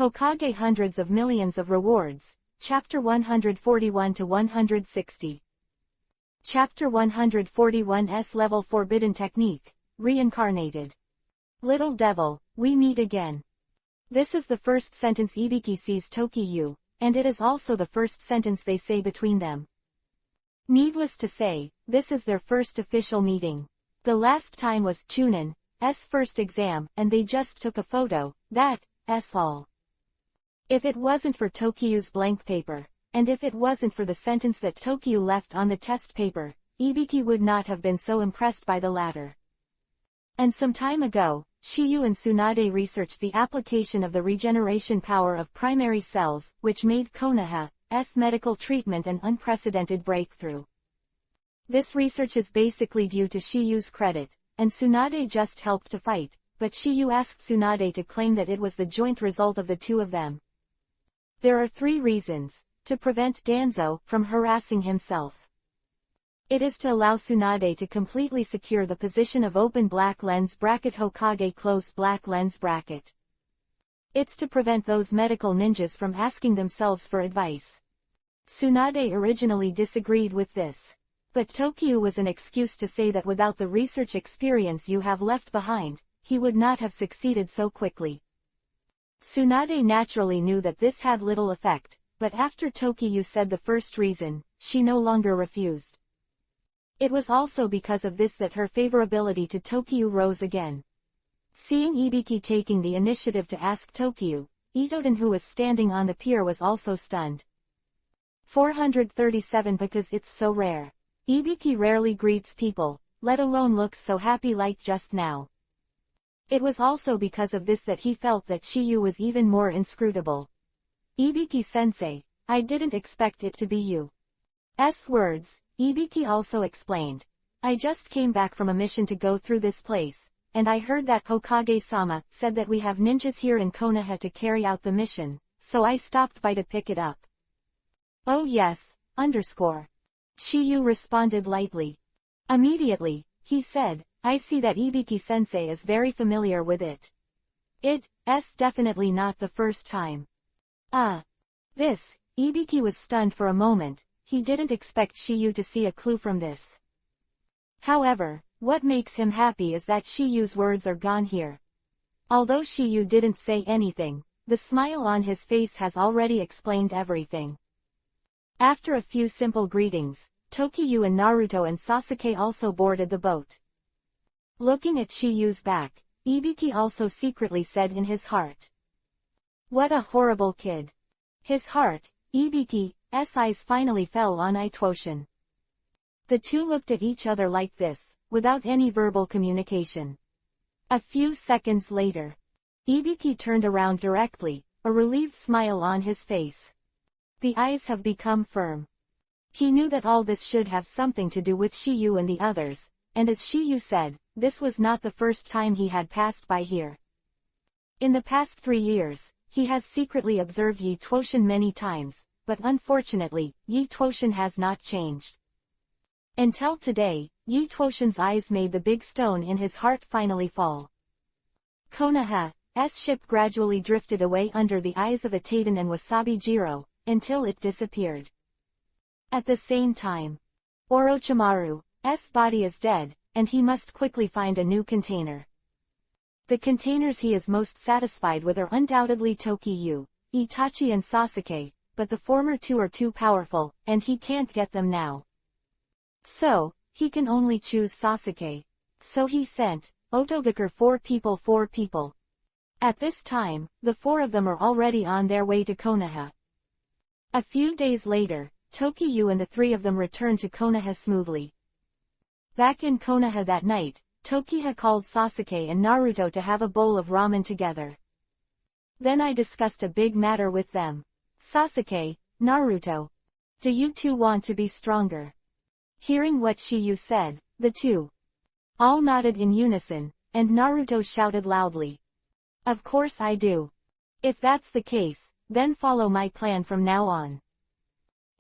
Hokage hundreds of millions of rewards. Chapter 141-160. Chapter 141's Level Forbidden Technique, Reincarnated. Little devil, we meet again. This is the first sentence Ibiki sees Tokiyu, and it is also the first sentence they say between them. Needless to say, this is their first official meeting. The last time was Chunan's first exam, and they just took a photo, that's all. If it wasn't for Tokiyu's blank paper, and if it wasn't for the sentence that Tokiyu left on the test paper, Ibiki would not have been so impressed by the latter. And some time ago, Shiyu and Tsunade researched the application of the regeneration power of primary cells, which made Konoha's medical treatment an unprecedented breakthrough. This research is basically due to Shiyu's credit, and Tsunade just helped to fight, but Shiyu asked Tsunade to claim that it was the joint result of the two of them. There are 3 reasons: to prevent Danzo from harassing himself. It is to allow Tsunade to completely secure the position of open black lens bracket Hokage closed black lens bracket. It's to prevent those medical ninjas from asking themselves for advice. Tsunade originally disagreed with this. But Tokiyu was an excuse to say that without the research experience you have left behind, he would not have succeeded so quickly. Tsunade naturally knew that this had little effect, but after Tokiyu said the first reason, she no longer refused. It was also because of this that her favorability to Tokiyu rose again. Seeing Ibiki taking the initiative to ask Tokiyu, Itoden, who was standing on the pier, was also stunned. 437 Because it's so rare. Ibiki rarely greets people, let alone looks so happy like just now. It was also because of this that he felt that Shiyu was even more inscrutable. Ibiki-sensei, I didn't expect it to be you. Words, Ibiki also explained. I just came back from a mission to go through this place, and I heard that Hokage-sama said that we have ninjas here in Konoha to carry out the mission, so I stopped by to pick it up. Oh yes, Shiyu responded lightly. Immediately, he said, I see that Ibiki-sensei is very familiar with it. It's definitely not the first time. Ibiki was stunned for a moment. He didn't expect Shiyu to see a clue from this. However, what makes him happy is that Shiyu's words are gone here. Although Shiyu didn't say anything, the smile on his face has already explained everything. After a few simple greetings, Tokiyu and Naruto and Sasuke also boarded the boat. Looking at Shiyu's back, Ibiki also secretly said in his heart. What a horrible kid. His heart, Ibiki's eyes finally fell on Itoshin. The two looked at each other like this, without any verbal communication. A few seconds later, Ibiki turned around directly, a relieved smile on his face. The eyes have become firm. He knew that all this should have something to do with Shiyu and the others, and as Shiyu said, this was not the first time he had passed by here. In the past 3 years, he has secretly observed Yi Tuoshin many times, but unfortunately, Yi Tuoshin has not changed. Until today, Yi Tuoshin's eyes made the big stone in his heart finally fall. Konoha's ship gradually drifted away under the eyes of Itaden and Wasabi Jiro, until it disappeared. At the same time, Orochimaru's body is dead, and he must quickly find a new container. The containers he is most satisfied with are undoubtedly Tokiyu, Itachi and Sasuke, but the former two are too powerful, and he can't get them now. So, he can only choose Sasuke. So he sent Otogakur 4 people. At this time, the 4 of them are already on their way to Konoha. A few days later, Tokiyu and the 3 of them returned to Konoha smoothly. Back in Konoha that night, Tokiyu called Sasuke and Naruto to have a bowl of ramen together. Then I discussed a big matter with them. Sasuke, Naruto. Do you two want to be stronger? Hearing what Shiyu said, the two all nodded in unison, and Naruto shouted loudly. Of course I do. If that's the case, then follow my plan from now on.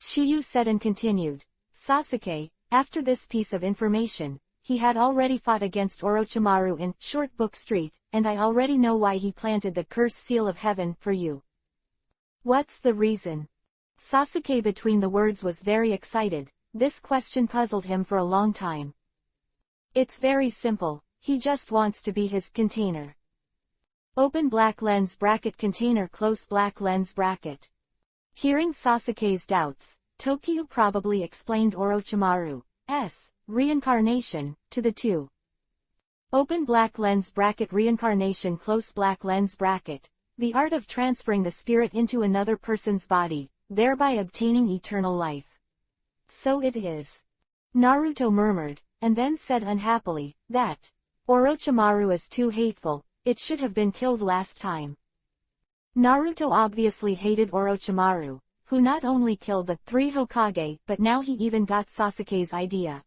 Shiyu said and continued. Sasuke, after this piece of information, he had already fought against Orochimaru in Short Book Street, and I already know why he planted the curse seal of heaven for you. What's the reason? Sasuke between the words was very excited. This question puzzled him for a long time. It's very simple, he just wants to be his container. Open black lens bracket container close black lens bracket. Hearing Sasuke's doubts, Tokyo probably explained Orochimaru's reincarnation to the two. Open black lens bracket reincarnation close black lens bracket, the art of transferring the spirit into another person's body, thereby obtaining eternal life. So it is. Naruto murmured, and then said unhappily, that Orochimaru is too hateful, it should have been killed last time. Naruto obviously hated Orochimaru, who not only killed the 3 Hokage but now he even got Sasuke's idea.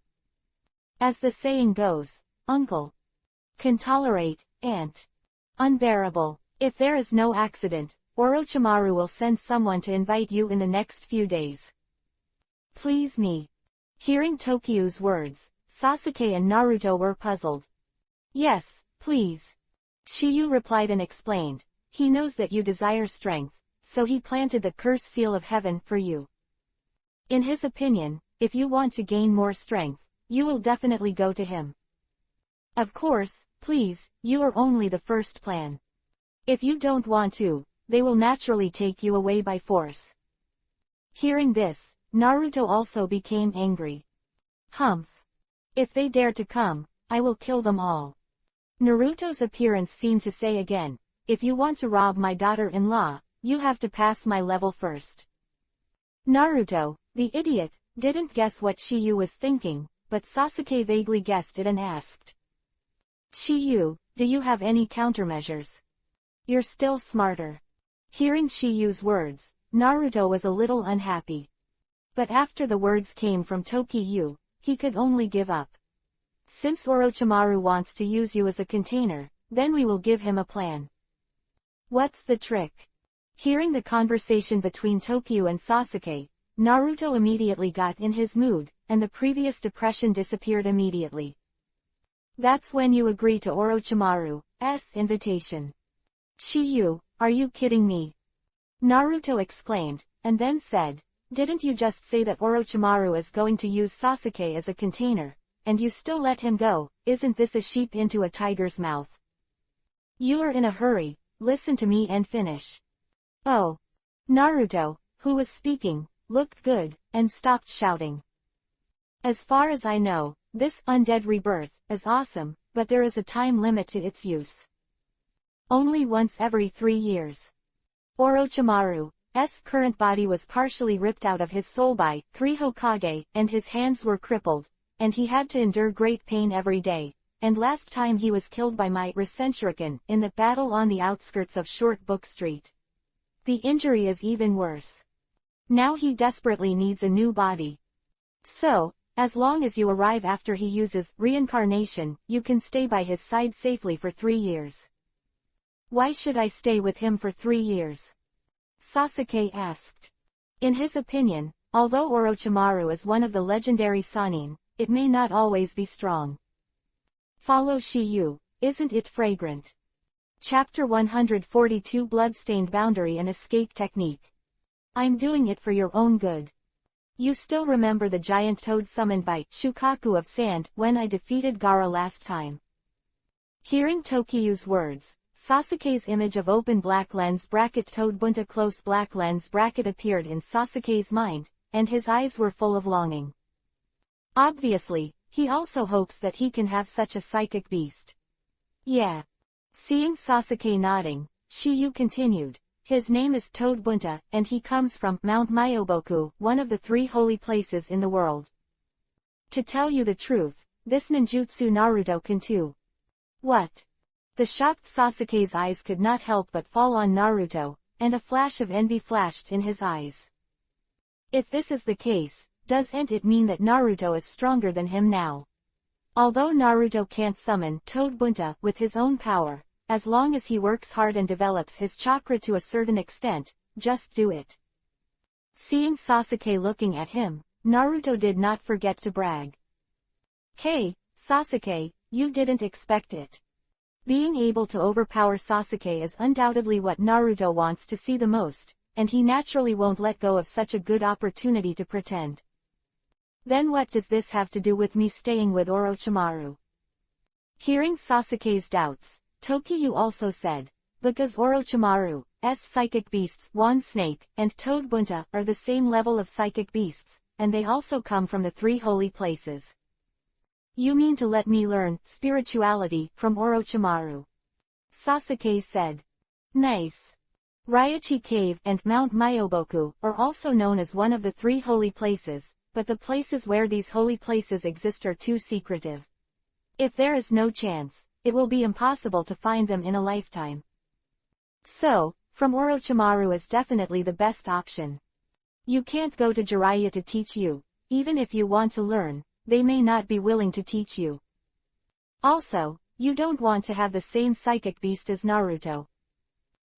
As the saying goes, uncle can tolerate, aunt unbearable. If there is no accident, Orochimaru will send someone to invite you in the next few days. Please me. Hearing Tokyo's words, Sasuke and Naruto were puzzled. Yes, please. Shiyu replied and explained, he knows that you desire strength, so he planted the cursed seal of heaven for you. In his opinion, if you want to gain more strength, you will definitely go to him. Of course, please, you are only the first plan. If you don't want to, they will naturally take you away by force. Hearing this, Naruto also became angry. Humph. If they dare to come, I will kill them all. Naruto's appearance seemed to say again, if you want to rob my daughter-in-law, you have to pass my level first. Naruto, the idiot, didn't guess what Shiyu was thinking, but Sasuke vaguely guessed it and asked. Shiyu, do you have any countermeasures? You're still smarter. Hearing Shiyu's words, Naruto was a little unhappy. But after the words came from Tokyo, he could only give up. Since Orochimaru wants to use you as a container, then we will give him a plan. What's the trick? Hearing the conversation between Tokyo and Sasuke, Naruto immediately got in his mood, and the previous depression disappeared immediately. That's when you agree to Orochimaru's invitation. Shiyu, are you kidding me? Naruto exclaimed, and then said, didn't you just say that Orochimaru is going to use Sasuke as a container, and you still let him go? Isn't this a sheep into a tiger's mouth? You are in a hurry, listen to me and finish. Oh. Naruto, who was speaking, looked good, and stopped shouting. As far as I know, this undead rebirth is awesome, but there is a time limit to its use. Only once every 3 years. Orochimaru's current body was partially ripped out of his soul by 3 Hokage, and his hands were crippled, and he had to endure great pain every day, and last time he was killed by my Rasenshuriken in the battle on the outskirts of Short Book Street. The injury is even worse. Now he desperately needs a new body. So, as long as you arrive after he uses reincarnation, you can stay by his side safely for 3 years. Why should I stay with him for 3 years? Sasuke asked. In his opinion, although Orochimaru is one of the legendary Sannin, it may not always be strong. Follow Shiyu, isn't it fragrant? Chapter 142 Bloodstained Boundary and Escape Technique. I'm doing it for your own good. You still remember the giant toad summoned by Shukaku of Sand when I defeated Gaara last time? Hearing Tokyo's words, Sasuke's image of open black lens bracket toad bunta close black lens bracket appeared in Sasuke's mind, and his eyes were full of longing. Obviously, he also hopes that he can have such a psychic beast. Yeah. Seeing Sasuke nodding, Shiyu continued, his name is Toad Bunta, and he comes from Mount Myoboku, one of the 3 holy places in the world. To tell you the truth, this ninjutsu Naruto can too. What? The shocked Sasuke's eyes could not help but fall on Naruto, and a flash of envy flashed in his eyes. If this is the case, doesn't it mean that Naruto is stronger than him now? Although Naruto can't summon Toad Bunta with his own power, as long as he works hard and develops his chakra to a certain extent, just do it. Seeing Sasuke looking at him, Naruto did not forget to brag. Hey, Sasuke, you didn't expect it. Being able to overpower Sasuke is undoubtedly what Naruto wants to see the most, and he naturally won't let go of such a good opportunity to pretend. Then what does this have to do with me staying with Orochimaru? Hearing Sasuke's doubts, Tokiyu also said, because Orochimaru's psychic beasts, Wand Snake, and Toad Bunta, are the same level of psychic beasts, and they also come from the 3 holy places. You mean to let me learn spirituality from Orochimaru? Sasuke said. Nice. Raichi Cave and Mount Myoboku are also known as one of the 3 holy places, but the places where these holy places exist are too secretive. If there is no chance, it will be impossible to find them in a lifetime. So, from Orochimaru is definitely the best option. You can't go to Jiraiya to teach you. Even if you want to learn, they may not be willing to teach you. Also, you don't want to have the same psychic beast as Naruto.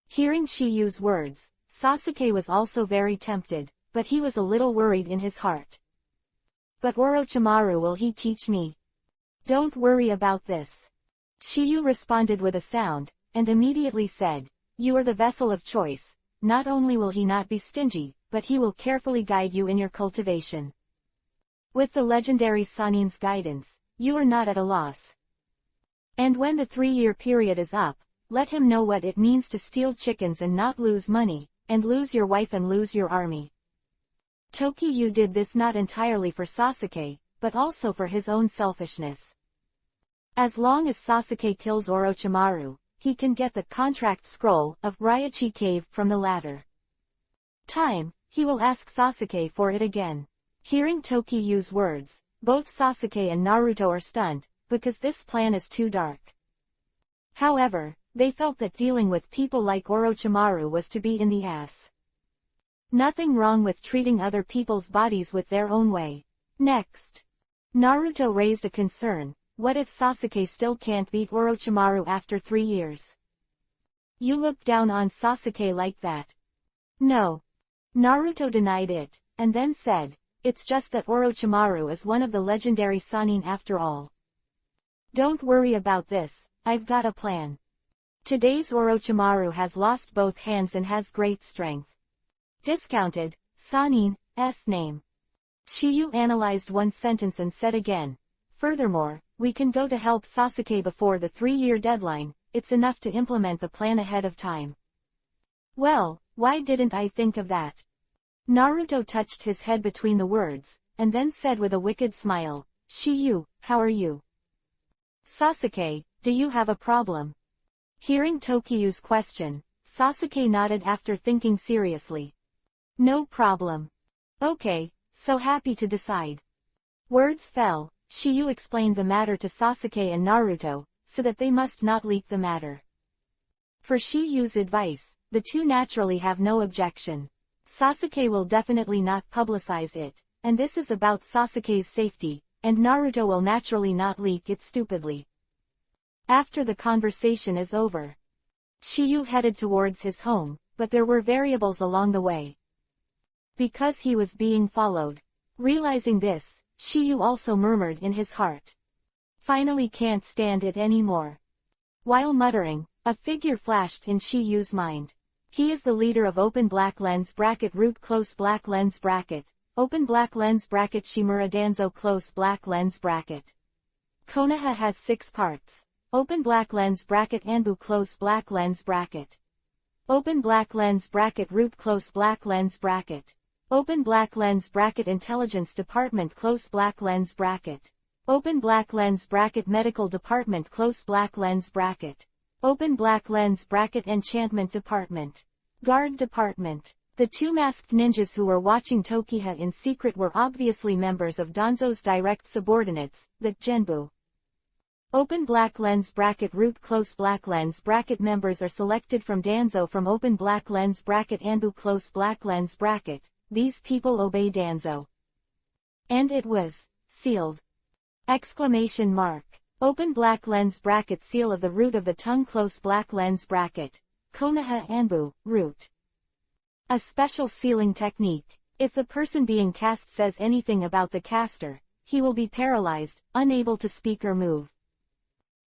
Hearing Shiyu's words, Sasuke was also very tempted, but he was a little worried in his heart. But Orochimaru, will he teach me? Don't worry about this. Shiyu responded with a sound, and immediately said, you are the vessel of choice. Not only will he not be stingy, but he will carefully guide you in your cultivation. With the legendary Sanin's guidance, you are not at a loss. And when the 3-year period is up, let him know what it means to steal chickens and not lose money, and lose your wife and lose your army. Tokiyu did this not entirely for Sasuke, but also for his own selfishness. As long as Sasuke kills Orochimaru, he can get the contract scroll of Raichi Cave from the latter time, he will ask Sasuke for it again. Hearing Tokiyu's words, both Sasuke and Naruto are stunned, because this plan is too dark. However, they felt that dealing with people like Orochimaru was to be in the ass. Nothing wrong with treating other people's bodies with their own way. Next, Naruto raised a concern. What if Sasuke still can't beat Orochimaru after 3 years? You look down on Sasuke like that. No. Naruto denied it, and then said, it's just that Orochimaru is one of the legendary Sannin after all. Don't worry about this, I've got a plan. Today's Orochimaru has lost both hands and has great strength. Discounted, Sannin's name. Shiyu analyzed one sentence and said again, furthermore, we can go to help Sasuke before the 3-year deadline. It's enough to implement the plan ahead of time. Well, why didn't I think of that? Naruto touched his head between the words, and then said with a wicked smile, Shiyu, how are you? Sasuke, do you have a problem? Hearing Tokiyu's question, Sasuke nodded after thinking seriously. No problem. Okay, so happy to decide. Words fell. Shiyu explained the matter to Sasuke and Naruto, so that they must not leak the matter. For Shiyu's advice, the two naturally have no objection. Sasuke will definitely not publicize it, and this is about Sasuke's safety, and Naruto will naturally not leak it stupidly. After the conversation is over, Shiyu headed towards his home, but there were variables along the way. Because he was being followed. Realizing this, Shiyu also murmured in his heart. Finally can't stand it anymore. While muttering, a figure flashed in Shiyu's mind. He is the leader of Open Black Lens Bracket Root Close Black Lens Bracket, Open Black Lens Bracket Shimura Danzo Close Black Lens Bracket. Konoha has 6 parts. Open Black Lens Bracket Anbu Close Black Lens Bracket. Open Black Lens Bracket Root Close Black Lens Bracket. Open Black Lens Bracket Intelligence Department Close Black Lens Bracket. Open Black Lens Bracket Medical Department Close Black Lens Bracket. Open Black Lens Bracket Enchantment Department. Guard Department. The 2 masked ninjas who were watching Tokiha in secret were obviously members of Danzo's direct subordinates, the Genbu. Open Black Lens Bracket Root Close Black Lens Bracket members are selected from Danzo from Open Black Lens Bracket Anbu Close Black Lens Bracket. These people obey Danzo. And it was sealed. Exclamation mark. Open Black Lens Bracket Seal of the Root of the Tongue Close Black Lens Bracket. Konoha Anbu, Root. A special sealing technique. If the person being cast says anything about the caster, he will be paralyzed, unable to speak or move.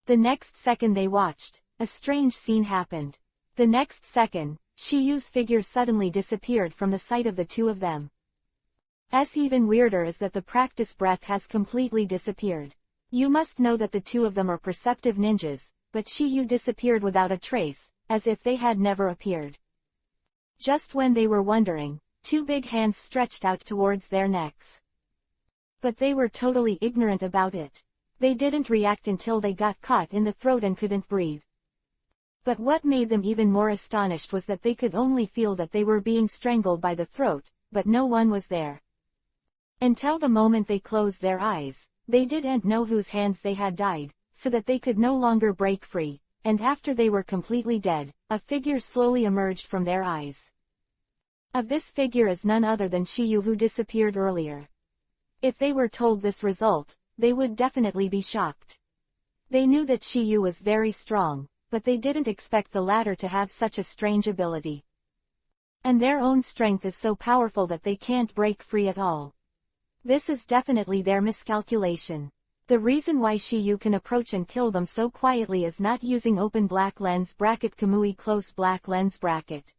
The next second they watched, a strange scene happened. The next second, Shiyu's figure suddenly disappeared from the sight of the two of them. Even weirder is that the practice breath has completely disappeared. You must know that the two of them are perceptive ninjas, but Shiyu disappeared without a trace, as if they had never appeared. Just when they were wondering, two big hands stretched out towards their necks. But they were totally ignorant about it. They didn't react until they got caught in the throat and couldn't breathe. But what made them even more astonished was that they could only feel that they were being strangled by the throat, but no one was there. Until the moment they closed their eyes, they didn't know whose hands they had died, so that they could no longer break free, and after they were completely dead, a figure slowly emerged from their eyes. Of this figure is none other than Shiyu, who disappeared earlier. If they were told this result, they would definitely be shocked. They knew that Shiyu was very strong, but they didn't expect the latter to have such a strange ability. And their own strength is so powerful that they can't break free at all. This is definitely their miscalculation. The reason why Shiyu can approach and kill them so quietly is not using open black lens bracket Kamui close black lens bracket.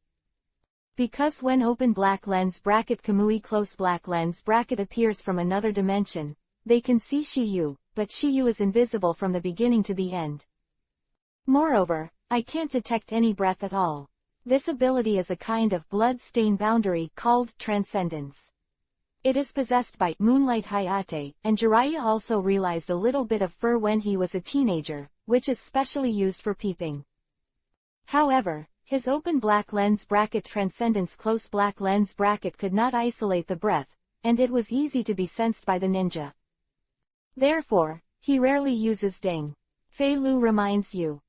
Because when open black lens bracket Kamui close black lens bracket appears from another dimension, they can see Shiyu, but Shiyu is invisible from the beginning to the end. Moreover, I can't detect any breath at all. This ability is a kind of blood-stain boundary called transcendence. It is possessed by Moonlight Hayate, and Jiraiya also realized a little bit of fur when he was a teenager, which is specially used for peeping. However, his open black lens bracket transcendence close black lens bracket could not isolate the breath, and it was easy to be sensed by the ninja. Therefore, he rarely uses Ding. Fei Lu reminds you.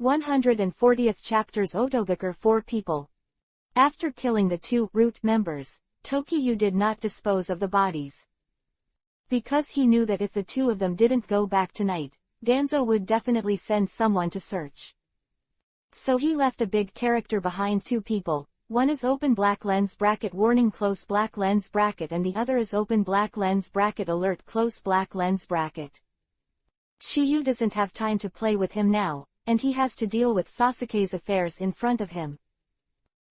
140th chapter's Audiobook are 4 people. After killing the 2 root members, Tokiyu did not dispose of the bodies. Because he knew that if the 2 of them didn't go back tonight, Danzo would definitely send someone to search. So he left a big character behind 2 people, one is open black lens bracket warning close black lens bracket and the other is open black lens bracket alert close black lens bracket. Shiyu doesn't have time to play with him now, and he has to deal with Sasuke's affairs in front of him.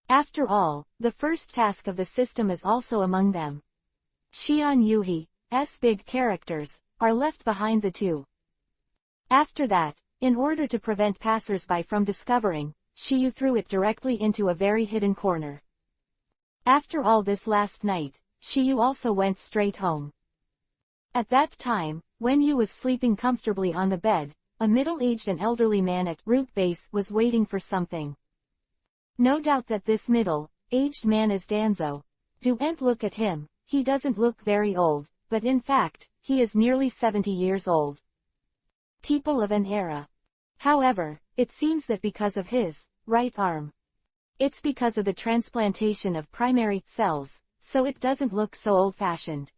After all, the first task of the system is also among them. Shion Yuhi's big characters are left behind the 2. After that, in order to prevent passers-by from discovering, Shiyu threw it directly into a very hidden corner. After all this last night, Shiyu also went straight home. At that time, when Yu was sleeping comfortably on the bed, a middle-aged and elderly man at root base was waiting for something. No doubt that this middle-aged man is Danzo. Don't look at him, he doesn't look very old, but in fact, he is nearly 70 years old. People of an era. However, it seems that because of his right arm. It's because of the transplantation of primary cells, so it doesn't look so old-fashioned.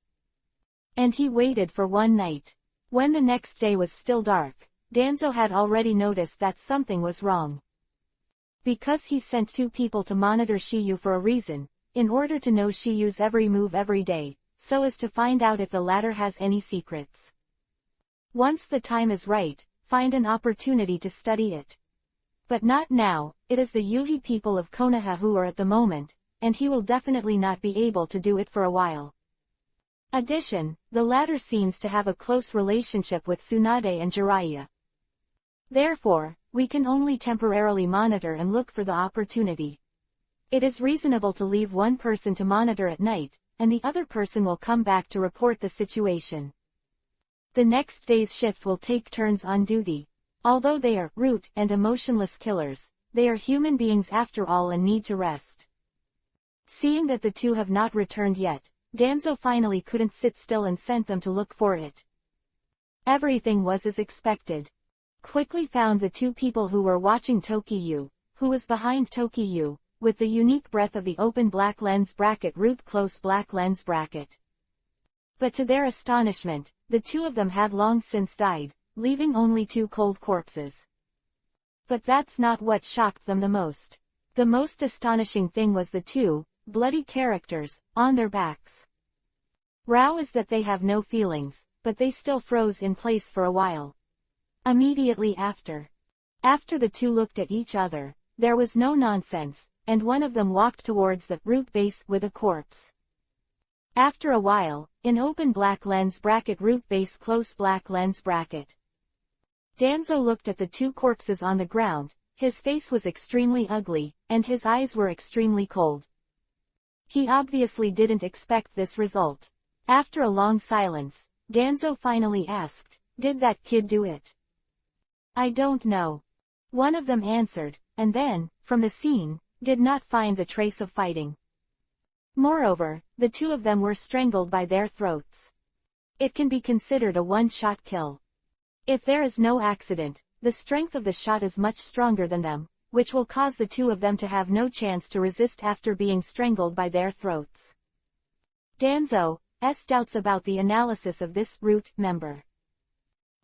And he waited for one night. When the next day was still dark, Danzo had already noticed that something was wrong. Because he sent 2 people to monitor Shiyu for a reason, in order to know Shiyu's every move every day, so as to find out if the latter has any secrets. Once the time is right, find an opportunity to study it. But not now, it is the Yuhi people of Konoha who are at the moment, and he will definitely not be able to do it for a while. Addition, the latter seems to have a close relationship with Tsunade and Jiraiya. Therefore, we can only temporarily monitor and look for the opportunity. It is reasonable to leave one person to monitor at night, and the other person will come back to report the situation. The next day's shift will take turns on duty. Although they are root and emotionless killers, they are human beings after all and need to rest. Seeing that the 2 have not returned yet, Danzo finally couldn't sit still and sent them to look for it. Everything was as expected. Quickly found the 2 people who were watching Tokiyu, who was behind Tokiyu, with the unique breath of the open black lens bracket root close black lens bracket. But to their astonishment, the 2 of them had long since died, leaving only 2 cold corpses. But that's not what shocked them the most. The most astonishing thing was the 2 bloody characters on their backs. Row is that they have no feelings, but they still froze in place for a while. Immediately after the 2 looked at each other, there was no nonsense, and one of them walked towards the root base with a corpse. After a while, in open black lens bracket root base close black lens bracket. Danzo looked at the two corpses on the ground. His face was extremely ugly, and his eyes were extremely cold. He obviously didn't expect this result. After a long silence, Danzo finally asked, "Did that kid do it?" "I don't know." One of them answered, and then, from the scene, did not find the trace of fighting. Moreover, the two of them were strangled by their throats. It can be considered a one-shot kill. If there is no accident, the strength of the shot is much stronger than them, which will cause the two of them to have no chance to resist after being strangled by their throats. Danzo's doubts about the analysis of this root member.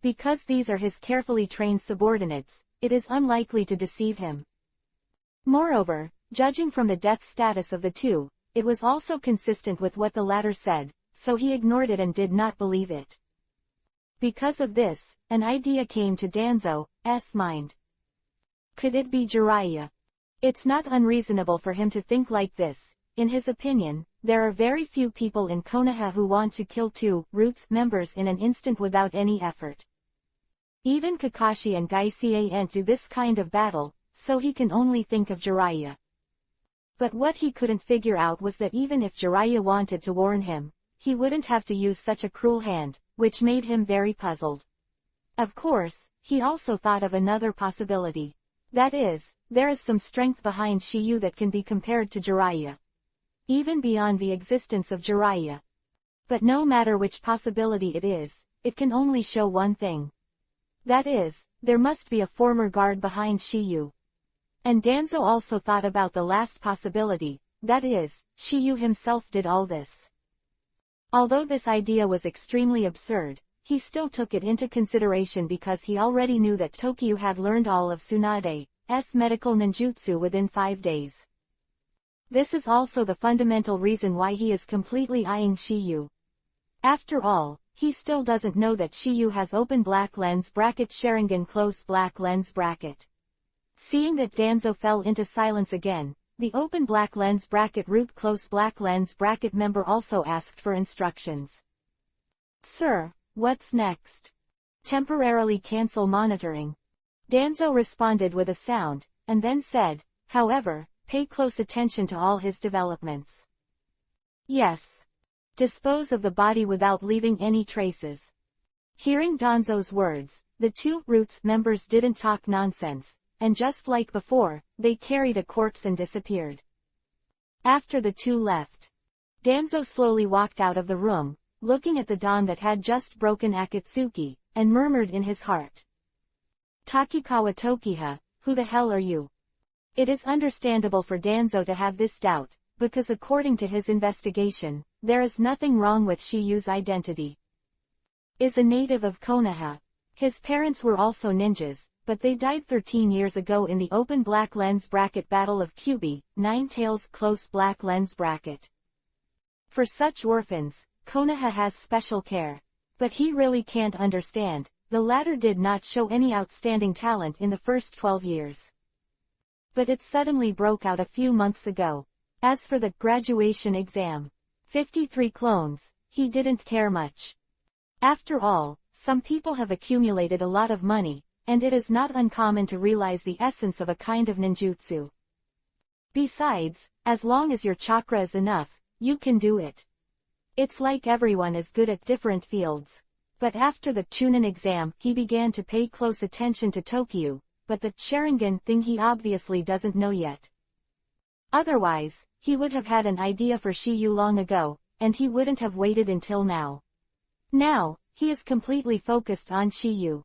Because these are his carefully trained subordinates, it is unlikely to deceive him. Moreover, judging from the death status of the two, it was also consistent with what the latter said, so he ignored it and did not believe it. Because of this, an idea came to Danzo's mind. Could it be Jiraiya? It's not unreasonable for him to think like this. In his opinion, there are very few people in Konoha who want to kill two roots members in an instant without any effort. Even Kakashi and Guy-Can do this kind of battle, so he can only think of Jiraiya. But what he couldn't figure out was that even if Jiraiya wanted to warn him, he wouldn't have to use such a cruel hand, which made him very puzzled. Of course, he also thought of another possibility. That is, there is some strength behind Shiyu that can be compared to Jiraiya. Even beyond the existence of Jiraiya. But no matter which possibility it is, it can only show one thing. That is, there must be a former guard behind Shiyu. And Danzo also thought about the last possibility, that is, Shiyu himself did all this. Although this idea was extremely absurd, he still took it into consideration because he already knew that Tokyo had learned all of Tsunade's medical ninjutsu within 5 days. This is also the fundamental reason why he is completely eyeing Shiyu. After all, he still doesn't know that Shiyu has open black lens bracket Sharingan close black lens bracket. Seeing that Danzo fell into silence again, the open black lens bracket root close black lens bracket member also asked for instructions. "Sir, what's next?" "Temporarily cancel monitoring." Danzo responded with a sound, and then said, "However, pay close attention to all his developments." "Yes." "Dispose of the body without leaving any traces." Hearing Danzo's words, the two roots members didn't talk nonsense, and just like before, they carried a corpse and disappeared. After the two left, Danzo slowly walked out of the room, looking at the dawn that had just broken Akatsuki, and murmured in his heart. "Takikawa Tokiha, who the hell are you?" It is understandable for Danzo to have this doubt, because according to his investigation, there is nothing wrong with Shiyu's identity. Is a native of Konoha. His parents were also ninjas, but they died 13 years ago in the open black lens bracket Battle of Kyubi, Nine Tails close black lens bracket. For such orphans, Konoha has special care. But he really can't understand, the latter did not show any outstanding talent in the first 12 years. But it suddenly broke out a few months ago. As for the graduation exam, 53 clones, he didn't care much. After all, some people have accumulated a lot of money, and it is not uncommon to realize the essence of a kind of ninjutsu. Besides, as long as your chakra is enough, you can do it. It's like everyone is good at different fields. But after the Chunin exam, he began to pay close attention to Tokyo, but the Sharingan thing he obviously doesn't know yet. Otherwise, he would have had an idea for Shiyu long ago, and he wouldn't have waited until now. Now, he is completely focused on Shiyu.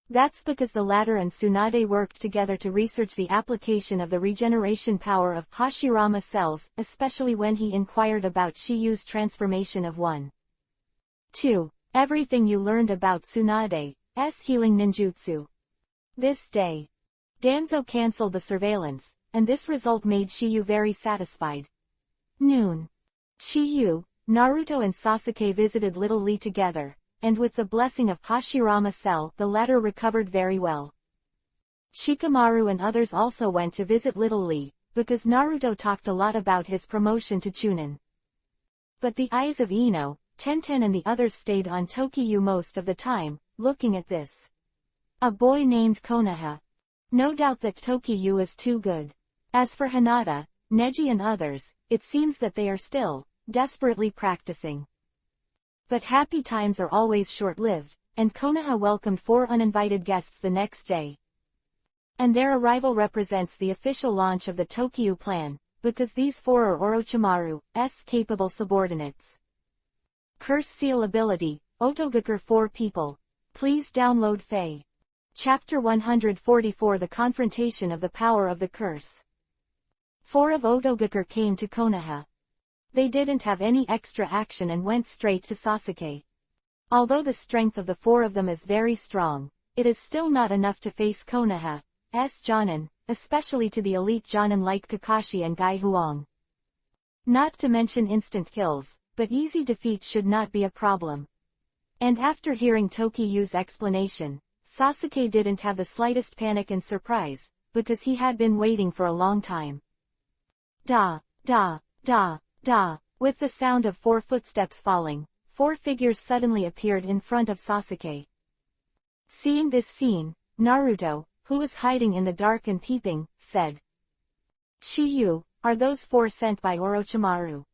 That's because the latter and Tsunade worked together to research the application of the regeneration power of Hashirama cells, especially when he inquired about Shiyu's transformation of 1. 2. Everything you learned about Tsunade's healing ninjutsu. This day, Danzo cancelled the surveillance, and this result made Shiyu very satisfied. Noon. Shiyu, Naruto and Sasuke visited Little Lee together, and with the blessing of Hashirama Cell, the latter recovered very well. Shikamaru and others also went to visit Little Lee, because Naruto talked a lot about his promotion to Chunin. But the eyes of Ino, Tenten and the others stayed on Tokiyu most of the time, looking at this. A boy named Konoha. No doubt that Tokiyu is too good. As for Hinata, Neji and others, it seems that they are still desperately practicing. But happy times are always short-lived, and Konoha welcomed 4 uninvited guests the next day. And their arrival represents the official launch of the Tokiyu plan, because these 4 are Orochimaru's capable subordinates. Curse Seal Ability, Otogakure 4 People. Please download Fae. Chapter 144 The Confrontation of the Power of the Curse. 4 of Otogakure came to Konoha. They didn't have any extra action and went straight to Sasuke. Although the strength of the 4 of them is very strong, it is still not enough to face Konoha's Jonin, especially to the elite Jonin like Kakashi and Gai Huang. Not to mention instant kills, but easy defeat should not be a problem. And after hearing Tokiyu's explanation, Sasuke didn't have the slightest panic and surprise, because he had been waiting for a long time. Da, da, da, da. With the sound of 4 footsteps falling, 4 figures suddenly appeared in front of Sasuke. Seeing this scene, Naruto, who was hiding in the dark and peeping, said, "Shiyu, are those 4 sent by Orochimaru?"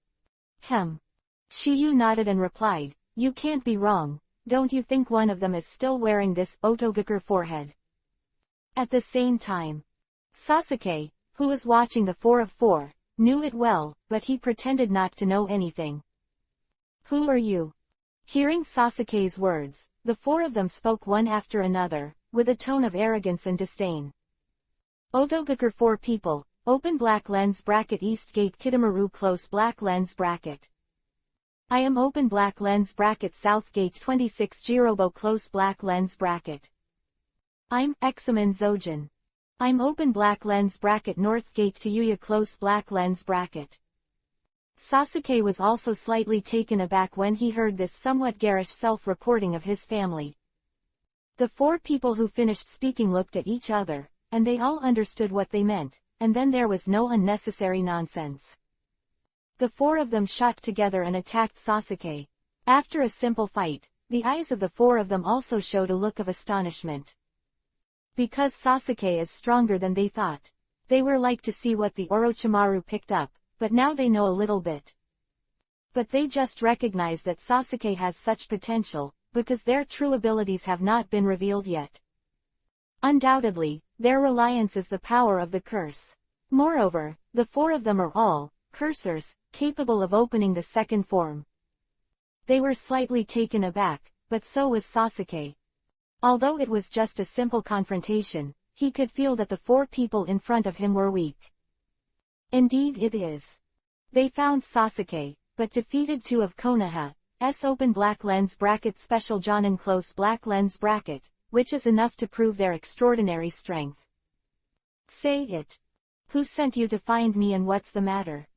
Shiyu nodded and replied, "You can't be wrong. Don't you think one of them is still wearing this Otogakure forehead?" At the same time, Sasuke, who was watching the 4 of 4, knew it well, but he pretended not to know anything. "Who are you?" Hearing Sasuke's words, the 4 of them spoke one after another, with a tone of arrogance and disdain. Otogakure 4 People, open black lens bracket East Gate Kitamaru close black lens bracket. I am open black lens bracket South Gate 26 Jirobo close black lens bracket. I'm Examen Zojin. I'm open black lens bracket North Gate to Yuya close black lens bracket. Sasuke was also slightly taken aback when he heard this somewhat garish self-reporting of his family. The 4 people who finished speaking looked at each other, and they all understood what they meant, and then there was no unnecessary nonsense. The 4 of them shot together and attacked Sasuke. After a simple fight, the eyes of the 4 of them also showed a look of astonishment. Because Sasuke is stronger than they thought. They were like to see what the Orochimaru picked up, but now they know a little bit. But they just recognize that Sasuke has such potential, because their true abilities have not been revealed yet. Undoubtedly, their reliance is the power of the curse. Moreover, the 4 of them are all cursors, capable of opening the second form. They were slightly taken aback, but so was Sasuke. Although it was just a simple confrontation, he could feel that the 4 people in front of him were weak. Indeed it is. They found Sasuke, but defeated 2 of Konoha's open black lens bracket special Jonin close black lens bracket, which is enough to prove their extraordinary strength. Say it. Who sent you to find me and what's the matter?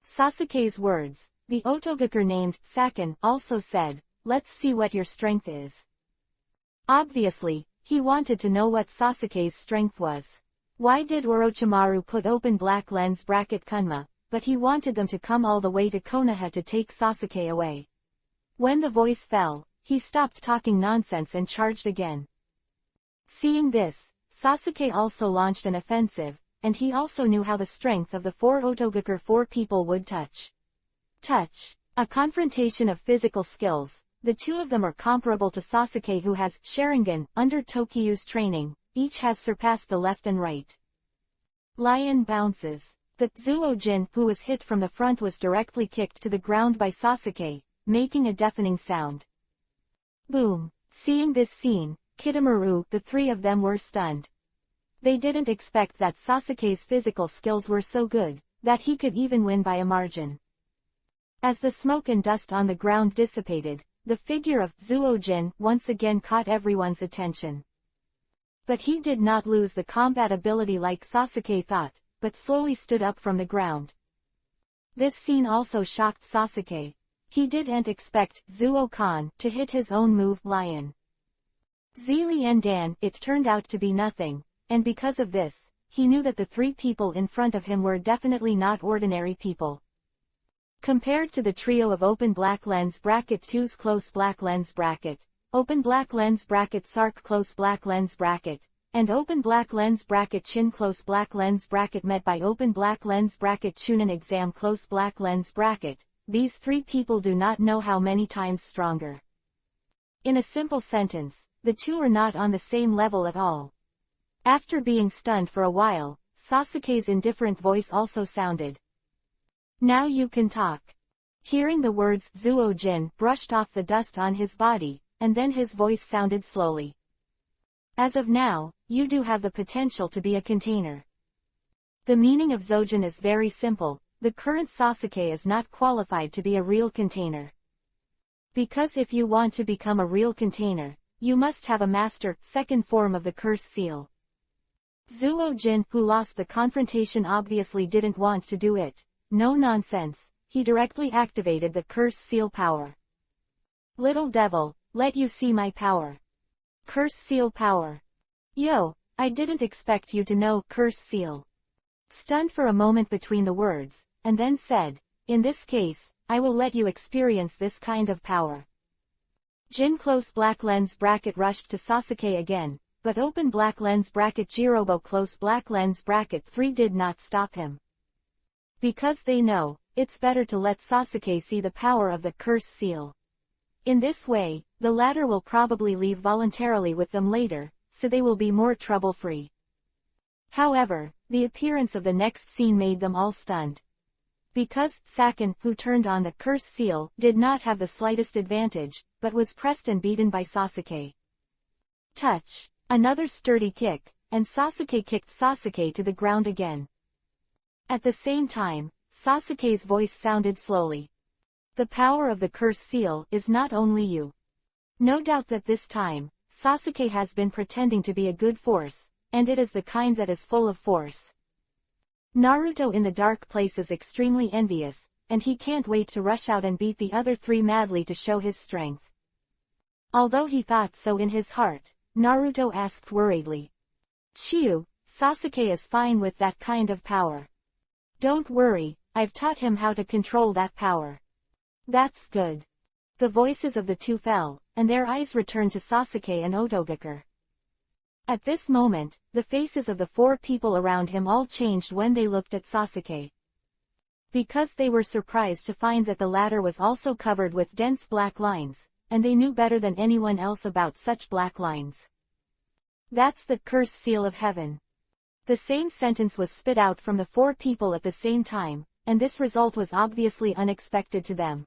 Sasuke's words, the Otogakure named Saken also said, let's see what your strength is. Obviously, he wanted to know what Sasuke's strength was. Why did Orochimaru put open black lens bracket Kunma, but he wanted them to come all the way to Konoha to take Sasuke away. When the voice fell, he stopped talking nonsense and charged again. Seeing this, Sasuke also launched an offensive, and he also knew how the strength of the 4 Otogakure 4 people would touch. A confrontation of physical skills. The 2 of them are comparable to Sasuke who has Sharingan under Tokiyu's training, each has surpassed the left and right. Lion bounces. The Zuo-jin who was hit from the front was directly kicked to the ground by Sasuke, making a deafening sound. Boom. Seeing this scene, Kitamaru, the 3 of them were stunned. They didn't expect that Sasuke's physical skills were so good, that he could even win by a margin. As the smoke and dust on the ground dissipated, the figure of Zuo-jin once again caught everyone's attention. But he did not lose the combat ability like Sasuke thought, but slowly stood up from the ground. This scene also shocked Sasuke. He didn't expect Zuo-kan to hit his own move, Lion. Zili and Dan, it turned out to be nothing, and because of this, he knew that the three people in front of him were definitely not ordinary people. Compared to the trio of open black lens bracket 2's close black lens bracket, open black lens bracket Sark close black lens bracket, and open black lens bracket Chin close black lens bracket met by open black lens bracket Chunin exam close black lens bracket, these three people do not know how many times stronger. In a simple sentence, the two are not on the same level at all. After being stunned for a while, Sasuke's indifferent voice also sounded. Now you can talk. Hearing the words Zuo-jin brushed off the dust on his body, and then his voice sounded slowly. As of now, you do have the potential to be a container. The meaning of Zojin is very simple, the current Sasuke is not qualified to be a real container. Because if you want to become a real container, you must have a master, second form of the curse seal. Zuo-jin, who lost the confrontation, obviously didn't want to do it. No nonsense, he directly activated the curse seal power. Little devil, let you see my power. Curse seal power. Yo, I didn't expect you to know curse seal. Stunned for a moment between the words, and then said, in this case, I will let you experience this kind of power. Jin close black lens bracket rushed to Sasuke again, but open black lens bracket Jirobo close black lens bracket 3 did not stop him. Because they know, it's better to let Sasuke see the power of the curse seal. In this way, the latter will probably leave voluntarily with them later, so they will be more trouble-free. However, the appearance of the next scene made them all stunned. Because Saken, who turned on the curse seal, did not have the slightest advantage, but was pressed and beaten by Sasuke. Touch. Another sturdy kick, and Sasuke kicked Sasuke to the ground again. At the same time, Sasuke's voice sounded slowly. The power of the curse seal is not only you. No doubt that this time, Sasuke has been pretending to be a good force, and it is the kind that is full of force. Naruto in the dark place is extremely envious, and he can't wait to rush out and beat the other three madly to show his strength. Although he thought so in his heart, Naruto asked worriedly. Chiyu, Sasuke is fine with that kind of power. Don't worry, I've taught him how to control that power. That's good. The voices of the two fell, and their eyes returned to Sasuke and Otogaker. At this moment, the faces of the four people around him all changed when they looked at Sasuke. Because they were surprised to find that the latter was also covered with dense black lines, and they knew better than anyone else about such black lines. That's the curse seal of heaven. The same sentence was spit out from the four people at the same time, and this result was obviously unexpected to them.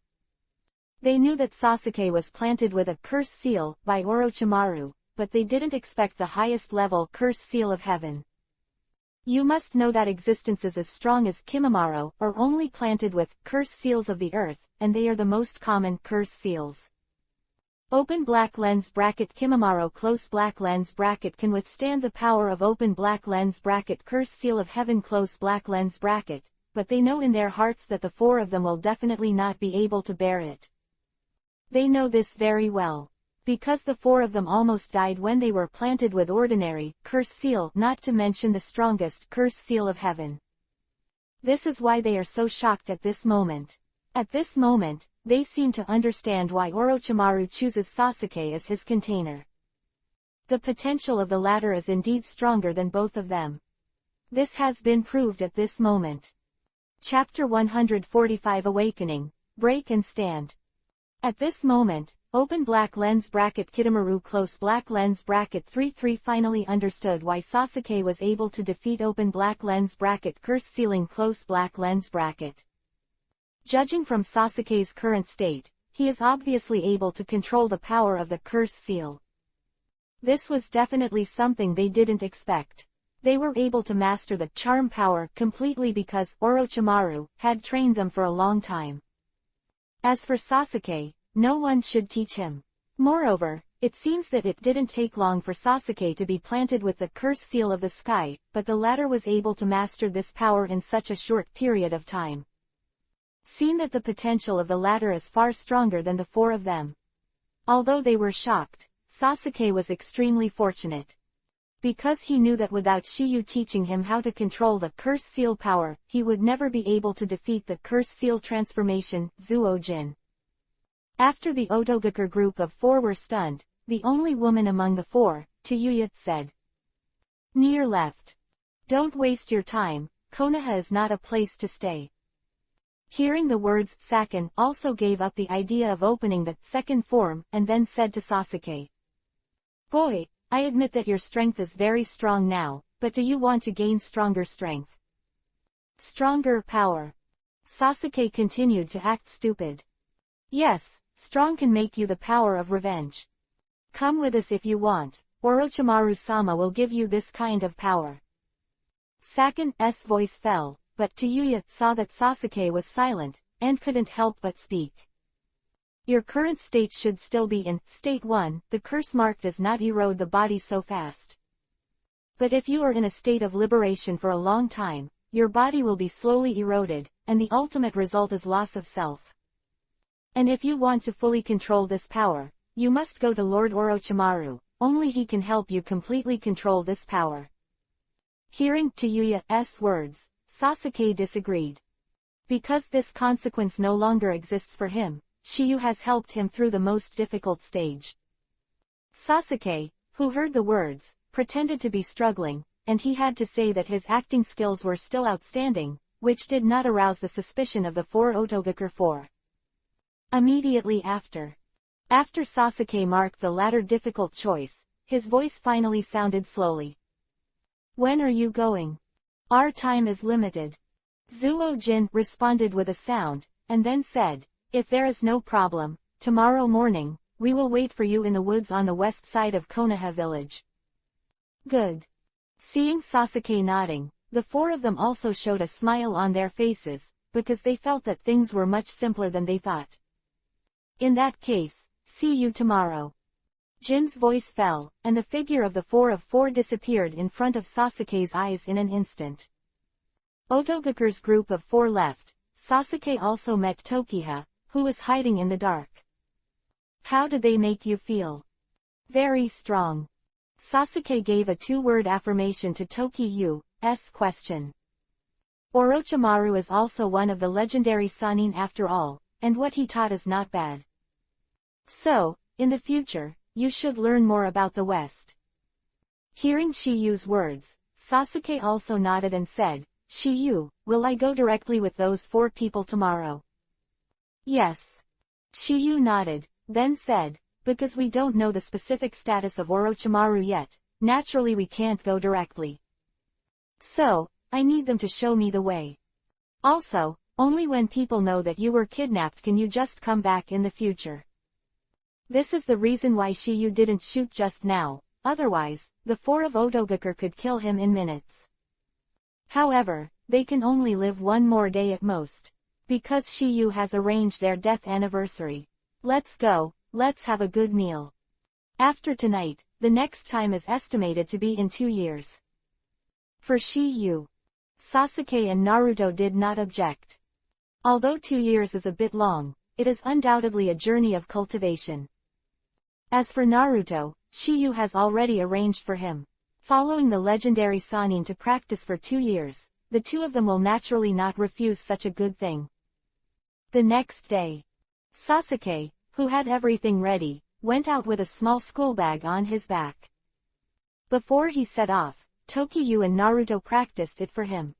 They knew that Sasuke was planted with a curse seal by Orochimaru, but they didn't expect the highest level curse seal of heaven. You must know that existences as strong as Kimimaro are only planted with curse seals of the earth, and they are the most common curse seals. Open black lens bracket Kimimaro close black lens bracket can withstand the power of open black lens bracket curse seal of heaven close black lens bracket, but they know in their hearts that the four of them will definitely not be able to bear it. They know this very well. Because the four of them almost died when they were planted with ordinary curse seal, not to mention the strongest curse seal of heaven. This is why they are so shocked at this moment. At this moment, they seem to understand why Orochimaru chooses Sasuke as his container. The potential of the latter is indeed stronger than both of them. This has been proved at this moment. Chapter 145 Awakening, Break and Stand. At this moment, open black lens bracket Kitamaru close black lens bracket 3 finally understood why Sasuke was able to defeat open black lens bracket curse sealing close black lens bracket. Judging from Sasuke's current state, he is obviously able to control the power of the curse seal. This was definitely something they didn't expect. They were able to master the charm power completely because Orochimaru had trained them for a long time. As for Sasuke, no one should teach him. Moreover, it seems that it didn't take long for Sasuke to be planted with the curse seal of the sky, but the latter was able to master this power in such a short period of time. Seen that the potential of the latter is far stronger than the four of them. Although they were shocked, Sasuke was extremely fortunate. Because he knew that without Shiyu teaching him how to control the curse seal power, he would never be able to defeat the curse seal transformation, Zuo-jin. After the Otogakur group of 4 were stunned, the only woman among the 4, Tuyuya, said. Near left. Don't waste your time, Konoha is not a place to stay. Hearing the words, Saken also gave up the idea of opening the second form, and then said to Sasuke. Boy, I admit that your strength is very strong now, but do you want to gain stronger strength? Stronger power. Sasuke continued to act stupid. Yes, strong can make you the power of revenge. Come with us if you want, Orochimaru-sama will give you this kind of power. Saken's voice fell, but Tuyuya saw that Sasuke was silent, and couldn't help but speak. Your current state should still be in State 1, the curse mark does not erode the body so fast. But if you are in a state of liberation for a long time, your body will be slowly eroded, and the ultimate result is loss of self. And if you want to fully control this power, you must go to Lord Orochimaru, only he can help you completely control this power. Hearing Tuyuya's words, Sasuke disagreed. Because this consequence no longer exists for him, Shiyu has helped him through the most difficult stage. Sasuke, who heard the words, pretended to be struggling, and he had to say that his acting skills were still outstanding, which did not arouse the suspicion of the 4 Otogakur 4. Immediately after Sasuke marked the latter difficult choice, his voice finally sounded slowly. When are you going? Our time is limited. Zuo-jin responded with a sound, and then said, if there is no problem, tomorrow morning, we will wait for you in the woods on the west side of Konoha village. Good. Seeing Sasuke nodding, the 4 of them also showed a smile on their faces, because they felt that things were much simpler than they thought. In that case, see you tomorrow. Jin's voice fell, and the figure of the 4 of 4 disappeared in front of Sasuke's eyes in an instant. Otogakur's group of 4 left. Sasuke also met Tokiha, who was hiding in the dark. How did they make you feel? Very strong. Sasuke gave a 2-word affirmation to Tokiyu's question. Orochimaru is also one of the legendary Sannin after all, and what he taught is not bad. So, in the future, you should learn more about the West. Hearing Shiyu's words, Sasuke also nodded and said, Shiyu, will I go directly with those 4 people tomorrow? Yes. Shiyu nodded, then said, because we don't know the specific status of Orochimaru yet, naturally we can't go directly. So, I need them to show me the way. Also, only when people know that you were kidnapped can you just come back in the future. This is the reason why Shiyu didn't shoot just now, otherwise, the 4 of Otogakur could kill him in minutes. However, they can only live 1 more day at most. Because Shiyu has arranged their death anniversary. Let's go, let's have a good meal. After tonight, the next time is estimated to be in 2 years. For Shiyu, Sasuke and Naruto did not object. Although 2 years is a bit long, it is undoubtedly a journey of cultivation. As for Naruto, Shiyu has already arranged for him. Following the legendary Sannin to practice for 2 years, the 2 of them will naturally not refuse such a good thing. The next day, Sasuke, who had everything ready, went out with a small school bag on his back. Before he set off, Tokiyu and Naruto practiced it for him.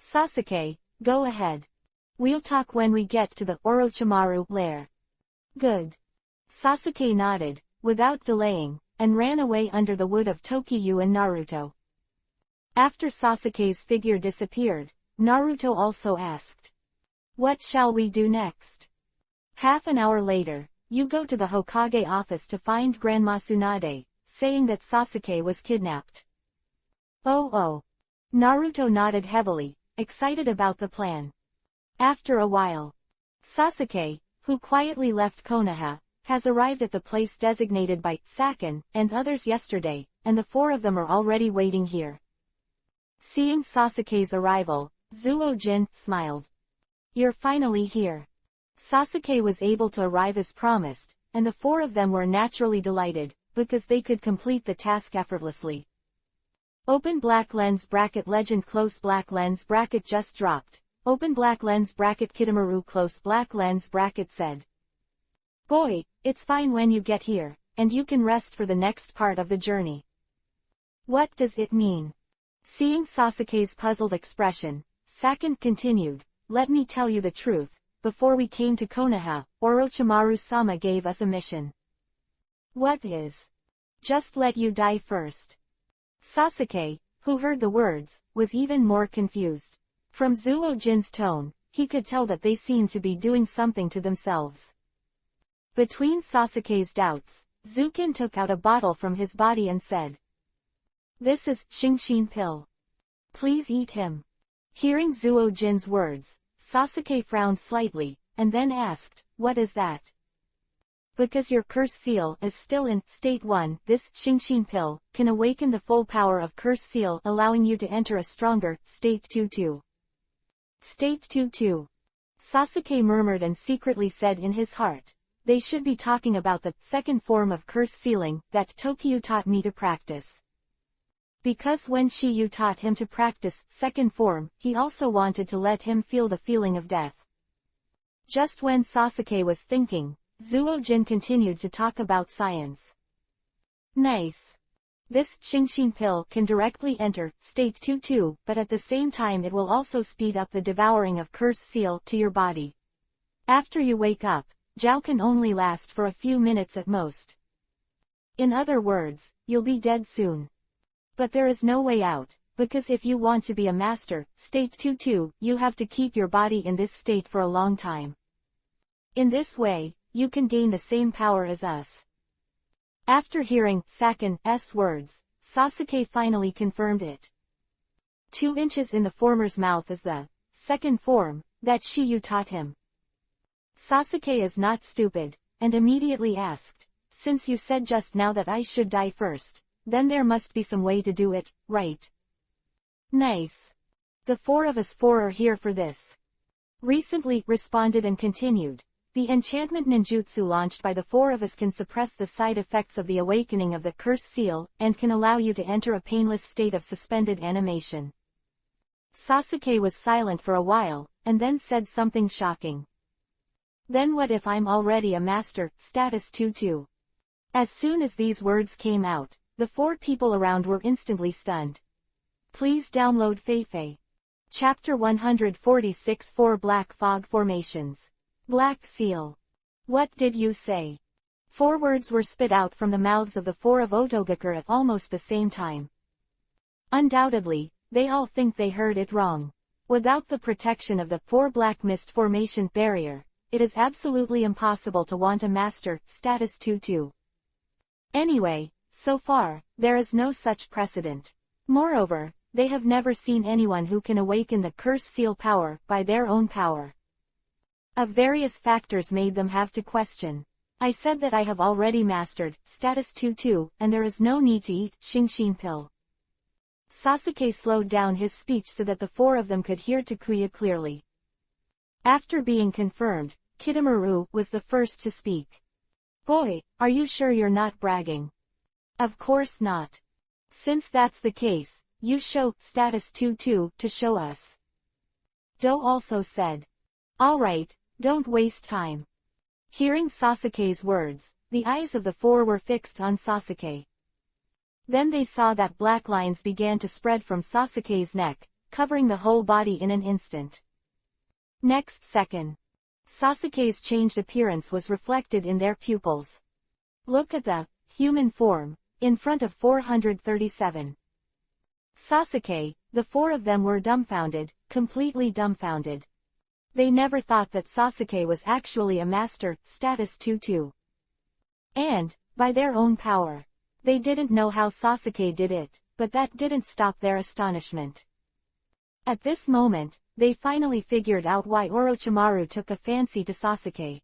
Sasuke, go ahead. We'll talk when we get to the Orochimaru lair. Good. Sasuke nodded, without delaying, and ran away under the wood of Tokiyu and Naruto. After Sasuke's figure disappeared, Naruto also asked, what shall we do next? Half an hour later, you go to the Hokage office to find Grandma Tsunade, saying that Sasuke was kidnapped. Oh. Naruto nodded heavily, excited about the plan. After a while, Sasuke, who quietly left Konoha, has arrived at the place designated by Saken and others yesterday, and the 4 of them are already waiting here. Seeing Sasuke's arrival, Zuo-jin smiled. You're finally here. Sasuke was able to arrive as promised, and the 4 of them were naturally delighted, because they could complete the task effortlessly. Open black lens bracket legend close black lens bracket just dropped. Open black lens bracket Kitamaru close black lens bracket said. Boy, it's fine when you get here, and you can rest for the next part of the journey. What does it mean? Seeing Sasuke's puzzled expression, Sakin continued, let me tell you the truth, before we came to Konoha, Orochimaru-sama gave us a mission. What is? Just let you die first. Sasuke, who heard the words, was even more confused. From Zuo-jin's tone, he could tell that they seemed to be doing something to themselves. Between Sasuke's doubts, Zukin took out a bottle from his body and said, this is Shinshin pill. Please eat him. Hearing Zuo-jin's words, Sasuke frowned slightly, and then asked, what is that? Because your curse seal is still in State 1, this Shinshin pill can awaken the full power of curse seal, allowing you to enter a stronger State 2-2. State 2-2. Sasuke murmured and secretly said in his heart, they should be talking about the second form of curse sealing that Tokyu taught me to practice. Because when Shiyu taught him to practice second form, he also wanted to let him feel the feeling of death. Just when Sasuke was thinking, Zuo-jin continued to talk about science. Nice. This Shinshin pill can directly enter State 2-2, but at the same time it will also speed up the devouring of curse seal to your body. After you wake up, Jiao can only last for a few minutes at most. In other words, you'll be dead soon. But there is no way out, because if you want to be a master, State 2-2, you have to keep your body in this state for a long time. In this way, you can gain the same power as us. After hearing Sakin's words, Sasuke finally confirmed it. 2 inches in the former's mouth is the second form that Shiyu taught him. Sasuke is not stupid, and immediately asked, since you said just now that I should die first, then there must be some way to do it, right? Nice. The 4 of us 4 are here for this. Recently responded and continued. The enchantment ninjutsu launched by the 4 of us can suppress the side effects of the awakening of the curse seal, and can allow you to enter a painless state of suspended animation. Sasuke was silent for a while, and then said something shocking. Then what if I'm already a master, status 2-2? As soon as these words came out, the 4 people around were instantly stunned. Please download Feifei. Chapter 146 4 Black Fog Formations. Black Seal. What did you say? 4 words were spit out from the mouths of the 4 of Otogakur at almost the same time. Undoubtedly, they all think they heard it wrong. Without the protection of the 4 Black Mist Formation barrier, it is absolutely impossible to want a master, status 2-2. Anyway, so far, there is no such precedent. Moreover, they have never seen anyone who can awaken the curse seal power by their own power. Of various factors made them have to question. I said that I have already mastered status 2-2, and there is no need to eat Shinshin pill. Sasuke slowed down his speech so that the 4 of them could hear Takuya clearly. After being confirmed, Kitamaru was the first to speak. Boy, are you sure you're not bragging? Of course not. Since that's the case, you show status 2-2 to show us. Do also said. Alright, don't waste time. Hearing Sasuke's words, the eyes of the 4 were fixed on Sasuke. Then they saw that black lines began to spread from Sasuke's neck, covering the whole body in an instant. Next second, Sasuke's changed appearance was reflected in their pupils. Look at the human form in front of 437. Sasuke, the 4 of them were dumbfounded, completely dumbfounded. They never thought that Sasuke was actually a master, status 2-2. And, by their own power. They didn't know how Sasuke did it, but that didn't stop their astonishment. At this moment, they finally figured out why Orochimaru took a fancy to Sasuke.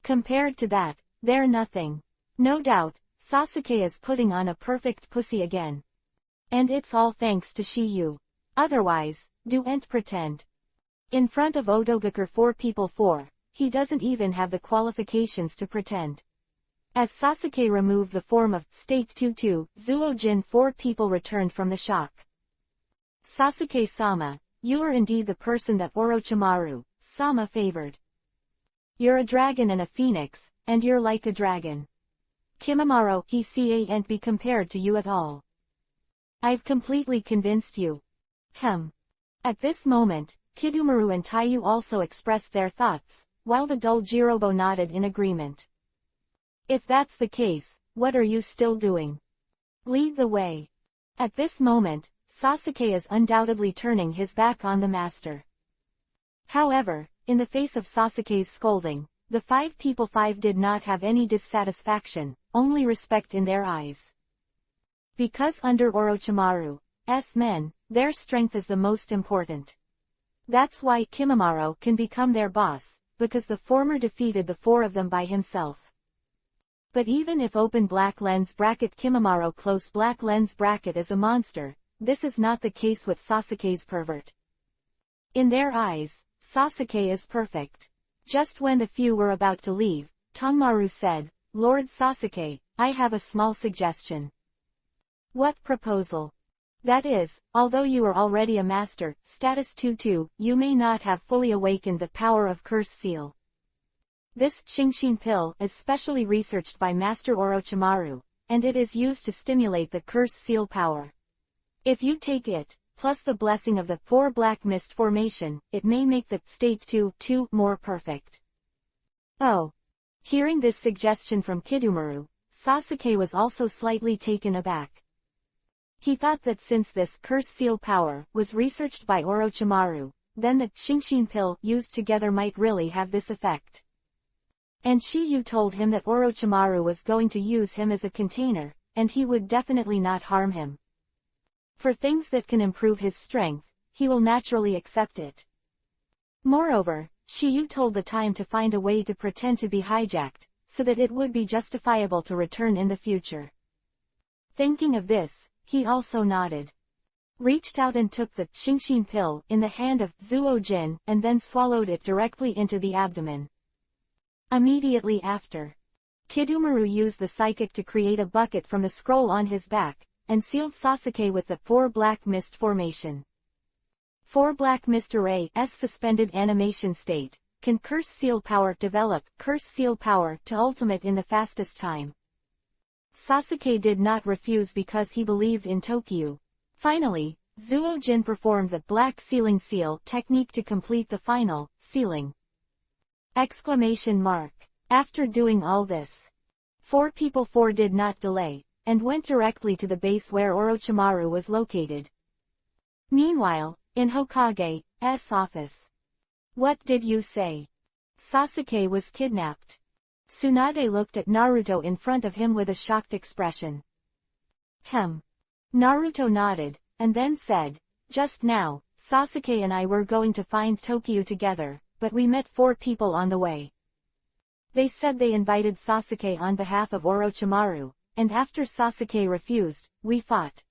Compared to that, they're nothing. No doubt, Sasuke is putting on a perfect pussy again. And it's all thanks to Shiyu. Otherwise, don't pretend. In front of Otogakur 4 people 4, he doesn't even have the qualifications to pretend. As Sasuke removed the form of State 22, Zuo-jin, 4 people returned from the shock. Sasuke-sama, you are indeed the person that Orochimaru-sama favored. You're a dragon and a phoenix, and you're like a dragon. Kimimaro, he can't be compared to you at all. I've completely convinced you. At this moment, Kidomaru and Taiyu also expressed their thoughts, while the dull Jirobo nodded in agreement. If that's the case, what are you still doing? Lead the way. At this moment, Sasuke is undoubtedly turning his back on the master. However, in the face of Sasuke's scolding, the 5 people 5 did not have any dissatisfaction, only respect in their eyes. Because under Orochimaru's men, their strength is the most important. That's why Kimimaro can become their boss, because the former defeated the 4 of them by himself. But even if open black lens bracket Kimimaro close black lens bracket is a monster, this is not the case with Sasuke's pervert. In their eyes, Sasuke is perfect. Just when the few were about to leave, Tongmaru said, Lord Sasuke, I have a small suggestion. What proposal? That is, although you are already a master, status 2-2, you may not have fully awakened the power of Curse Seal. This Shinshin pill is specially researched by Master Orochimaru, and it is used to stimulate the Curse Seal power. If you take it, plus the blessing of the 4 Black Mist formation, it may make the state 2-2 more perfect. Oh. Hearing this suggestion from Kidomaru, Sasuke was also slightly taken aback. He thought that since this Curse Seal power was researched by Orochimaru, then the Shinshin pill used together might really have this effect. And Shiyu told him that Orochimaru was going to use him as a container, and he would definitely not harm him. For things that can improve his strength, he will naturally accept it. Moreover, Shiyu told the time to find a way to pretend to be hijacked, so that it would be justifiable to return in the future. Thinking of this, he also nodded. Reached out and took the Shinshin pill in the hand of Zuo-jin and then swallowed it directly into the abdomen. Immediately after, Kidomaru used the psychic to create a bucket from the scroll on his back, and sealed Sasuke with the 4 Black Mist formation. 4 Black Mist Array's suspended animation state, can Curse Seal power develop Curse Seal power to ultimate in the fastest time. Sasuke did not refuse because he believed in Tokyo. Finally, Zuo-jin performed the Black Sealing Seal technique to complete the final sealing. After doing all this, 4 people 4 did not delay, and went directly to the base where Orochimaru was located. Meanwhile, in Hokage's office. What did you say? Sasuke was kidnapped. Tsunade looked at Naruto in front of him with a shocked expression. Naruto nodded, and then said, just now, Sasuke and I were going to find Tokyo together, but we met 4 people on the way. They said they invited Sasuke on behalf of Orochimaru, and after Sasuke refused, we fought.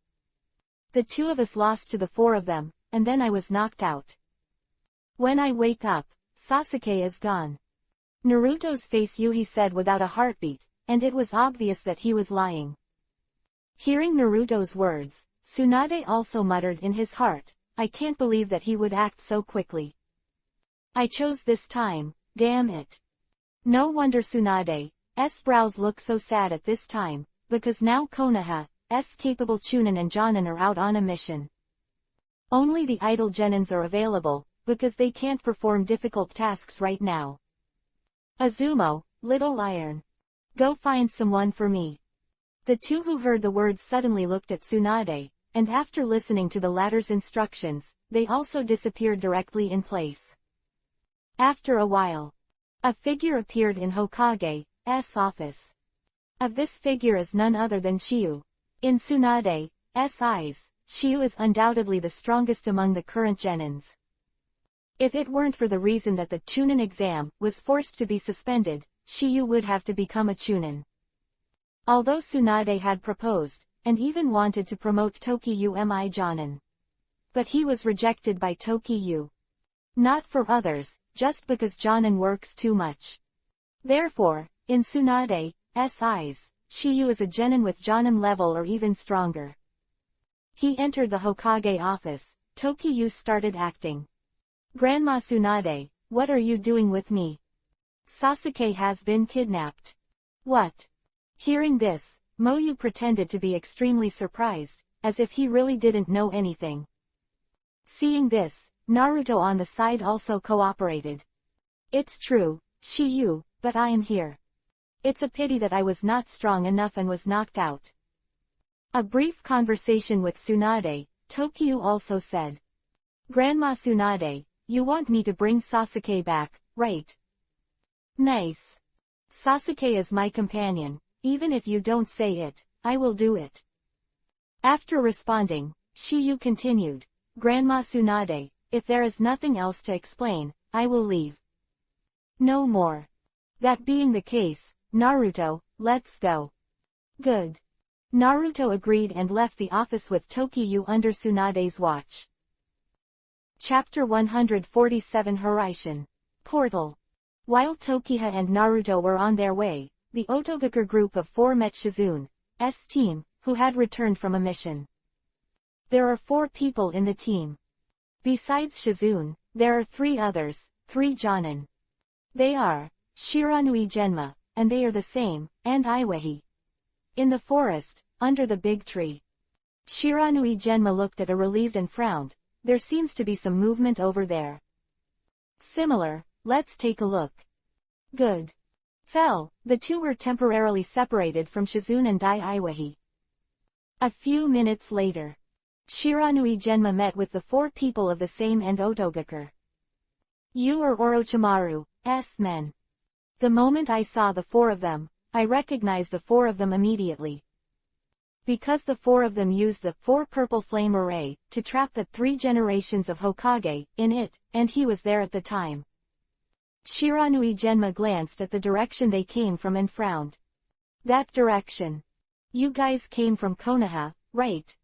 The 2 of us lost to the 4 of them, and then I was knocked out. When I wake up, Sasuke is gone. Naruto's face he said without a heartbeat, and it was obvious that he was lying. Hearing Naruto's words, Tsunade also muttered in his heart, I can't believe that he would act so quickly. I chose this time, damn it. No wonder Tsunade's brows look so sad at this time, because now Konoha's capable Chunin and Jonin are out on a mission. Only the idle Genins are available, because they can't perform difficult tasks right now. Azumo, Little Iron. Go find someone for me. The 2 who heard the words suddenly looked at Tsunade, and after listening to the latter's instructions, they also disappeared directly in place. After a while, a figure appeared in Hokage's office. Of this figure is none other than Shiyu. In Tsunade's eyes, Shiyu is undoubtedly the strongest among the current Genins. If it weren't for the reason that the Chunin exam was forced to be suspended, Shiyu would have to become a Chunin. Although Tsunade had proposed, and even wanted to promote Tokiyu Mi Jonin. But he was rejected by Tokiyu. Not for others, just because Jonin works too much. Therefore, in Tsunade's eyes, Shiyu is a genin with Jonin level or even stronger. He entered the Hokage office. Tokiyu started acting. Grandma Tsunade, what are you doing with me? Sasuke has been kidnapped. What? Hearing this, Moyu pretended to be extremely surprised, as if he really didn't know anything. Seeing this, Naruto on the side also cooperated. It's true, Shiyu, but I am here. It's a pity that I was not strong enough and was knocked out. A brief conversation with Tsunade, Tokiyu also said. Grandma Tsunade, you want me to bring Sasuke back, right? Nice. Sasuke is my companion, even if you don't say it, I will do it. After responding, Shiyu continued, Grandma Tsunade, if there is nothing else to explain, I will leave. No more. That being the case, Naruto, let's go. Good. Naruto agreed and left the office with Tokiyu under Tsunade's watch. Chapter 147 Horaishin. Portal. While Tokiha and Naruto were on their way, the Otogakure group of 4 met Shizune's team, who had returned from a mission. There are 4 people in the team. Besides Shizune, there are 3 others, 3 Jonin. They are Shiranui Genma, and they are the same, and Iwehi. In the forest, under the big tree. Shiranui Genma looked at a relieved and frowned. There seems to be some movement over there. Similar, let's take a look. Good. The 2 were temporarily separated from Shizune and Iwehi. A few minutes later, Shiranui Genma met with the 4 people of the same and Otogakure. You are Orochimaru's men. The moment I saw the 4 of them, I recognized the 4 of them immediately. Because the 4 of them used the 4 purple flame array to trap the 3 generations of Hokage in it, and he was there at the time. Shiranui Genma glanced at the direction they came from and frowned. That direction. You guys came from Konoha, right?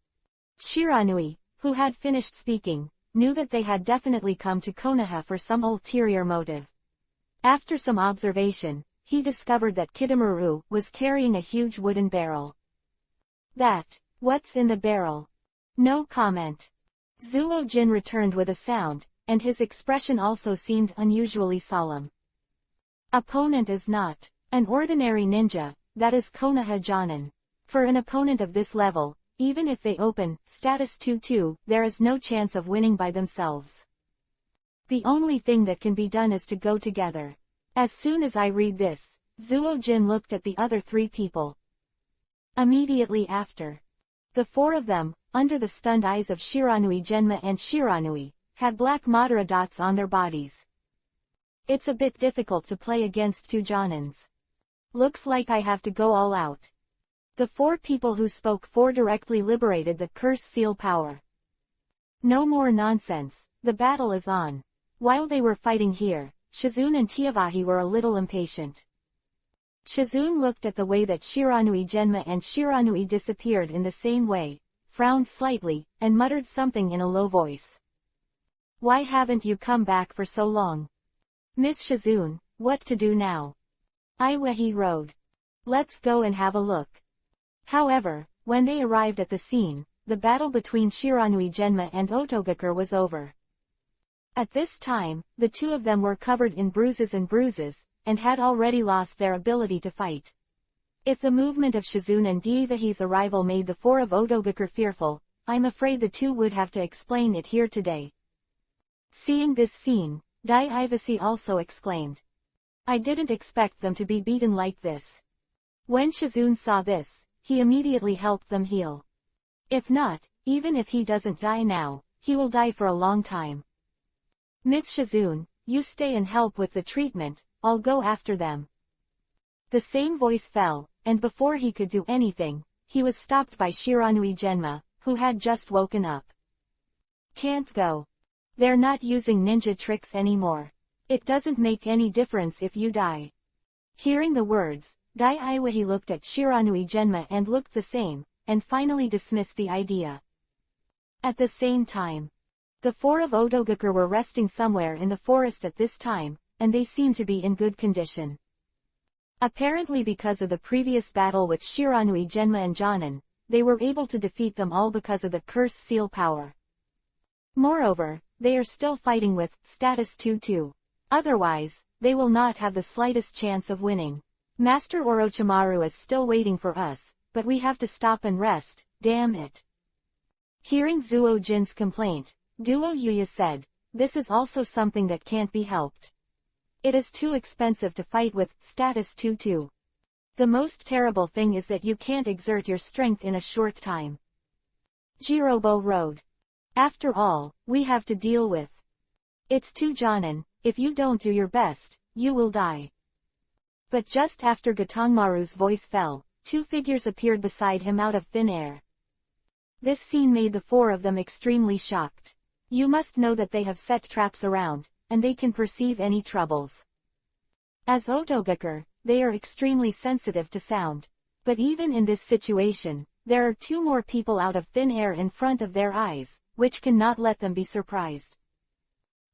Shiranui, who had finished speaking, knew that they had definitely come to Konoha for some ulterior motive. After some observation, he discovered that Kitamura was carrying a huge wooden barrel. What's in the barrel? No comment. Zuo-jin returned with a sound, and his expression also seemed unusually solemn. Opponent is not an ordinary ninja, that is Konoha Jonin. For an opponent of this level, even if they open status 2-2, there is no chance of winning by themselves. The only thing that can be done is to go together. As soon as I read this, Zuo-jin looked at the other 3 people. Immediately after, the 4 of them, under the stunned eyes of Shiranui Genma and Shiranui, had black Madara dots on their bodies. It's a bit difficult to play against 2 Jonins. Looks like I have to go all out. The 4 people who spoke 4 directly liberated the curse seal power. No more nonsense, the battle is on. While they were fighting here, Shizune and Tiavahi were a little impatient. Shizune looked at the way that Shiranui Genma and Shiranui disappeared in the same way, frowned slightly, and muttered something in a low voice. Why haven't you come back for so long? Miss Shizune, what to do now? Iwehi rode. Let's go and have a look. However, when they arrived at the scene, the battle between Shiranui Genma and Otogakure was over. At this time, the 2 of them were covered in bruises and had already lost their ability to fight. If the movement of Shizune and Daivahi's arrival made the 4 of Otogakure fearful, I'm afraid the 2 would have to explain it here today. Seeing this scene, Daivahi also exclaimed. I didn't expect them to be beaten like this. When Shizune saw this, he immediately helped them heal. If not, even if he doesn't die now, he will die for a long time. Miss Shizune, you stay and help with the treatment, I'll go after them. The same voice fell, and before he could do anything, he was stopped by Shiranui Genma, who had just woken up. Can't go. They're not using ninja tricks anymore. It doesn't make any difference if you die. Hearing the words, Daiwahi looked at Shiranui Genma and looked the same, and finally dismissed the idea. At the same time, the 4 of Otogakure were resting somewhere in the forest at this time, and they seemed to be in good condition. Apparently because of the previous battle with Shiranui Genma and Jonin, they were able to defeat them all because of the curse seal power. Moreover, they are still fighting with status 2-2. Otherwise, they will not have the slightest chance of winning. Master Orochimaru is still waiting for us, but we have to stop and rest, damn it. Hearing Zuo Jin's complaint, Duo Yuya said, this is also something that can't be helped. It is too expensive to fight with status 2-2. The most terrible thing is that you can't exert your strength in a short time. Jirobo rode. After all, we have to deal with. It's 2 Jonin, if you don't do your best, you will die. But just after Gotongmaru's voice fell, 2 figures appeared beside him out of thin air. This scene made the 4 of them extremely shocked. You must know that they have set traps around, and they can perceive any troubles. As Otogaker, they are extremely sensitive to sound. But even in this situation, there are 2 more people out of thin air in front of their eyes, which cannot let them be surprised.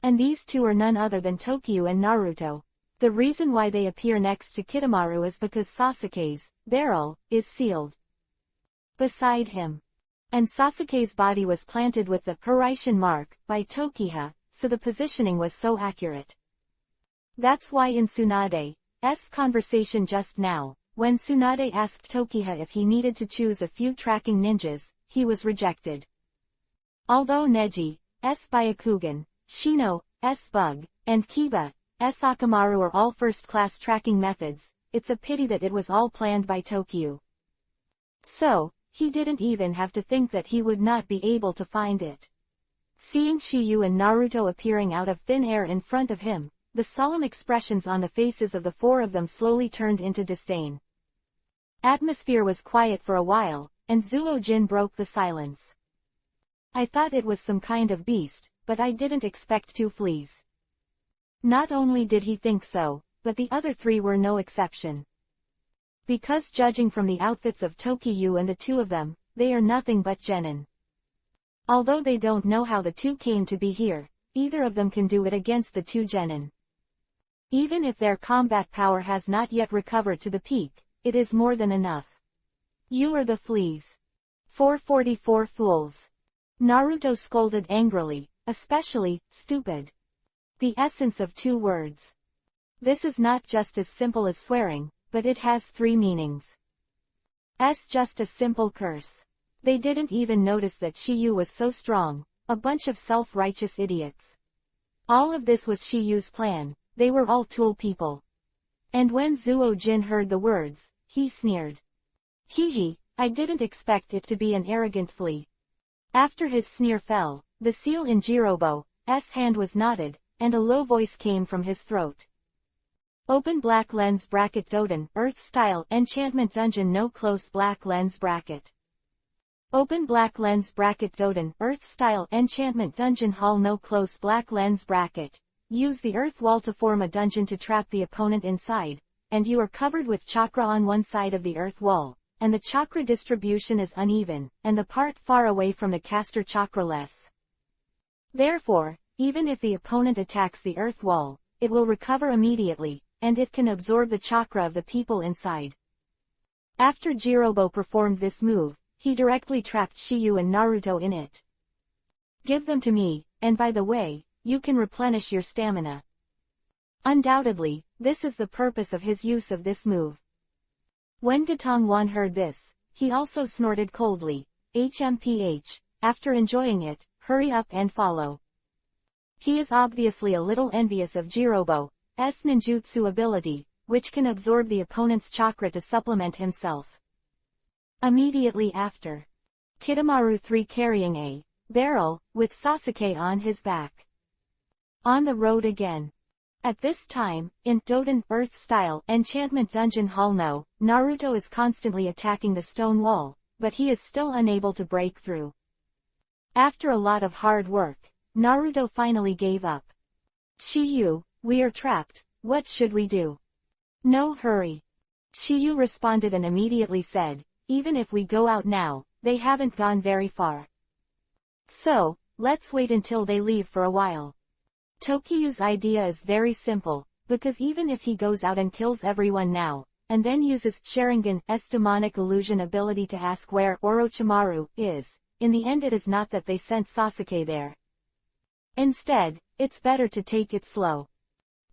And these 2 are none other than Tokyo and Naruto. The reason why they appear next to Kitamaro is because Sasuke's barrel is sealed beside him. And Sasuke's body was planted with the Hiraishin mark by Tokiha, so the positioning was so accurate. That's why in Tsunade's conversation just now, when Tsunade asked Tokiha if he needed to choose a few tracking ninjas, he was rejected. Although Neji's Byakugan, Shino's Bug, and Kiba's Akamaru are all first-class tracking methods, it's a pity that it was all planned by Tokyo. So, he didn't even have to think that he would not be able to find it. Seeing Shiyu and Naruto appearing out of thin air in front of him, the solemn expressions on the faces of the 4 of them slowly turned into disdain. Atmosphere was quiet for a while, and Zuo Jin broke the silence. I thought it was some kind of beast, but I didn't expect 2 fleas. Not only did he think so, but the other 3 were no exception. Because judging from the outfits of Tokyo and the 2 of them, they are nothing but genin. Although they don't know how the 2 came to be here, either of them can do it against the 2 genin. Even if their combat power has not yet recovered to the peak, it is more than enough. You are the fleas. 444 fools. Naruto scolded angrily, especially, stupid. The essence of 2 words. This is not just as simple as swearing, but it has 3 meanings. Just a simple curse. They didn't even notice that Shiyu was so strong, a bunch of self-righteous idiots. All of this was Shiyu's plan, they were all tool people. And when Zuo Jin heard the words, he sneered. Hee, I didn't expect it to be an arrogant flea. After his sneer fell, the seal in Jirobo's hand was knotted, and a low voice came from his throat. Open black lens bracket Doden, Earth Style, Enchantment Dungeon no close black lens bracket. Open black lens bracket Doden, Earth Style, Enchantment Dungeon Hall no close black lens bracket. Use the earth wall to form a dungeon to trap the opponent inside, and you are covered with chakra on one side of the earth wall, and the chakra distribution is uneven, and the part far away from the caster chakra less. Therefore, even if the opponent attacks the earth wall, it will recover immediately, and it can absorb the chakra of the people inside. After Jirobo performed this move, he directly trapped Shiyu and Naruto in it. Give them to me, and by the way, you can replenish your stamina. Undoubtedly, this is the purpose of his use of this move. When Gatong heard this, he also snorted coldly, HMPH, after enjoying it, hurry up and follow. He is obviously a little envious of Jirobo's ninjutsu ability, which can absorb the opponent's chakra to supplement himself. Immediately after, Kitamaru 3 carrying a barrel, with Sasuke on his back. On the road again. At this time, in Doden, Earth Style, Enchantment Dungeon Hall no, Naruto is constantly attacking the stone wall, but he is still unable to break through. After a lot of hard work, Naruto finally gave up. Shiyu, we are trapped, what should we do? No hurry. Shiyu responded and immediately said, even if we go out now, they haven't gone very far. So, let's wait until they leave for a while. Tokyo's idea is very simple, because even if he goes out and kills everyone now, and then uses Sharingan's demonic illusion ability to ask where Orochimaru is. In the end, it is not that they sent Sasuke there. Instead, it's better to take it slow.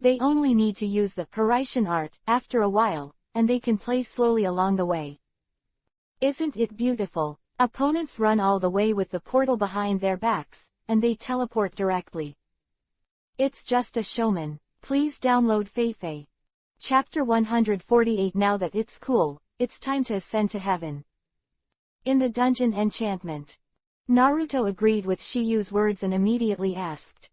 They only need to use the Hiraishin art after a while, and they can play slowly along the way. Isn't it beautiful? Opponents run all the way with the portal behind their backs, and they teleport directly. It's just a showman. Please download Feifei. Chapter 148. Now that it's cool, it's time to ascend to heaven. In the dungeon enchantment. Naruto agreed with Shiyu's words and immediately asked.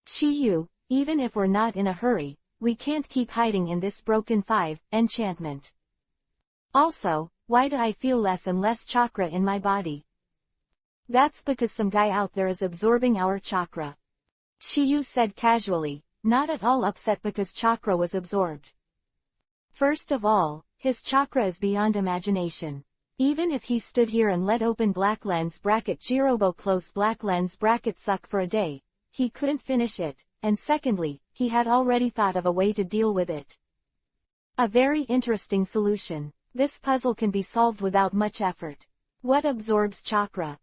Shiyu, even if we're not in a hurry, we can't keep hiding in this broken 5 enchantment. Also, why do I feel less and less chakra in my body? That's because some guy out there is absorbing our chakra. Shiyu said casually, not at all upset because chakra was absorbed. First of all, his chakra is beyond imagination. Even if he stood here and let open black lens bracket Jirobo close black lens bracket suck for a day, he couldn't finish it, and secondly, he had already thought of a way to deal with it. A very interesting solution. This puzzle can be solved without much effort. What absorbs chakra?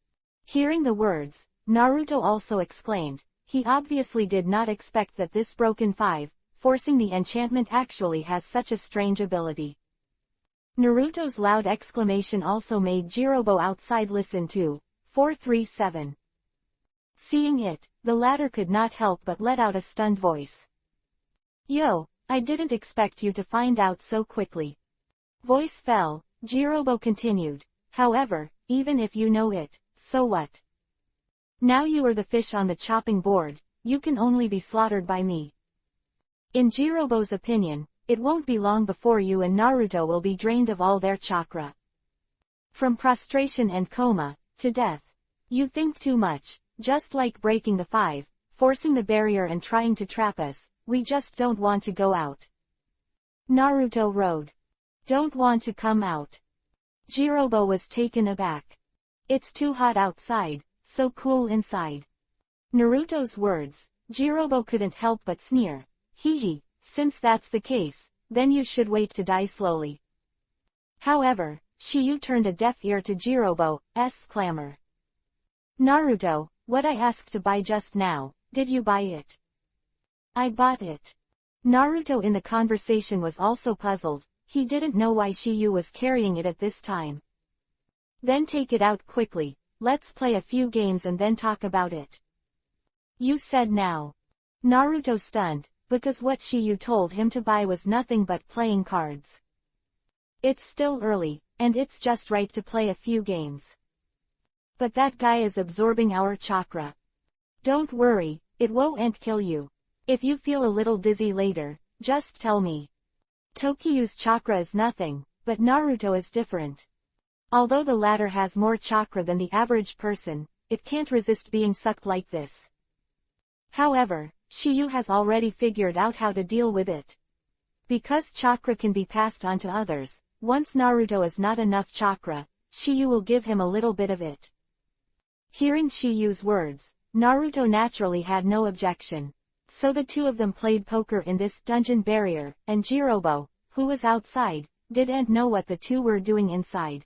Hearing the words, Naruto also exclaimed. He obviously did not expect that this broken 5, forcing the enchantment actually has such a strange ability. Naruto's loud exclamation also made Jirobo outside listen to. 437. Seeing it, the latter could not help but let out a stunned voice. Yo, I didn't expect you to find out so quickly. Voice fell, Jirobo continued. However, even if you know it, so what? Now you are the fish on the chopping board, you can only be slaughtered by me. In Jirobo's opinion, it won't be long before you and Naruto will be drained of all their chakra. From prostration and coma, to death. You think too much, just like breaking the 5, forcing the barrier and trying to trap us, we just don't want to go out. Naruto rode. Don't want to come out. Jirobo was taken aback. It's too hot outside, so cool inside. Naruto's words, Jirobo couldn't help but sneer. Hee, since that's the case, then you should wait to die slowly. However, Shiyu turned a deaf ear to Jirobo's clamor. Naruto, what I asked to buy just now, did you buy it? I bought it. Naruto in the conversation was also puzzled. He didn't know why Shiyu was carrying it at this time. Then take it out quickly, let's play a few games and then talk about it. You said now. Naruto stunned, because what Shiyu told him to buy was nothing but playing cards. It's still early, and it's just right to play a few games. But that guy is absorbing our chakra. Don't worry, it won't kill you. If you feel a little dizzy later, just tell me. Tokiyu's chakra is nothing, but Naruto is different. Although the latter has more chakra than the average person, it can't resist being sucked like this. However, Shiyu has already figured out how to deal with it. Because chakra can be passed on to others, once Naruto is not enough chakra, Shiyu will give him a little bit of it. Hearing Shiyu's words, Naruto naturally had no objection. So the two of them played poker in this dungeon barrier, and Jirobo, who was outside, didn't know what the two were doing inside.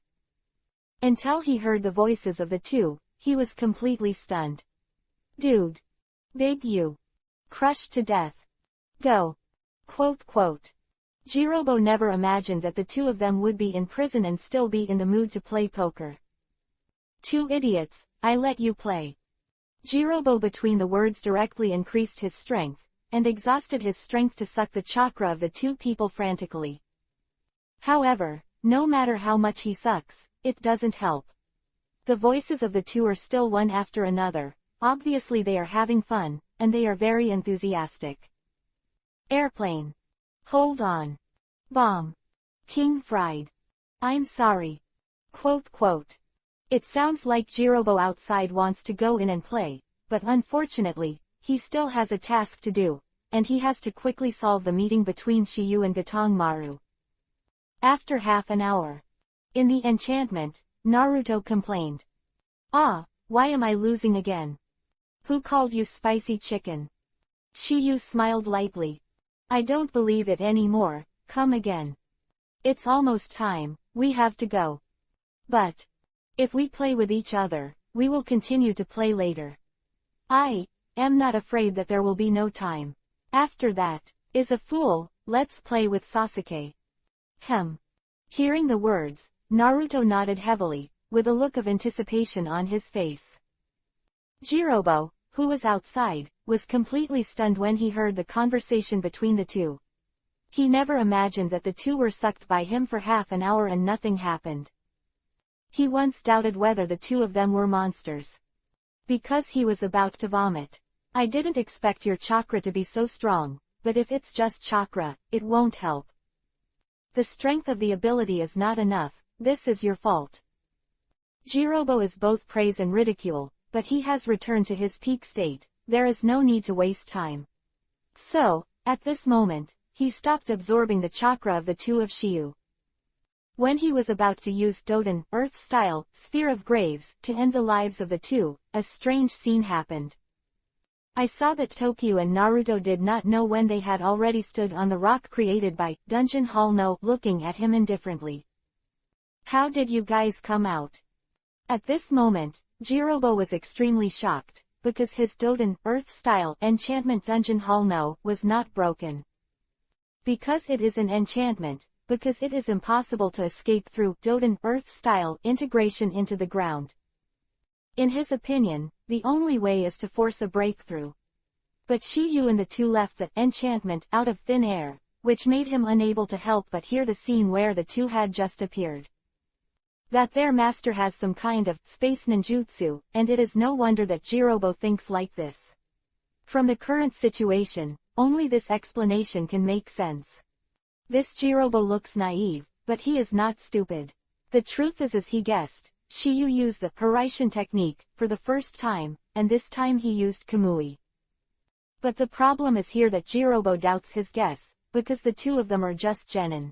Until he heard the voices of the two, he was completely stunned. Dude. Big you. Crushed to death. Go. Quote. Jirobo never imagined that the two of them would be in prison and still be in the mood to play poker. Two idiots, I let you play. Jirobo between the words directly increased his strength, and exhausted his strength to suck the chakra of the two people frantically. However, no matter how much he sucks, it doesn't help. The voices of the two are still one after another. Obviously they are having fun, and they are very enthusiastic. Airplane. Hold on. Bomb. King fried. I'm sorry. Quote. It sounds like Jirobo outside wants to go in and play, but unfortunately, he still has a task to do, and he has to quickly solve the meeting between Shiyu and Gatongmaru. After half an hour. In the enchantment, Naruto complained. Ah, why am I losing again? Who called you spicy chicken? Shiyu smiled lightly. I don't believe it anymore, come again. It's almost time, we have to go. But if we play with each other, we will continue to play later. I am not afraid that there will be no time. After that is a fool, let's play with Sasuke. Hem. Hearing the words, Naruto nodded heavily, with a look of anticipation on his face. Jirobo, who was outside, was completely stunned when he heard the conversation between the two. He never imagined that the two were sucked by him for half an hour and nothing happened. He once doubted whether the two of them were monsters. Because he was about to vomit. I didn't expect your chakra to be so strong, but if it's just chakra, it won't help. The strength of the ability is not enough, this is your fault. Jirobo is both praise and ridicule, but he has returned to his peak state, there is no need to waste time. So, at this moment, he stopped absorbing the chakra of the two of Shiyu. When he was about to use Doden, Earth-style, Sphere of Graves, to end the lives of the two, a strange scene happened. I saw that Tokyo and Naruto did not know when they had already stood on the rock created by Dungeon Hall No, looking at him indifferently. How did you guys come out? At this moment, Jirobo was extremely shocked, because his Doden, Earth-style, enchantment Dungeon Hall No, was not broken. Because it is an enchantment, because it is impossible to escape through Doden, Earth-style, integration into the ground. In his opinion, the only way is to force a breakthrough. But Shiyu and the two left the enchantment out of thin air, which made him unable to help but hear the scene where the two had just appeared. That their master has some kind of space ninjutsu, and it is no wonder that Jirobo thinks like this. From the current situation, only this explanation can make sense. This Jirobo looks naive, but he is not stupid. The truth is, as he guessed, Shiyu used the Hiraishin technique for the first time, and this time he used Kamui. But the problem is here that Jirobo doubts his guess, because the two of them are just genin.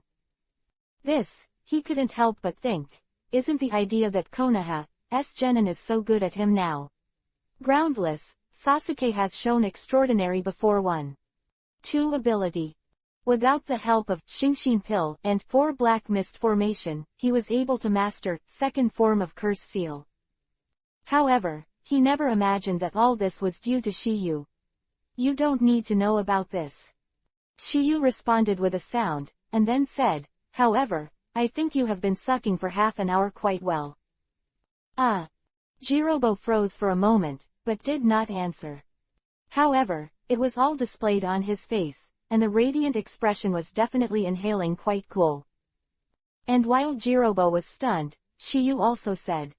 This, he couldn't help but think, isn't the idea that Konoha's genin is so good at him now. Groundless, Sasuke has shown extraordinary before 1-2 ability. Without the help of Shinshin Pill and 4 Black Mist formation, he was able to master second form of Curse Seal. However, he never imagined that all this was due to Shiyu. You don't need to know about this. Shiyu responded with a sound, and then said, however, I think you have been sucking for half an hour quite well. Jirobo froze for a moment, but did not answer. However, it was all displayed on his face, and the radiant expression was definitely inhaling quite cool. And while Jirobo was stunned, Shiyu also said,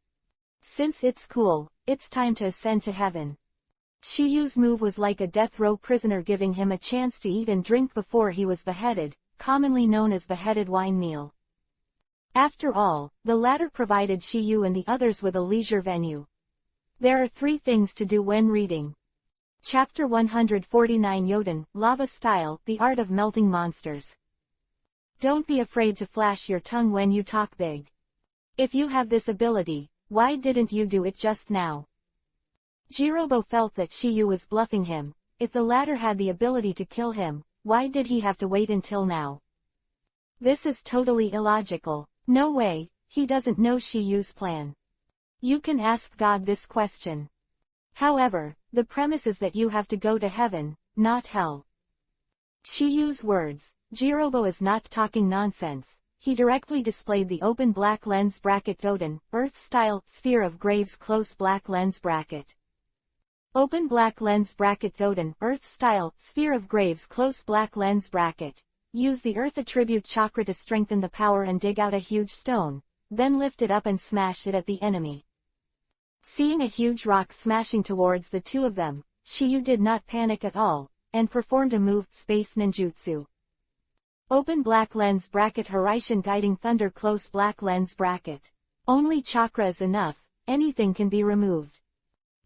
since it's cool, it's time to ascend to heaven. Shiyu's move was like a death row prisoner giving him a chance to eat and drink before he was beheaded, commonly known as beheaded wine meal. After all, the latter provided Shiyu and the others with a leisure venue. There are 3 things to do when reading. Chapter 149 Yoden, Lava Style, The Art of Melting Monsters. Don't be afraid to flash your tongue when you talk big. If you have this ability, why didn't you do it just now? Jirobo felt that Shiyu was bluffing him. If the latter had the ability to kill him, why did he have to wait until now? This is totally illogical. No way, he doesn't know Shiyu's plan. You can ask God this question. However, the premise is that you have to go to heaven, not hell. Shiyu's words, Jirobo is not talking nonsense. He directly displayed the open black lens bracket Doden, Earth-style, Sphere of Graves close black lens bracket. Open black lens bracket Doden, Earth-style, Sphere of Graves close black lens bracket. Use the Earth attribute chakra to strengthen the power and dig out a huge stone, then lift it up and smash it at the enemy. Seeing a huge rock smashing towards the two of them, Shiyu did not panic at all, and performed a move, Space Ninjutsu. Open black lens bracket Hiraishin guiding thunder close black lens bracket. Only chakra is enough, anything can be removed.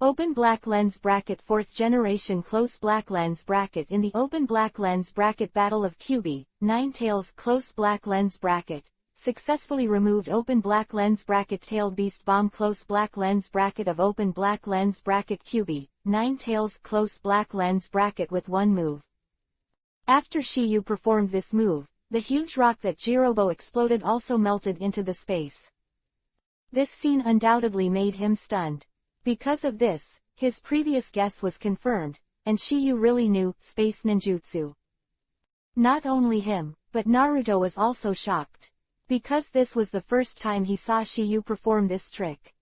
Open black lens bracket 4th generation close black lens bracket in the open black lens bracket Battle of Kyubi, 9 tails close black lens bracket. Successfully removed open black lens bracket tailed beast bomb close black lens bracket of open black lens bracket Kyubi, 9 tails close black lens bracket with 1 move. After Shiyu performed this move, the huge rock that Jirobo exploded also melted into the space. This scene undoubtedly made him stunned. Because of this, his previous guess was confirmed, and Shiyu really knew space ninjutsu. Not only him, but Naruto was also shocked. Because this was the first time he saw Shiyu perform this trick.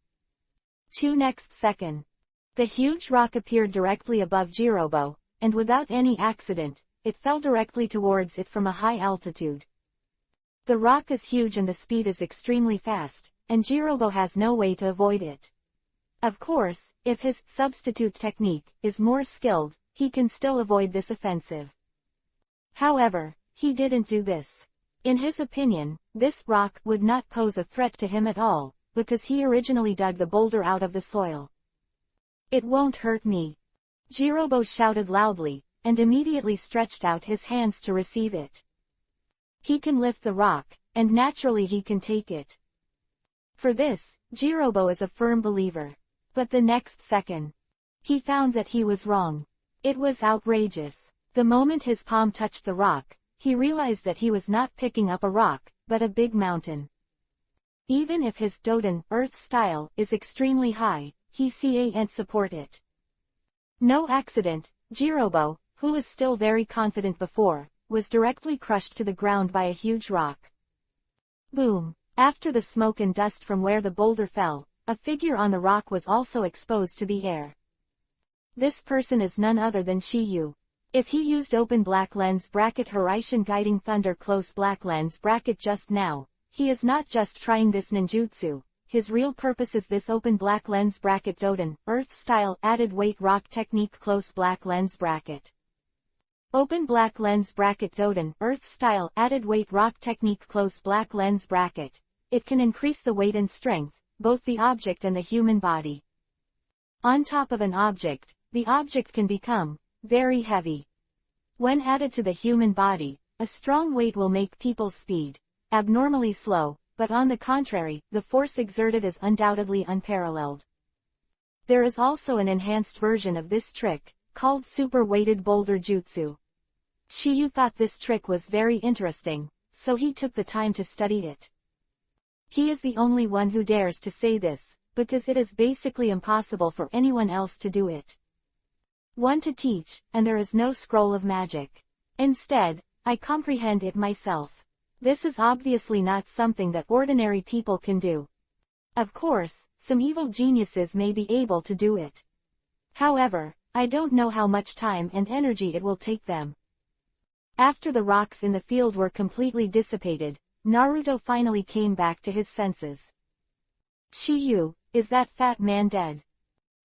Next second, the huge rock appeared directly above Jirobo, and without any accident, it fell directly towards it from a high altitude. The rock is huge and the speed is extremely fast, and Jirobo has no way to avoid it. Of course, if his substitute technique is more skilled, he can still avoid this offensive. However, he didn't do this. In his opinion, this rock would not pose a threat to him at all, because he originally dug the boulder out of the soil. It won't hurt me. Jirobo shouted loudly, and immediately stretched out his hands to receive it. He can lift the rock, and naturally he can take it. For this, Jirobo is a firm believer. But the next second, he found that he was wrong. It was outrageous. The moment his palm touched the rock, he realized that he was not picking up a rock, but a big mountain. Even if his Doden, earth style, is extremely high, he can't support it. No accident, Jirobo, who was still very confident before, was directly crushed to the ground by a huge rock. Boom! After the smoke and dust from where the boulder fell, a figure on the rock was also exposed to the air. This person is none other than Shiyu. If he used open black lens bracket Horaishin guiding thunder close black lens bracket just now, he is not just trying this ninjutsu, his real purpose is this open black lens bracket Doden, earth style added weight rock technique close black lens bracket. Open black lens bracket Doden, earth style added weight rock technique close black lens bracket. It can increase the weight and strength, both the object and the human body. On top of an object, the object can become very heavy. When added to the human body, a strong weight will make people's speed abnormally slow, but on the contrary, the force exerted is undoubtedly unparalleled. There is also an enhanced version of this trick, called super weighted boulder jutsu. Shiyu thought this trick was very interesting, so he took the time to study it. He is the only one who dares to say this, because it is basically impossible for anyone else to do it. One to teach, and there is no scroll of magic. Instead, I comprehend it myself. This is obviously not something that ordinary people can do. Of course, some evil geniuses may be able to do it. However, I don't know how much time and energy it will take them. After the rocks in the field were completely dissipated, Naruto finally came back to his senses. Shiyu, is that fat man dead?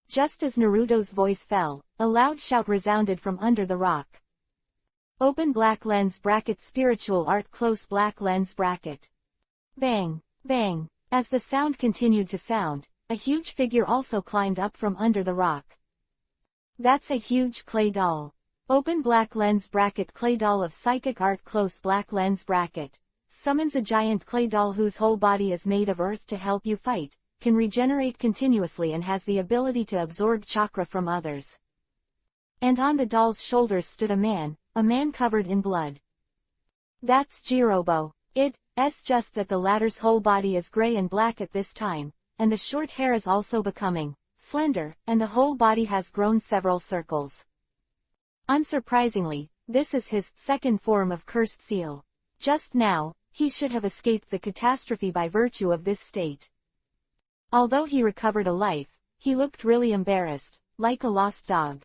Just as Naruto's voice fell, a loud shout resounded from under the rock. Open black lens bracket spiritual art close black lens bracket. Bang, bang. As the sound continued to sound, a huge figure also climbed up from under the rock. That's a huge clay doll. Open black lens bracket clay doll of psychic art close black lens bracket. Summons a giant clay doll whose whole body is made of earth to help you fight, can regenerate continuously and has the ability to absorb chakra from others. And on the doll's shoulders stood a man covered in blood. That's Jirobo. It's just that the latter's whole body is gray and black at this time, and the short hair is also becoming slender, and the whole body has grown several circles. Unsurprisingly, this is his second form of cursed seal. Just now, he should have escaped the catastrophe by virtue of this state. Although he recovered a life, he looked really embarrassed, like a lost dog.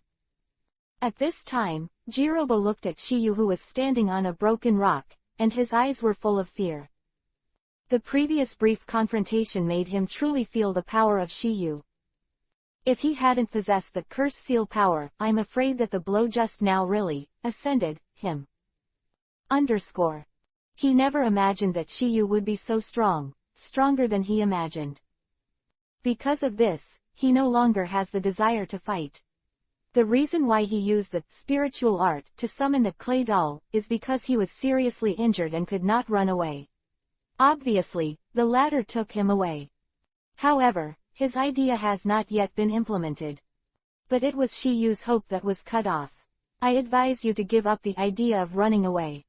At this time, Jirobo looked at Shiyu who was standing on a broken rock, and his eyes were full of fear. The previous brief confrontation made him truly feel the power of Shiyu. If he hadn't possessed the curse seal power, I'm afraid that the blow just now really ascended him. He never imagined that Shiyu would be so strong, stronger than he imagined. Because of this, he no longer has the desire to fight. The reason why he used the spiritual art to summon the clay doll is because he was seriously injured and could not run away. Obviously, the latter took him away. However, his idea has not yet been implemented. But it was Shiyu's hope that was cut off. I advise you to give up the idea of running away.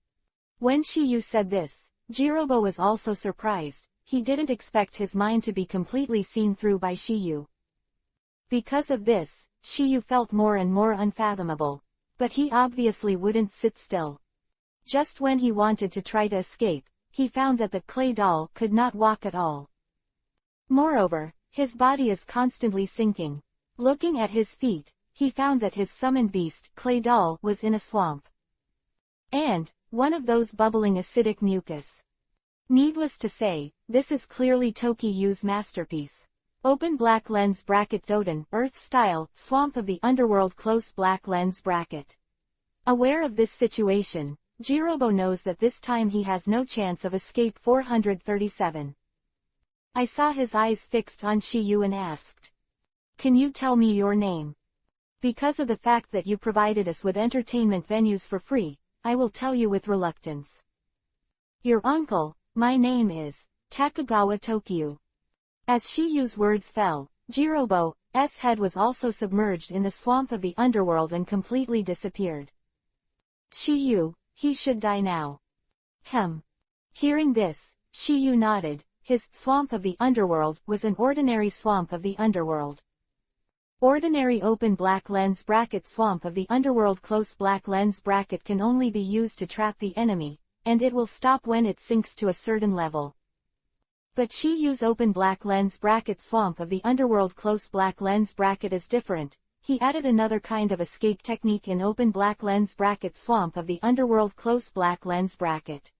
When Shiyu said this, Jirobo was also surprised. He didn't expect his mind to be completely seen through by Shiyu. Because of this, Shiyu felt more and more unfathomable. But he obviously wouldn't sit still. Just when he wanted to try to escape, he found that the clay doll could not walk at all. Moreover, his body is constantly sinking. Looking at his feet, he found that his summoned beast, clay doll, was in a swamp. And one of those bubbling acidic mucus. Needless to say, this is clearly Tokiyu's masterpiece. Open black lens bracket Doden, Earth style, Swamp of the Underworld close black lens bracket. Aware of this situation, Jirobo knows that this time he has no chance of escape. 437. I saw his eyes fixed on Shiyu and asked. Can you tell me your name? Because of the fact that you provided us with entertainment venues for free, I will tell you with reluctance. Your uncle, my name is Takagawa Tokiyu. As Shiyu's words fell, Jirobo's head was also submerged in the swamp of the underworld and completely disappeared. Shiyu, he should die now. Hearing this, Shiyu nodded. His swamp of the underworld was an ordinary swamp of the underworld. Ordinary open black lens bracket swamp of the underworld close black lens bracket can only be used to trap the enemy, and it will stop when it sinks to a certain level. But Shiyu's open black lens bracket swamp of the underworld close black lens bracket is different. He added another kind of escape technique in open black lens bracket swamp of the underworld close black lens bracket.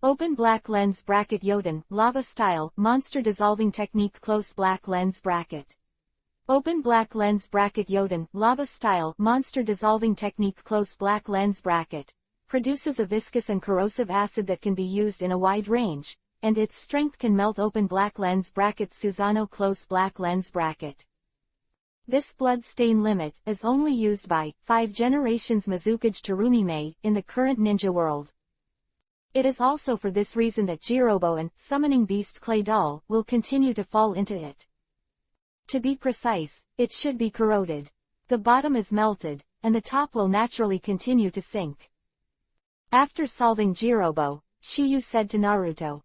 Open black lens bracket Yoden, lava style, monster dissolving technique close black lens bracket. Open black lens bracket Yoden, lava style, monster dissolving technique close black lens bracket. Produces a viscous and corrosive acid that can be used in a wide range, and its strength can melt open black lens bracket Susano close black lens bracket. This blood stain limit is only used by 5 generations Mizukage Terumime in the current ninja world. It is also for this reason that Jirobo and Summoning Beast Clay Doll will continue to fall into it. To be precise, it should be corroded. The bottom is melted, and the top will naturally continue to sink. After solving Jirobo, Shiyu said to Naruto.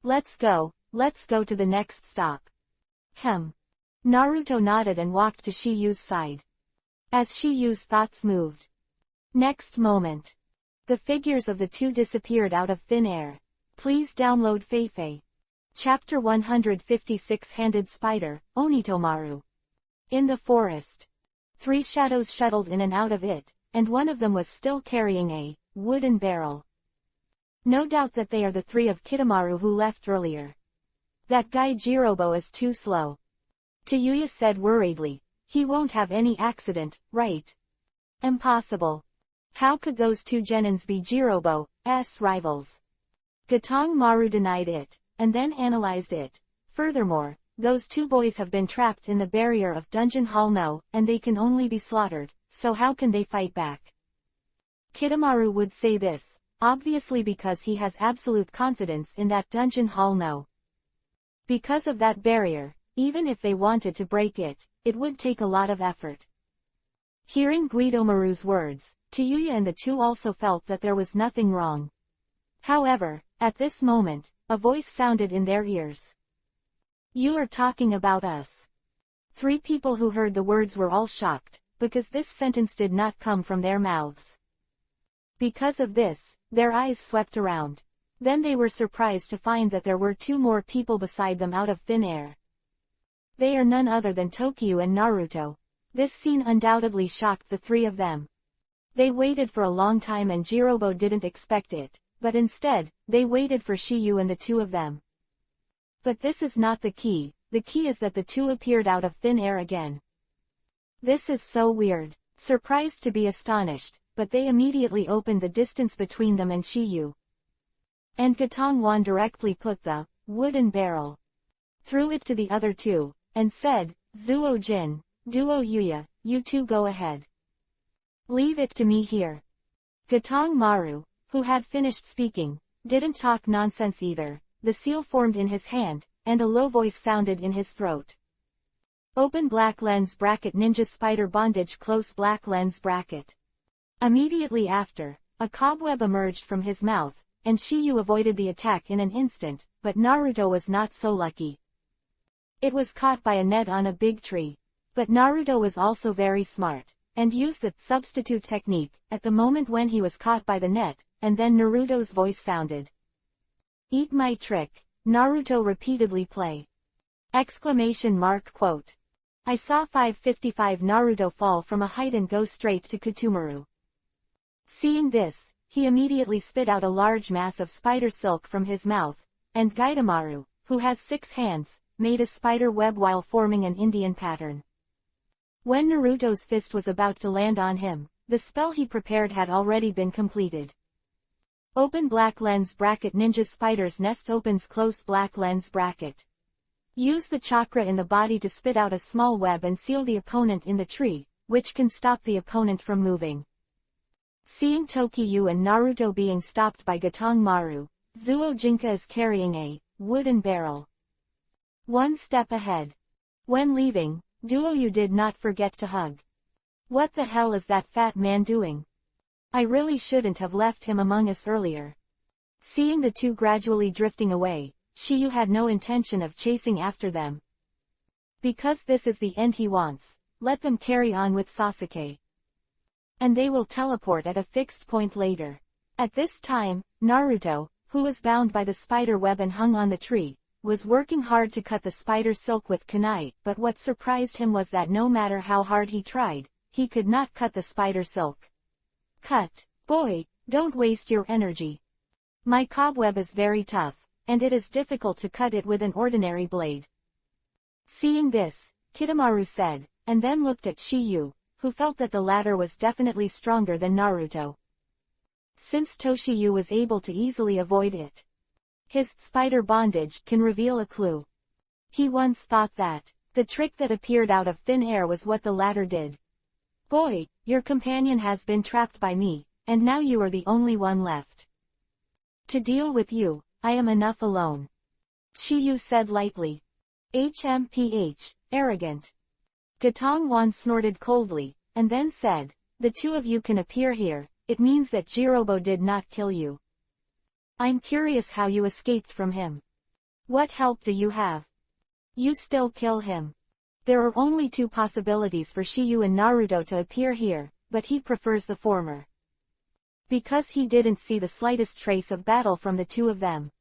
Let's go to the next stop. Naruto nodded and walked to Shiyu's side. As Shiyu's thoughts moved. Next moment. The figures of the two disappeared out of thin air. Please download Feifei. Chapter 156 Handed Spider, Onitomaru. In the forest. 3 shadows shuttled in and out of it, and one of them was still carrying a wooden barrel. No doubt that they are the 3 of Kitamaru who left earlier. That guy Jirobo is too slow. Tayuya said worriedly. He won't have any accident, right? Impossible. How could those 2 genins be Jirobo's rivals? Gatong Maru denied it, and then analyzed it. Furthermore, those 2 boys have been trapped in the barrier of Dungeon Hall No, and they can only be slaughtered, so how can they fight back? Kitamaru would say this, obviously because he has absolute confidence in that Dungeon Hall No. Because of that barrier, even if they wanted to break it, it would take a lot of effort. Hearing Guidomaru's words, Tayuya and the 2 also felt that there was nothing wrong. However, at this moment, a voice sounded in their ears. You are talking about us. 3 people who heard the words were all shocked, because this sentence did not come from their mouths. Because of this, their eyes swept around. Then they were surprised to find that there were 2 more people beside them out of thin air. They are none other than Tokiyu and Naruto. This scene undoubtedly shocked the 3 of them. They waited for a long time and Jirobo didn't expect it, but instead, they waited for Shiyu and the 2 of them. But this is not the key is that the 2 appeared out of thin air again. This is so weird. Surprised to be astonished, but they immediately opened the distance between them and Shiyu. And Gatong Wan directly put the wooden barrel through it to the other 2, and said, Zuo Jin, Duo Yuya, you 2 go ahead. Leave it to me here. Gatong Maru, who had finished speaking, didn't talk nonsense either. The seal formed in his hand, and a low voice sounded in his throat. Open black lens bracket ninja spider bondage close black lens bracket. Immediately after, A cobweb emerged from his mouth, and Shiyu avoided the attack in an instant, but Naruto was not so lucky. It was caught by a net on a big tree. But Naruto was also very smart, and used the substitute technique at the moment when he was caught by the net, and then Naruto's voice sounded. "Eat my trick," Naruto repeatedly play. Quote. I saw 555 Naruto fall from a height and go straight to Kitumaru. Seeing this, he immediately spit out a large mass of spider silk from his mouth, and Gaidamaru, who has 6 hands, made a spider web while forming an Indian pattern. When Naruto's fist was about to land on him, the spell he prepared had already been completed. Open black lens bracket ninja spider's nest opens close black lens bracket. Use the chakra in the body to spit out a small web and seal the opponent in the tree, which can stop the opponent from moving. Seeing Tokiyu and Naruto being stopped by Gatong Maru, Zuo Jinka is carrying a wooden barrel. One step ahead. When leaving, Duoyu did not forget to hug. What the hell is that fat man doing? I really shouldn't have left him among us earlier. Seeing the two gradually drifting away, Shiyu had no intention of chasing after them. Because this is the end he wants, let them carry on with Sasuke. And they will teleport at a fixed point later. At this time, Naruto, who was bound by the spider web and hung on the tree, was working hard to cut the spider silk with kunai, but what surprised him was that no matter how hard he tried, he could not cut the spider silk. Cut. Boy, don't waste your energy. My cobweb is very tough, and it is difficult to cut it with an ordinary blade. Seeing this, Kitamaru said, and then looked at Shiyu, who felt that the latter was definitely stronger than Naruto. Since Toshiyu was able to easily avoid it. His spider bondage can reveal a clue. He once thought that the trick that appeared out of thin air was what the latter did. Boy, your companion has been trapped by me, and now you are the only one left. To deal with you, I am enough alone. Shiyu said lightly. HMPH, arrogant. Gatong Wan snorted coldly, and then said, the two of you can appear here, it means that Jirobo did not kill you. I'm curious how you escaped from him. What help do you have? You still kill him. There are only 2 possibilities for Shiyu and Naruto to appear here, but he prefers the former. Because he didn't see the slightest trace of battle from the 2 of them.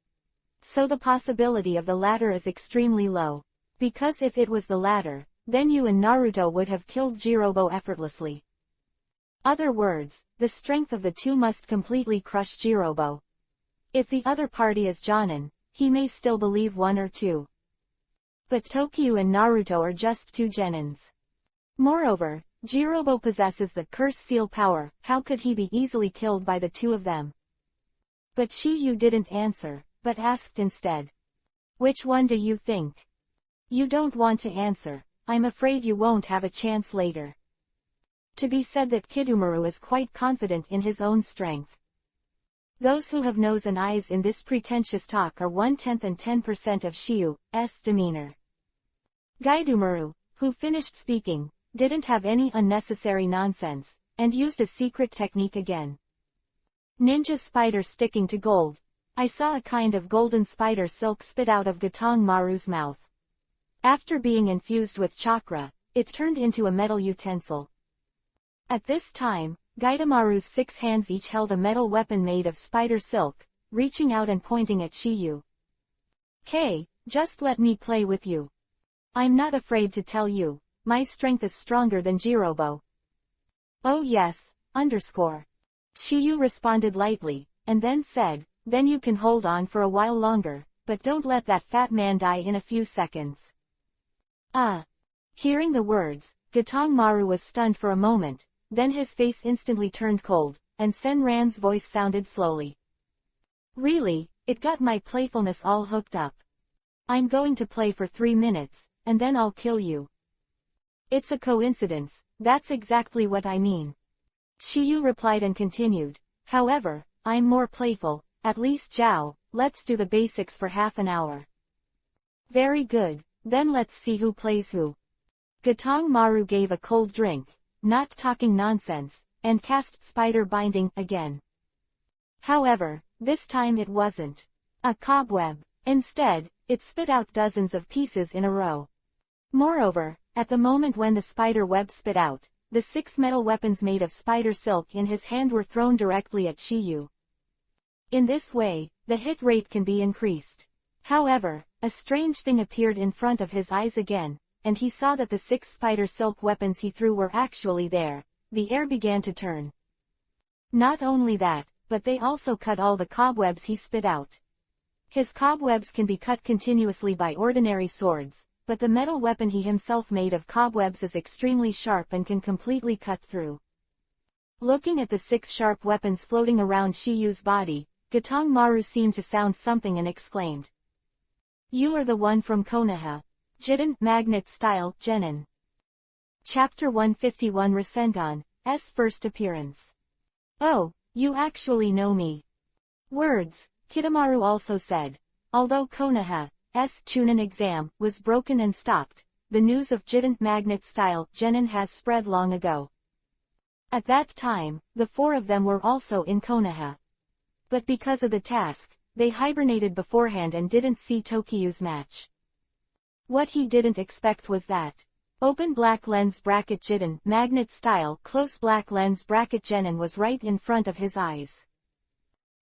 So the possibility of the latter is extremely low. Because if it was the latter, then you and Naruto would have killed Jirobo effortlessly. Other words, the strength of the 2 must completely crush Jirobo. If the other party is Jonin, he may still believe 1 or 2. But Tokiyu and Naruto are just 2 genins. Moreover, Jirobo possesses the curse seal power, how could he be easily killed by the 2 of them? But Shiyu didn't answer, but asked instead. Which one do you think? You don't want to answer, I'm afraid you won't have a chance later. To be said that Kidumaru is quite confident in his own strength. Those who have nose and eyes in this pretentious talk are 1/10 and 10% of Shiyu's demeanor. Gaidumaru, who finished speaking, didn't have any unnecessary nonsense, and used a secret technique again. Ninja spider sticking to gold. I saw a kind of golden spider silk spit out of Gatong Maru's mouth. After being infused with chakra, it turned into a metal utensil. At this time, Gaidamaru's 6 hands each held a metal weapon made of spider silk, reaching out and pointing at Shiyu. Hey, just let me play with you. I'm not afraid to tell you, my strength is stronger than Jirobo. Oh yes, Shiyu responded lightly, and then said, then you can hold on for a while longer, but don't let that fat man die in a few seconds. Hearing the words, Gatong Maru was stunned for a moment. Then his face instantly turned cold, and Senran's voice sounded slowly. Really, it got my playfulness all hooked up. I'm going to play for 3 minutes, and then I'll kill you. It's a coincidence, that's exactly what I mean. Shiyu replied and continued, however, I'm more playful, at least Zhao, let's do the basics for half an hour. Very good, then let's see who plays who. Gatong Maru gave a cold drink. Not talking nonsense, and cast spider binding again. However, this time it wasn't a cobweb. Instead, it spit out dozens of pieces in a row. Moreover, at the moment when the spider web spit out, the 6 metal weapons made of spider silk in his hand were thrown directly at Shiyu. In this way, the hit rate can be increased. However, a strange thing appeared in front of his eyes again, and he saw that the 6 spider silk weapons he threw were actually there. The air began to turn. Not only that, but they also cut all the cobwebs he spit out. His cobwebs can be cut continuously by ordinary swords, but the metal weapon he himself made of cobwebs is extremely sharp and can completely cut through. Looking at the 6 sharp weapons floating around Shiyu's body, Gatong Maru seemed to sound something and exclaimed. You are the one from Konoha. Jiden, Magnet Style, Genin. Chapter 151 Rasengan's first appearance. Oh, you actually know me. Words, Kitamaru also said. Although Konoha's Chunin exam was broken and stopped, the news of Jiden Magnet Style Genin has spread long ago. At that time, the 4 of them were also in Konoha. But because of the task, they hibernated beforehand and didn't see Tokiyu's match. What he didn't expect was that open black lens bracket Jiden Magnet Style close black lens bracket Genin was right in front of his eyes.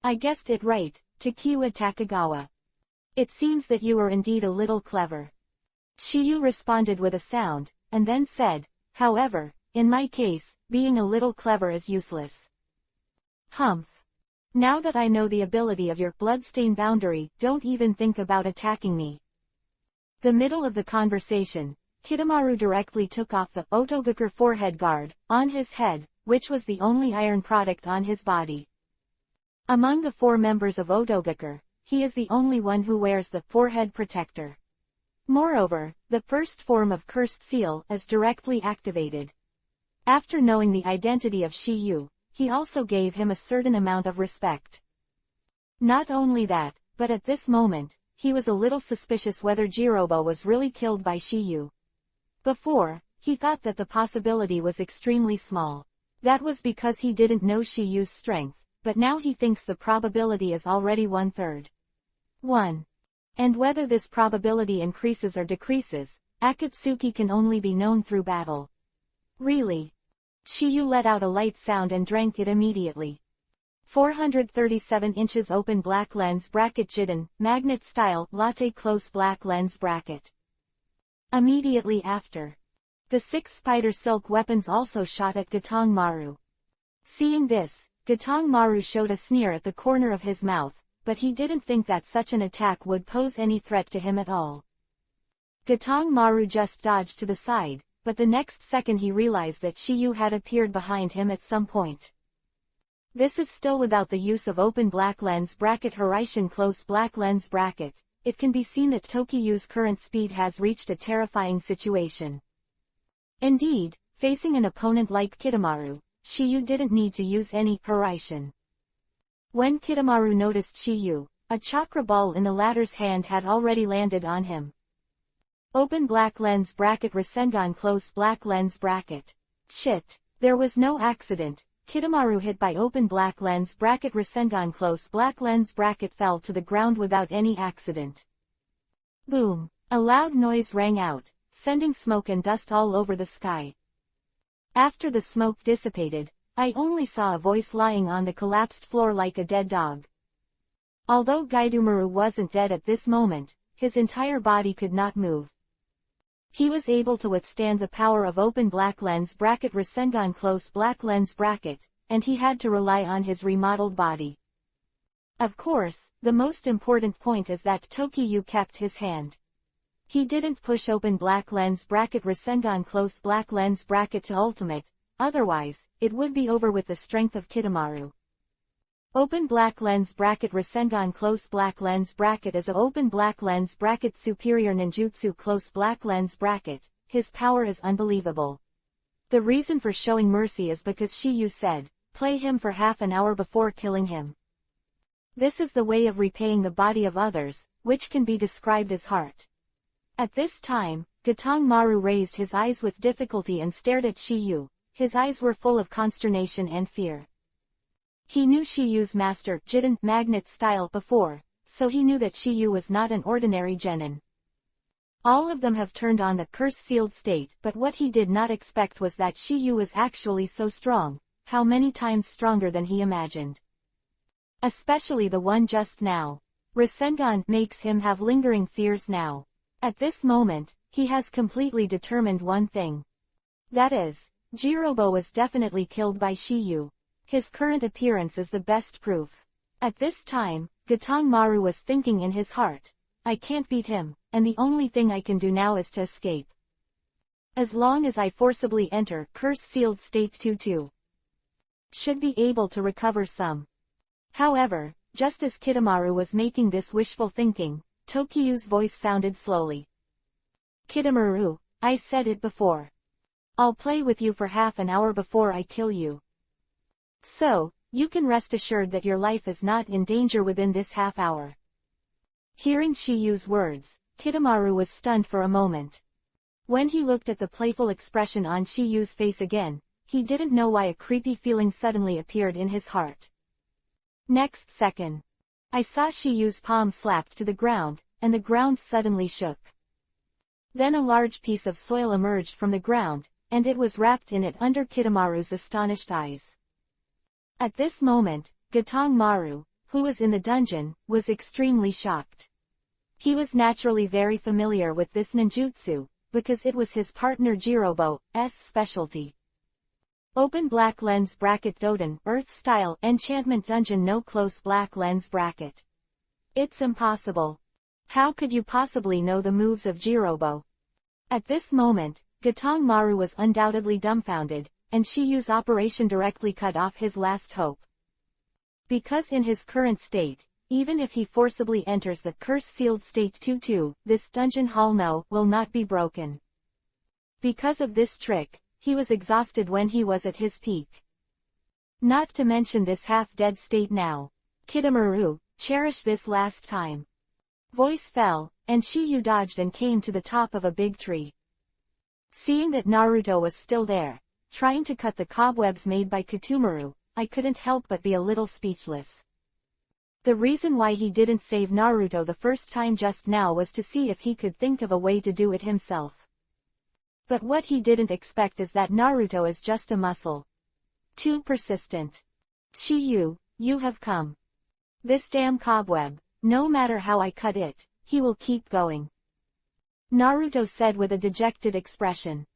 I guessed it right, Takiwa Takagawa. It seems that you are indeed a little clever. Shiyu responded with a sound, and then said, however, in my case, being a little clever is useless. Humph. Now that I know the ability of your bloodstain boundary, don't even think about attacking me. The middle of the conversation, Kitamaru directly took off the Otogakure forehead guard on his head, which was the only iron product on his body. Among the 4 members of Otogakure, he is the only one who wears the forehead protector. Moreover, the first form of Cursed Seal is directly activated. After knowing the identity of Shiyu, he also gave him a certain amount of respect. Not only that, but at this moment, he was a little suspicious whether Jirobo was really killed by Shiyu. Before, he thought that the possibility was extremely small. That was because he didn't know Shiyu's strength, but now he thinks the probability is already 1/3. 1. And whether this probability increases or decreases, Akatsuki can only be known through battle. Really? Shiyu let out a light sound and drank it immediately. 437 inches open black lens bracket Jiden, Magnet Style latte close black lens bracket. Immediately after, the 6 spider silk weapons also shot at Gatong Maru. Seeing this, Gatong Maru showed a sneer at the corner of his mouth, but he didn't think that such an attack would pose any threat to him at all. Gatong Maru just dodged to the side, but the next second he realized that Shiyu had appeared behind him at some point. This is still without the use of open black lens bracket Horaishin close black lens bracket. It can be seen that Tokiyu's current speed has reached a terrifying situation. Indeed, facing an opponent like Kitamaru, Shiyu didn't need to use any Horaishin. When Kitamaru noticed Shiyu, a chakra ball in the latter's hand had already landed on him. Open black lens bracket Rasengan close black lens bracket. Shit, there was no accident. Kitamaru hit by open black lens bracket Rasengan close black lens bracket fell to the ground without any accident. Boom! A loud noise rang out, sending smoke and dust all over the sky. After the smoke dissipated, I only saw a voice lying on the collapsed floor like a dead dog. Although Gaidumaru wasn't dead at this moment, his entire body could not move. He was able to withstand the power of open black lens bracket Rasengan close black lens bracket, and he had to rely on his remodeled body. Of course, the most important point is that Tokiyu kept his hand. He didn't push open black lens bracket Rasengan close black lens bracket to ultimate, otherwise, it would be over with the strength of Kitamaru. Open black lens bracket Rasengan close black lens bracket is a open black lens bracket superior ninjutsu close black lens bracket. His power is unbelievable. The reason for showing mercy is because Shiyu said, play him for half an hour before killing him. This is the way of repaying the body of others, which can be described as heart. At this time, Gatong Maru raised his eyes with difficulty and stared at Shiyu. His eyes were full of consternation and fear. He knew Shiyu's master didn't magnet style before, so he knew that Shiyu was not an ordinary genin. All of them have turned on the curse-sealed state, but what he did not expect was that Shiyu was actually so strong, how many times stronger than he imagined. Especially the one just now. Rasengan makes him have lingering fears now. At this moment, he has completely determined one thing. That is, Jirobo was definitely killed by Shiyu. His current appearance is the best proof. At this time, Gatong Maru was thinking in his heart, I can't beat him, and the only thing I can do now is to escape. As long as I forcibly enter curse-sealed state 2-2. Should be able to recover some. However, just as Kitamaru was making this wishful thinking, Tokiyu's voice sounded slowly. Kitamaru, I said it before. I'll play with you for half an hour before I kill you. So, you can rest assured that your life is not in danger within this half hour. Hearing Shiyu's words, Kitamaru was stunned for a moment. When he looked at the playful expression on Shiyu's face again, he didn't know why a creepy feeling suddenly appeared in his heart. Next second, I saw Shiyu's palm slapped to the ground, and the ground suddenly shook. Then a large piece of soil emerged from the ground, and it was wrapped in it under Kitamaru's astonished eyes. At this moment, Gatong Maru, who was in the dungeon, was extremely shocked. He was naturally very familiar with this ninjutsu, because it was his partner Jirobo's specialty. Open black lens bracket Doden, Earth style, enchantment dungeon no close black lens bracket. It's impossible. How could you possibly know the moves of Jirobo? At this moment, Gatong Maru was undoubtedly dumbfounded, and Shiyu's operation directly cut off his last hope. Because in his current state, even if he forcibly enters the curse-sealed state 2-2, this dungeon hall will not be broken. Because of this trick, he was exhausted when he was at his peak. Not to mention this half-dead state now. Kitamaru, cherish this last time. Voice fell, and Shiyu dodged and came to the top of a big tree. Seeing that Naruto was still there, trying to cut the cobwebs made by Kitamaru, I couldn't help but be a little speechless. The reason why he didn't save Naruto the first time just now was to see if he could think of a way to do it himself. But what he didn't expect is that Naruto is just a muscle. Too persistent. Shiyu, you have come. This damn cobweb, no matter how I cut it, he will keep going. Naruto said with a dejected expression.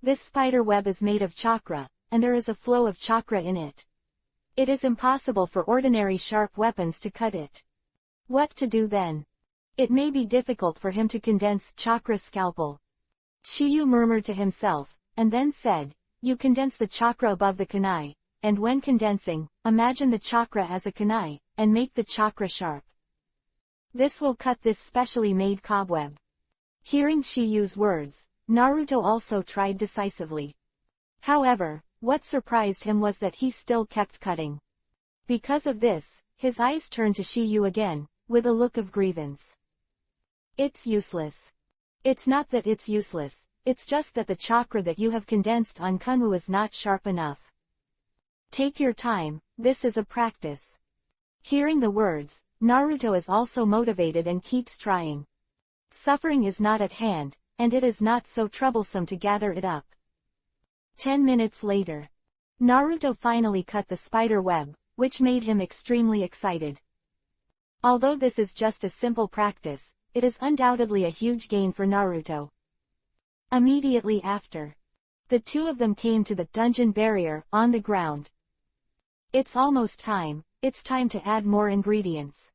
This spider web is made of chakra, and there is a flow of chakra in it. It is impossible for ordinary sharp weapons to cut it. What to do then? It may be difficult for him to condense chakra scalpel. Shiyu murmured to himself, and then said, you condense the chakra above the kunai, and when condensing, imagine the chakra as a kunai, and make the chakra sharp. This will cut this specially made cobweb. Hearing Shiyu's words, Naruto also tried decisively. However, what surprised him was that he still kept cutting. Because of this, his eyes turned to Shiyu again, with a look of grievance. It's useless. It's not that it's useless, it's just that the chakra that you have condensed on Kunwu is not sharp enough. Take your time, this is a practice. Hearing the words, Naruto is also motivated and keeps trying. Suffering is not at hand, and it is not so troublesome to gather it up. 10 minutes later, Naruto finally cut the spider web, which made him extremely excited. Although this is just a simple practice, it is undoubtedly a huge gain for Naruto. Immediately after, the two of them came to the dungeon barrier on the ground. It's almost time, it's time to add more ingredients.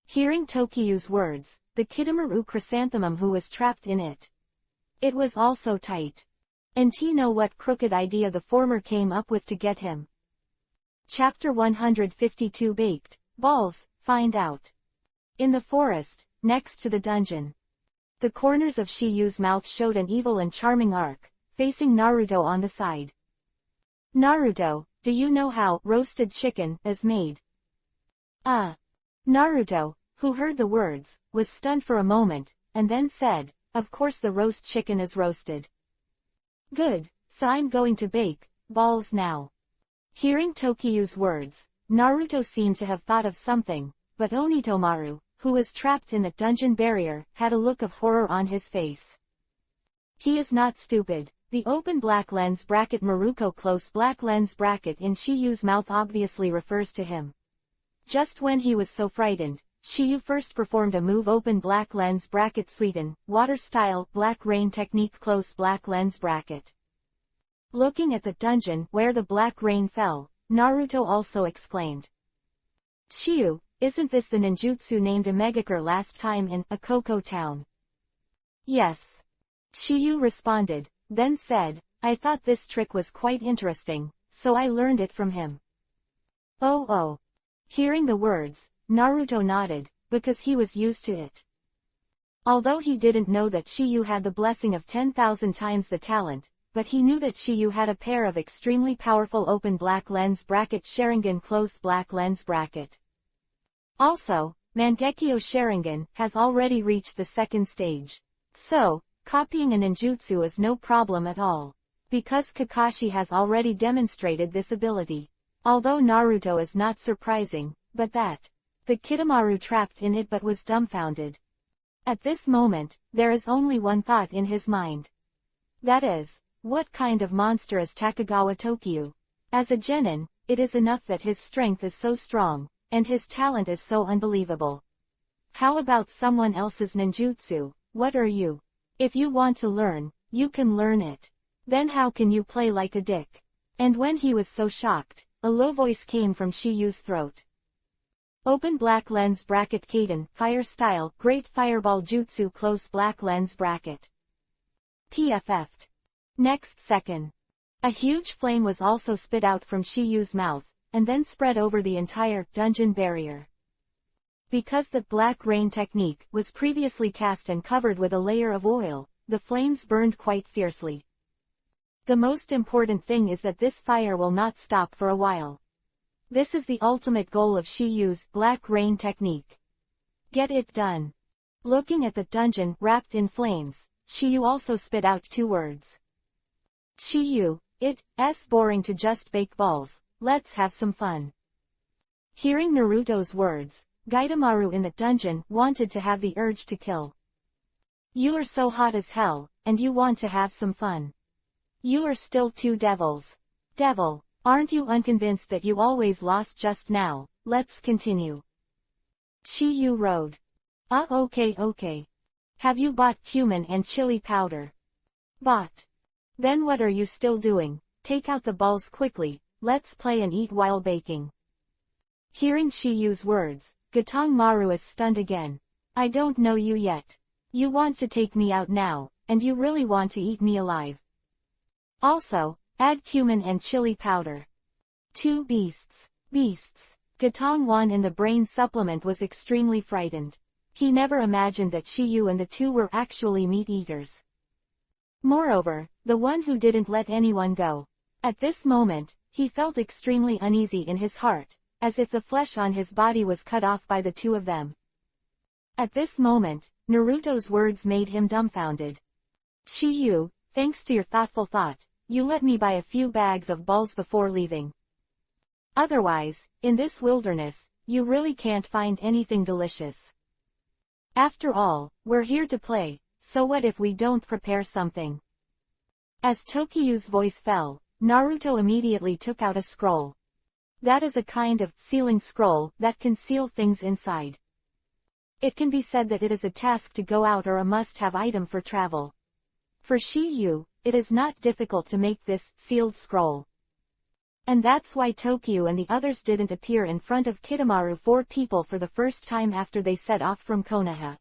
Hearing Tokiyu's words, the Kitamaru chrysanthemum who was trapped in it. It was also tight. And he know what crooked idea the former came up with to get him. Chapter 152 Baked Balls, find out. In the forest, next to the dungeon. The corners of Shiyu's mouth showed an evil and charming arc, facing Naruto on the side. Naruto, do you know how roasted chicken is made? Naruto, who heard the words, was stunned for a moment, and then said, of course the roast chicken is roasted. Good, so I'm going to bake balls now. Hearing Tokiyu's words, Naruto seemed to have thought of something, but Onitomaru, who was trapped in the dungeon barrier, had a look of horror on his face. He is not stupid. The open black lens bracket Maruko close black lens bracket in Shiyu's mouth obviously refers to him. Just when he was so frightened, Shiyu first performed a move open black lens bracket Sweden, water style, black rain technique close black lens bracket. Looking at the dungeon where the black rain fell, Naruto also exclaimed. Shiyu, isn't this the ninjutsu named Imegakure last time in Akoko town? Yes. Shiyu responded, then said, I thought this trick was quite interesting, so I learned it from him. Oh. Hearing the words, Naruto nodded, because he was used to it. Although he didn't know that Shiyu had the blessing of 10,000 times the talent, but he knew that Shiyu had a pair of extremely powerful open black lens bracket Sharingan close black lens bracket. Also, Mangekyo Sharingan has already reached the second stage. So, copying a ninjutsu is no problem at all. Because Kakashi has already demonstrated this ability. Although Naruto is not surprising, but that the Kidomaru trapped in it but was dumbfounded. At this moment, there is only one thought in his mind. That is, what kind of monster is Takagawa Tokyu? As a genin, it is enough that his strength is so strong, and his talent is so unbelievable. How about someone else's ninjutsu? What are you? If you want to learn, you can learn it. Then how can you play like a dick? And when he was so shocked, a low voice came from Shiyu's throat. Open black lens bracket Kaden, fire style, great fireball jutsu close black lens bracket. PFF'd. Next second. A huge flame was also spit out from Shiyu's mouth, and then spread over the entire dungeon barrier. Because the black rain technique was previously cast and covered with a layer of oil, the flames burned quite fiercely. The most important thing is that this fire will not stop for a while. This is the ultimate goal of Shiyu's black rain technique. Get it done. Looking at the dungeon wrapped in flames, Shiyu also spit out 2 words. Shiyu, it's boring to just bake balls, let's have some fun. Hearing Naruto's words, Gaidamaru in the dungeon wanted to have the urge to kill. You are so hot as hell, and you want to have some fun. You are still 2 devils. Devil, aren't you unconvinced that you always lost just now? Let's continue. Shiyu rode. Okay. Have you bought cumin and chili powder? Bought. Then what are you still doing? Take out the balls quickly, let's play and eat while baking. Hearing Shiyu's words, Gatong Maru is stunned again. I don't know you yet. You want to take me out now, and you really want to eat me alive. Also, add cumin and chili powder. 2 beasts. Gatong Wan in the brain supplement was extremely frightened. He never imagined that Shiyu and the 2 were actually meat eaters. Moreover, the one who didn't let anyone go. At this moment, he felt extremely uneasy in his heart, as if the flesh on his body was cut off by the 2 of them. At this moment, Naruto's words made him dumbfounded. Shiyu, thanks to your thoughtful thought, you let me buy a few bags of balls before leaving. Otherwise, in this wilderness, you really can't find anything delicious. After all, we're here to play, so what if we don't prepare something? As Tokyu's voice fell, Naruto immediately took out a scroll. That is a kind of sealing scroll that can seal things inside. It can be said that it is a task to go out or a must-have item for travel. For Shiyu, it is not difficult to make this sealed scroll. And that's why Tokyu and the others didn't appear in front of Kidomaru 4 people for the first time after they set off from Konoha.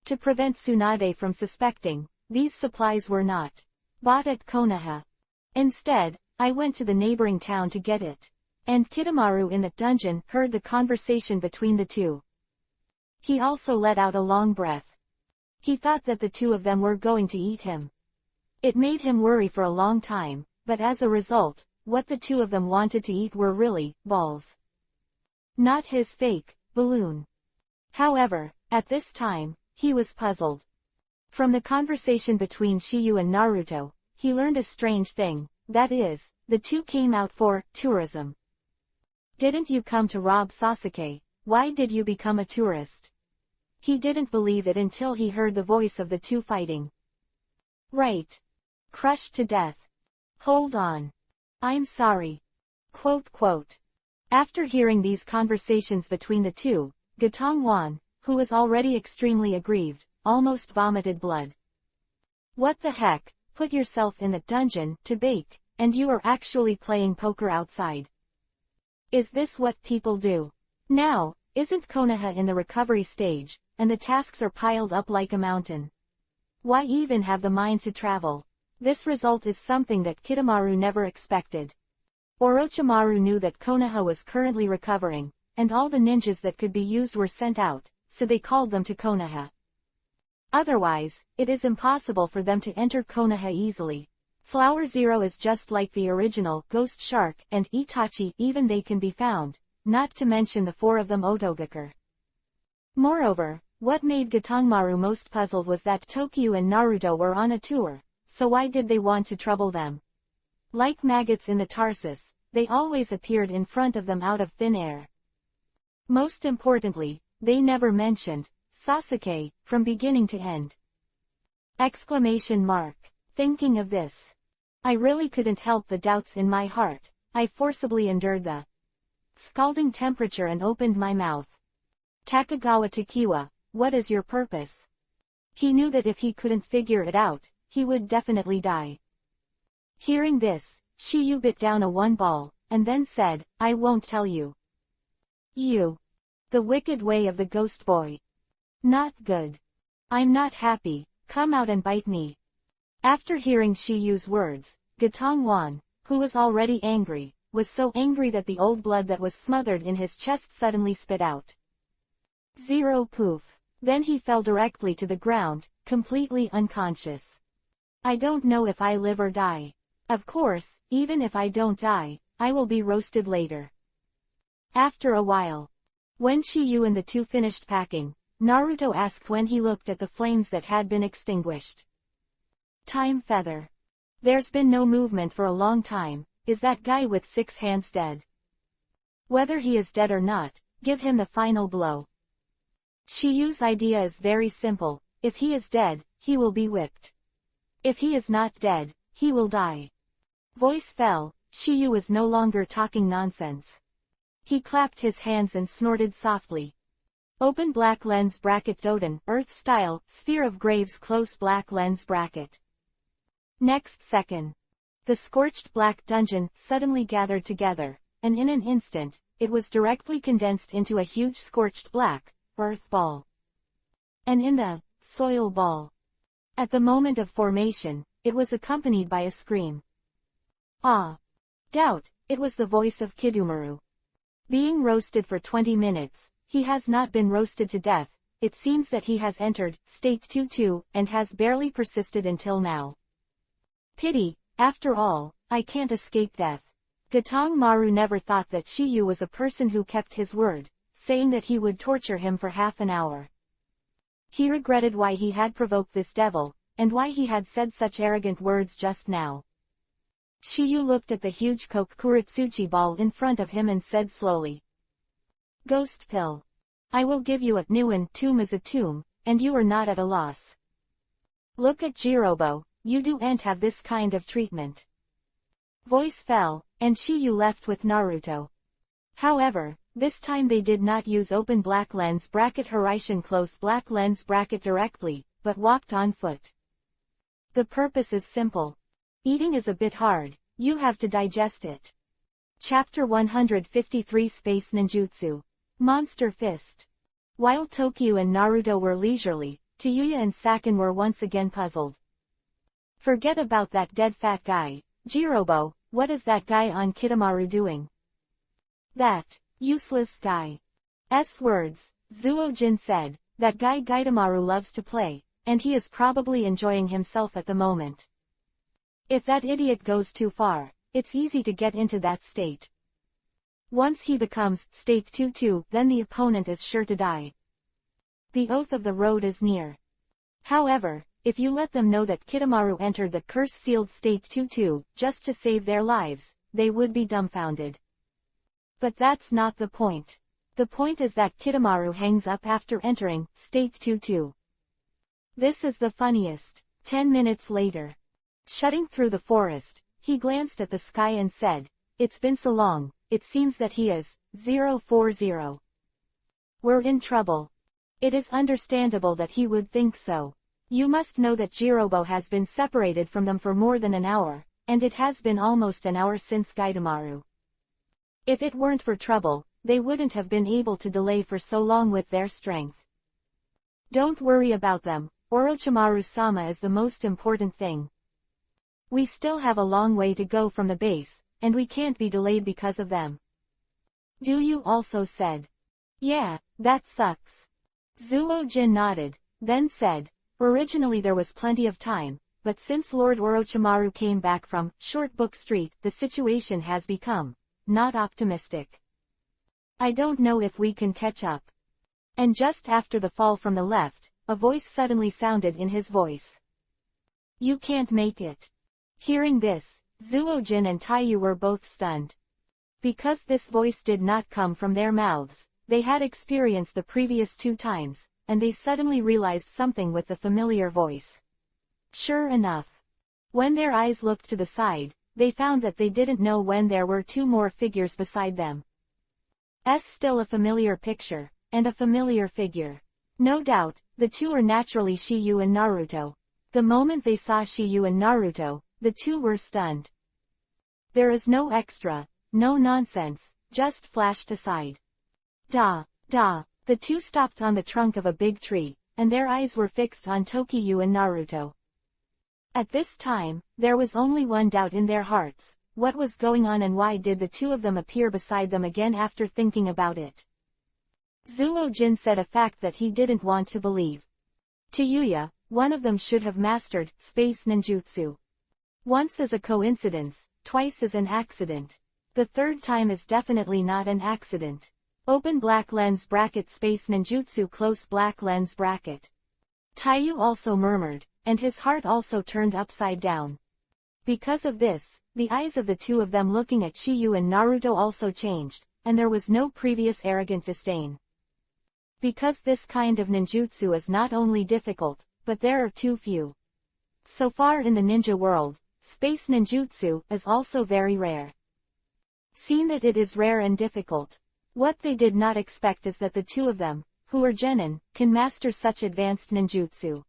To prevent Tsunade from suspecting, these supplies were not bought at Konoha. Instead, I went to the neighboring town to get it. And Kidomaru in the dungeon heard the conversation between the 2. He also let out a long breath. He thought that the 2 of them were going to eat him. It made him worry for a long time, but as a result, what the 2 of them wanted to eat were really balls. Not his fake balloon. However, at this time, he was puzzled. From the conversation between Shiyu and Naruto, he learned a strange thing, that is, the 2 came out for tourism. Didn't you come to rob Sasuke? Why did you become a tourist? He didn't believe it until he heard the voice of the two fighting. Right. Crushed to death. Hold on. I'm sorry. Quote quote. After hearing these conversations between the two, Gatong-wan, who was already extremely aggrieved, almost vomited blood. What the heck, put yourself in the dungeon to bake, and you are actually playing poker outside. Is this what people do? Now, isn't Konoha in the recovery stage, and the tasks are piled up like a mountain? Why even have the mind to travel? This result is something that Kitamaru never expected. Orochimaru knew that Konoha was currently recovering, and all the ninjas that could be used were sent out, so they called them to Konoha. Otherwise, it is impossible for them to enter Konoha easily. Flower Zero is just like the original Ghost Shark and Itachi, even they can be found, not to mention the four of them Otogaker. Moreover, what made Gatongmaru most puzzled was that Tokyo and Naruto were on a tour, so why did they want to trouble them? Like maggots in the Tarsus, they always appeared in front of them out of thin air. Most importantly, they never mentioned Sasuke from beginning to end. Exclamation mark. Thinking of this, I really couldn't help the doubts in my heart. I forcibly endured the scalding temperature and opened my mouth. Takagawa Takiwa, what is your purpose? He knew that if he couldn't figure it out, he would definitely die. Hearing this, Shiyu bit down a one ball, and then said, I won't tell you. You. The wicked way of the ghost boy. Not good. I'm not happy, come out and bite me. After hearing Shiyu's words, Gatong-wan, who was already angry, was so angry that the old blood that was smothered in his chest suddenly spit out. Zero poof. Then he fell directly to the ground, completely unconscious. I don't know if I live or die. Of course, even if I don't die, I will be roasted later. After a while, when Shiyu and the two finished packing, Naruto asked when he looked at the flames that had been extinguished. Time feather. There's been no movement for a long time. Is that guy with 6 hands dead? Whether he is dead or not, give him the final blow. Shiyu's idea is very simple. If he is dead, he will be whipped. If he is not dead, he will die. Voice fell. Shiyu was no longer talking nonsense. He clapped his hands and snorted softly. Open black lens bracket Doden, Earth style, sphere of graves close black lens bracket. Next second, the scorched black dungeon suddenly gathered together, and in an instant, it was directly condensed into a huge scorched black, earth ball. And in the soil ball, at the moment of formation, it was accompanied by a scream. Ah! Doubt, it was the voice of Kidumaru. Being roasted for 20 minutes, he has not been roasted to death. It seems that he has entered state 2-2 and has barely persisted until now. Pity, after all, I can't escape death. Gatong-maru never thought that Shiyu was a person who kept his word, saying that he would torture him for half an hour. He regretted why he had provoked this devil, and why he had said such arrogant words just now. Shiyu looked at the huge Kokuritsuchi ball in front of him and said slowly. Ghost pill. I will give you a Nuin tomb as a tomb, and you are not at a loss. Look at Jirobo, you don't have this kind of treatment. Voice fell, and Shiyu left with Naruto. However, this time they did not use open black lens bracket Horaitian close black lens bracket directly, but walked on foot. The purpose is simple. Eating is a bit hard, you have to digest it. Chapter 153 Space Ninjutsu. Monster Fist. While Tokyo and Naruto were leisurely, Tayuya and Sakin were once again puzzled. Forget about that dead fat guy, Jirobo, what is that guy on Kitamaru doing? That useless guy. Words, Zuo-jin said, that guy Gaitamaru loves to play, and he is probably enjoying himself at the moment. If that idiot goes too far, it's easy to get into that state. Once he becomes state 2-2, then the opponent is sure to die. The oath of the road is near. However, if you let them know that Kitamaru entered the curse-sealed state 2-2, just to save their lives, they would be dumbfounded. But that's not the point. The point is that Kitamaru hangs up after entering State 2-2. This is the funniest. 10 minutes later. Shutting through the forest, he glanced at the sky and said, "It's been so long, it seems that he is 040. We're in trouble." It is understandable that he would think so. You must know that Jirobo has been separated from them for more than an hour, and it has been almost an hour since Gaidamaru. If it weren't for trouble, they wouldn't have been able to delay for so long with their strength. Don't worry about them, Orochimaru-sama is the most important thing. We still have a long way to go from the base, and we can't be delayed because of them. Duyu also said. Yeah, that sucks. Zuo-jin nodded, then said, originally there was plenty of time, but since Lord Orochimaru came back from Short Book Street, the situation has become not optimistic. I don't know if we can catch up. And just after the fall from the left, a voice suddenly sounded in his voice. You can't make it. Hearing this, Zuo-jin and Taiyu were both stunned. Because this voice did not come from their mouths, they had experienced the previous 2 times, and they suddenly realized something with the familiar voice. Sure enough. When their eyes looked to the side, they found that they didn't know when there were 2 more figures beside them. Still a familiar picture, and a familiar figure. No doubt, the 2 are naturally Shiyu and Naruto. The moment they saw Shiyu and Naruto, the 2 were stunned. There is no extra, no nonsense, just flashed aside. Da. The 2 stopped on the trunk of a big tree, and their eyes were fixed on Tokiyu and Naruto. At this time, there was only one doubt in their hearts: what was going on and why did the 2 of them appear beside them again after thinking about it? Zuo-jin said a fact that he didn't want to believe. To Yuya, one of them should have mastered space ninjutsu. Once is a coincidence, twice is an accident. The 3rd time is definitely not an accident. Open black lens bracket space ninjutsu close black lens bracket. Taiyu also murmured, and his heart also turned upside down. Because of this, the eyes of the 2 of them looking at Shiyu and Naruto also changed, and there was no previous arrogant disdain. Because this kind of ninjutsu is not only difficult, but there are too few. So far in the ninja world, space ninjutsu is also very rare. Seeing that it is rare and difficult, what they did not expect is that the 2 of them, who are genin, can master such advanced ninjutsu.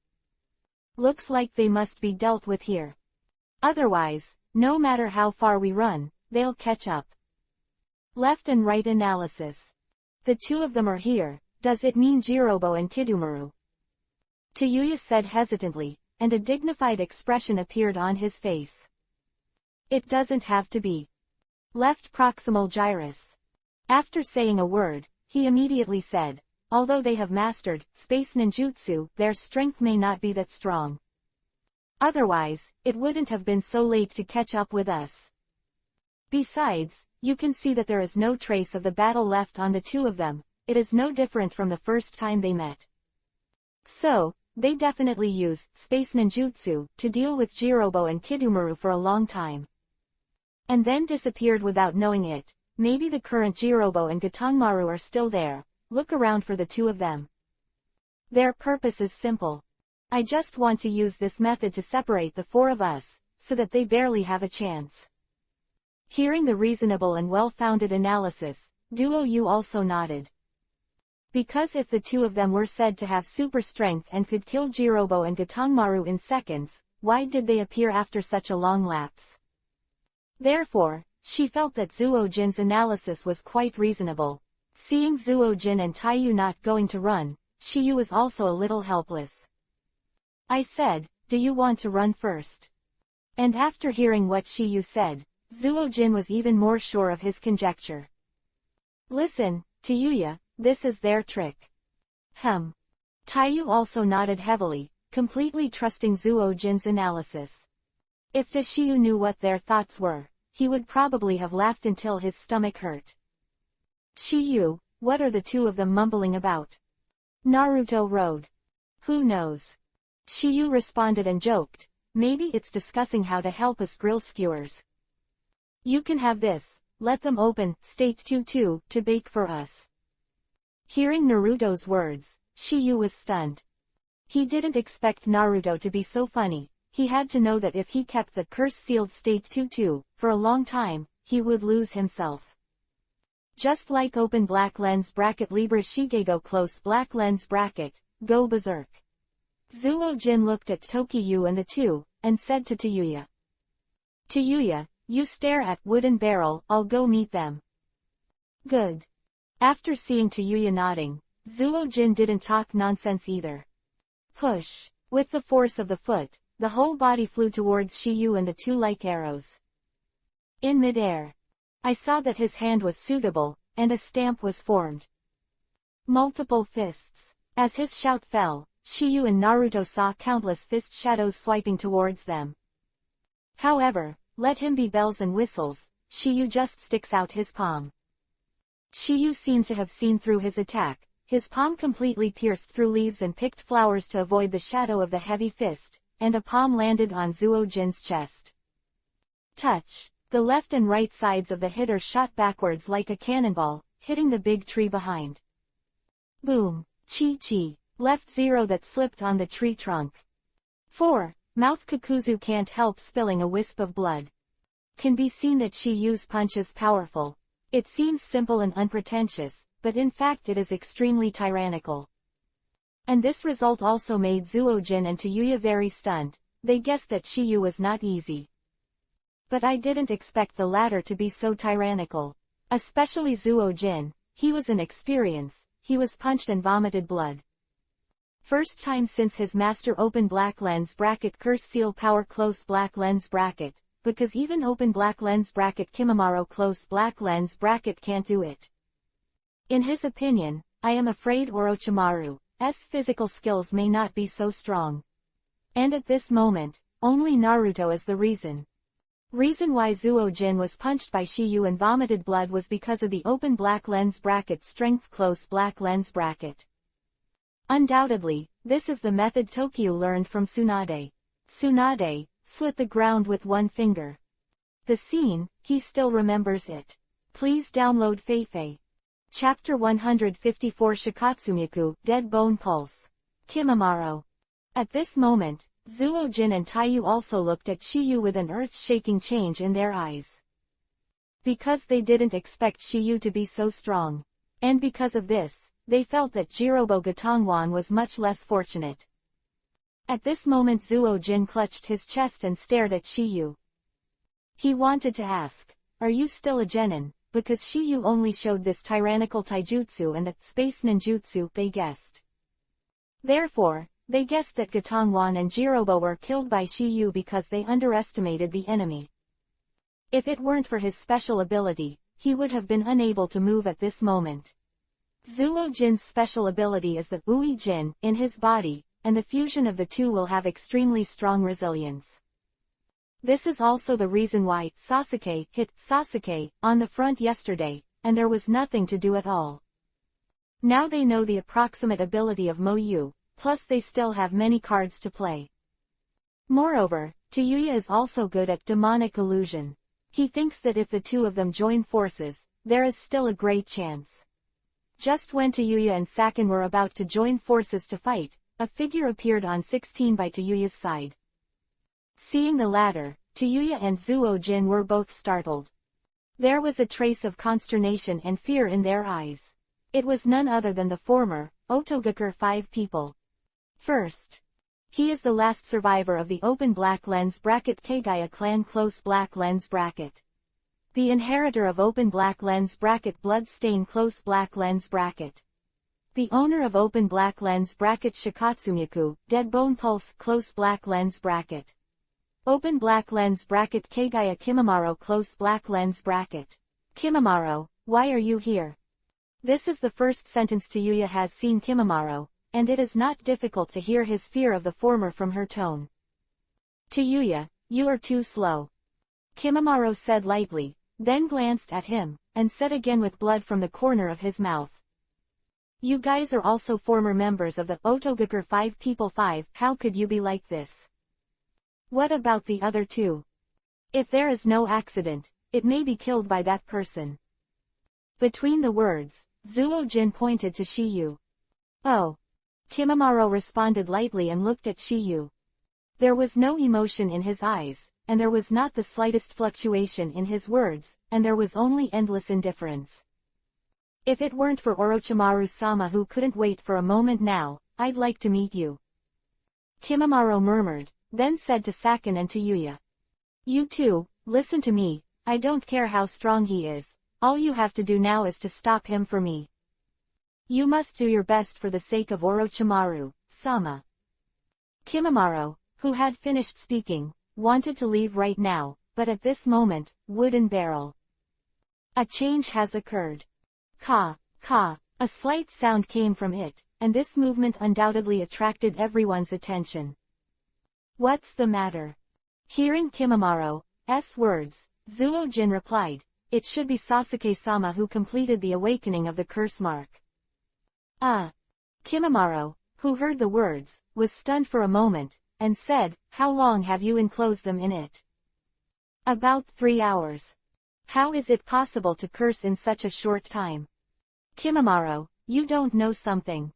Looks like they must be dealt with here. Otherwise, no matter how far we run, they'll catch up. Left and right analysis. The 2 of them are here, does it mean Jirobo and Kidumaru? Tayuya said hesitantly, and a dignified expression appeared on his face. It doesn't have to be. Left proximal gyrus. After saying a word, he immediately said, although they have mastered space ninjutsu, their strength may not be that strong. Otherwise, it wouldn't have been so late to catch up with us. Besides, you can see that there is no trace of the battle left on the 2 of them. It is no different from the first time they met. So, they definitely use space ninjutsu to deal with Jirobo and Kidumaru for a long time. And then disappeared without knowing it. Maybe the current Jirobo and Gatonmaru are still there. Look around for the 2 of them. Their purpose is simple. I just want to use this method to separate the 4 of us, so that they barely have a chance. Hearing the reasonable and well-founded analysis, Duo Yu also nodded. Because if the 2 of them were said to have super strength and could kill Jirobo and Gatonmaru in seconds, why did they appear after such a long lapse? Therefore, she felt that Zuo-jin's analysis was quite reasonable. Seeing Zuo-jin and Taiyu not going to run, Shiyu was also a little helpless. I said, do you want to run first? And after hearing what Shiyu said, Zuo-jin was even more sure of his conjecture. Listen, Tayuya, this is their trick. Taiyu also nodded heavily, completely trusting Zuo-jin's analysis. If Shiyu knew what their thoughts were, he would probably have laughed until his stomach hurt. Shiyu, what are the 2 of them mumbling about? Naruto rode. Who knows? Shiyu responded and joked, maybe it's discussing how to help us grill skewers. You can have this, let them open, state 22, to bake for us. Hearing Naruto's words, Shiyu was stunned. He didn't expect Naruto to be so funny. He had to know that if he kept the curse-sealed state 22, for a long time, he would lose himself. Just like open black lens bracket Libra Shigego close black lens bracket, go berserk. Zuo-jin looked at Tokiyu and the two, and said to Tayuya. Tayuya, you stare at wooden barrel, I'll go meet them. Good. After seeing Tayuya nodding, Zuo-jin didn't talk nonsense either. Push. With the force of the foot, the whole body flew towards Shiyu and the two like arrows. In midair, I saw that his hand was suitable, and a stamp was formed. Multiple fists. As his shout fell, Shiyu and Naruto saw countless fist shadows swiping towards them. However, let him be bells and whistles, Shiyu just sticks out his palm. Shiyu seemed to have seen through his attack, his palm completely pierced through leaves and picked flowers to avoid the shadow of the heavy fist, and a palm landed on Zuo-jin's chest. Touch. The left and right sides of the hitter shot backwards like a cannonball, hitting the big tree behind. Boom. Chi-chi. Left 0 that slipped on the tree trunk. 4. Mouth Kakuzu can't help spilling a wisp of blood. Can be seen that Shiyu's punch is powerful. It seems simple and unpretentious, but in fact it is extremely tyrannical. And this result also made Zuo-jin and Tayuya very stunned. They guessed that Shiyu was not easy. But I didn't expect the latter to be so tyrannical. Especially Zuo-jin, he was an experience, he was punched and vomited blood. First time since his master open black lens bracket curse seal power close black lens bracket, because even open black lens bracket Kimimaro close black lens bracket can't do it. In his opinion, I am afraid Orochimaru's physical skills may not be so strong. And at this moment, only Naruto is the reason. Reason why Zuo-jin was punched by Shiyu and vomited blood was because of the open black lens bracket strength close black lens bracket. Undoubtedly, this is the method Tokiyu learned from Tsunade. Tsunade slit the ground with one finger. The scene, he still remembers it. Please download Feifei. Chapter 154 Shikatsumiku, Dead Bone Pulse. Kimimaro. At this moment, Zuo-jin and Taiyu also looked at Shiyu with an earth-shaking change in their eyes. Because they didn't expect Shiyu to be so strong. And because of this, they felt that Jirobo Gatongwan was much less fortunate. At this moment Zuo-jin clutched his chest and stared at Shiyu. He wanted to ask, are you still a genin? Because Shiyu only showed this tyrannical taijutsu and that space ninjutsu, they guessed. Therefore, they guessed that Gatongwan and Jirobo were killed by Shiyu because they underestimated the enemy. If it weren't for his special ability, he would have been unable to move at this moment. Zuo-jin's special ability is the Ui-jin in his body, and the fusion of the two will have extremely strong resilience. This is also the reason why Sasuke hit Sasuke on the front yesterday, and there was nothing to do at all. Now they know the approximate ability of Moyu, plus they still have many cards to play. Moreover, Tayuya is also good at demonic illusion. He thinks that if the two of them join forces, there is still a great chance. Just when Tayuya and Sakin were about to join forces to fight, a figure appeared on 16 by Tayuya's side. Seeing the latter, Tayuya and Zuo-jin were both startled. There was a trace of consternation and fear in their eyes. It was none other than the former, Otogakure 5 people. First, he is the last survivor of the open black lens bracket Kagaya clan close black lens bracket. The inheritor of open black lens bracket bloodstain close black lens bracket. The owner of open black lens bracket Shikatsumiku, dead bone pulse close black lens bracket. Open black lens bracket Kagaya Kimimaro close black lens bracket. Kimimaro, why are you here? This is the first sentence Tayuya has seen Kimimaro, and it is not difficult to hear his fear of the former from her tone. Tayuya, you are too slow. Kimimaro said lightly, then glanced at him, and said again with blood from the corner of his mouth. You guys are also former members of the Otogakure 5 people 5, how could you be like this? What about the other two? If there is no accident, it may be killed by that person. Between the words, Zuo-jin pointed to Shiyu. Oh. Kimimaro responded lightly and looked at Shiyu. There was no emotion in his eyes, and there was not the slightest fluctuation in his words, and there was only endless indifference. If it weren't for Orochimaru-sama who couldn't wait for a moment now, I'd like to meet you. Kimimaro murmured, then said to Sakin and to Yuya. You two, listen to me, I don't care how strong he is, all you have to do now is to stop him for me. You must do your best for the sake of Orochimaru-sama. Kimimaro, who had finished speaking, wanted to leave right now, but at this moment, wooden barrel. A change has occurred. Ka, ka, a slight sound came from it, and this movement undoubtedly attracted everyone's attention. What's the matter? Hearing Kimimaro's words, Zuo-jin replied, it should be Sasuke-sama who completed the awakening of the curse mark. Kimimaro, who heard the words, was stunned for a moment, and said, how long have you enclosed them in it? About 3 hours. How is it possible to curse in such a short time? Kimimaro, you don't know something.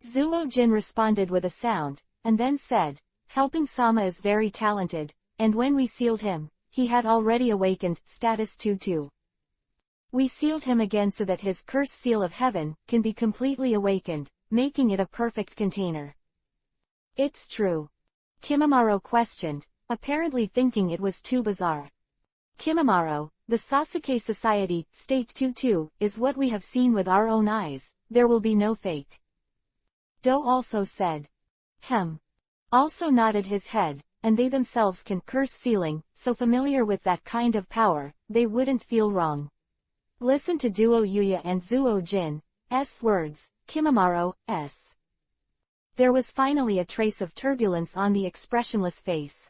Zuo-jin responded with a sound, and then said, helping Sama is very talented, and when we sealed him, he had already awakened, status 2-2. We sealed him again so that his curse seal of heaven can be completely awakened, making it a perfect container. It's true. Kimimaro questioned, apparently thinking it was too bizarre. Kimimaro, the Sasuke Society, State 2-2, is what we have seen with our own eyes, there will be no fake. Do also said. Also nodded his head, and they themselves can curse sealing, so familiar with that kind of power, they wouldn't feel wrong. Listen to Duo Yuya and Zuo-jin's words, Kimimaro-s. There was finally a trace of turbulence on the expressionless face.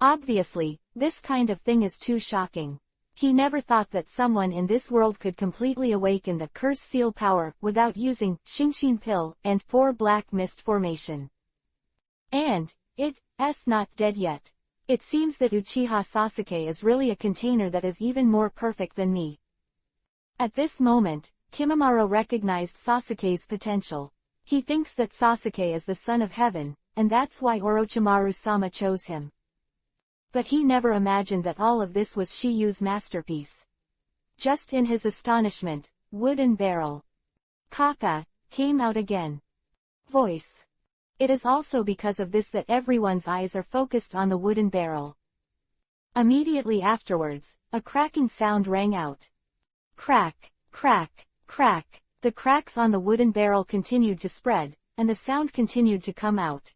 Obviously, this kind of thing is too shocking. He never thought that someone in this world could completely awaken the curse seal power without using Shinshin pill and 4 black mist formation. And, it's not dead yet. It seems that Uchiha Sasuke is really a container that is even more perfect than me. At this moment, Kimimaro recognized Sasuke's potential. He thinks that Sasuke is the son of heaven, and that's why Orochimaru-sama chose him. But he never imagined that all of this was Shiyu's masterpiece. Just in his astonishment, wooden barrel. Kaka, came out again. Voice. It is also because of this that everyone's eyes are focused on the wooden barrel. Immediately afterwards, a cracking sound rang out. Crack, crack, crack. The cracks on the wooden barrel continued to spread, and the sound continued to come out.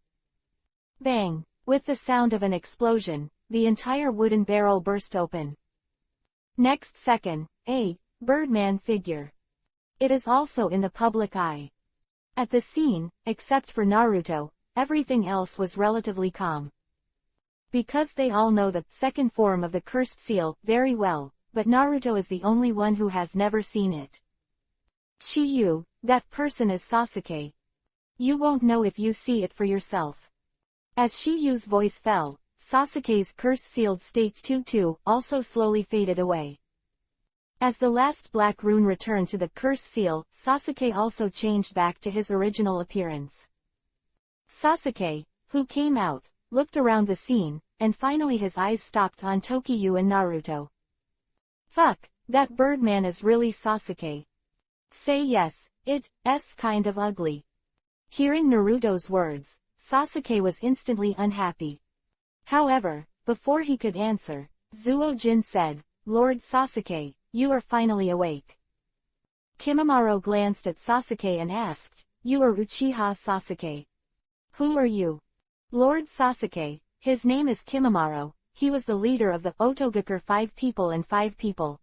Bang! With the sound of an explosion, the entire wooden barrel burst open. Next second, a Birdman figure. It is also in the public eye. At the scene, except for Naruto, everything else was relatively calm. Because they all know the second form of the cursed seal very well, but Naruto is the only one who has never seen it. Shiyu, that person is Sasuke. You won't know if you see it for yourself. As Shiyu's voice fell, Sasuke's curse-sealed state 2-2 also slowly faded away. As the last black rune returned to the curse seal, Sasuke also changed back to his original appearance. Sasuke, who came out, looked around the scene, and finally his eyes stopped on Tokiyu and Naruto. Fuck, that Birdman is really Sasuke. Say yes, it's kind of ugly. Hearing Naruto's words, Sasuke was instantly unhappy. However, before he could answer, Zuo-jin said, Lord Sasuke, you are finally awake. Kimimaro glanced at Sasuke and asked, you are Uchiha Sasuke. Who are you? Lord Sasuke, his name is Kimimaro, he was the leader of the Otogakure 5 people and 5 people.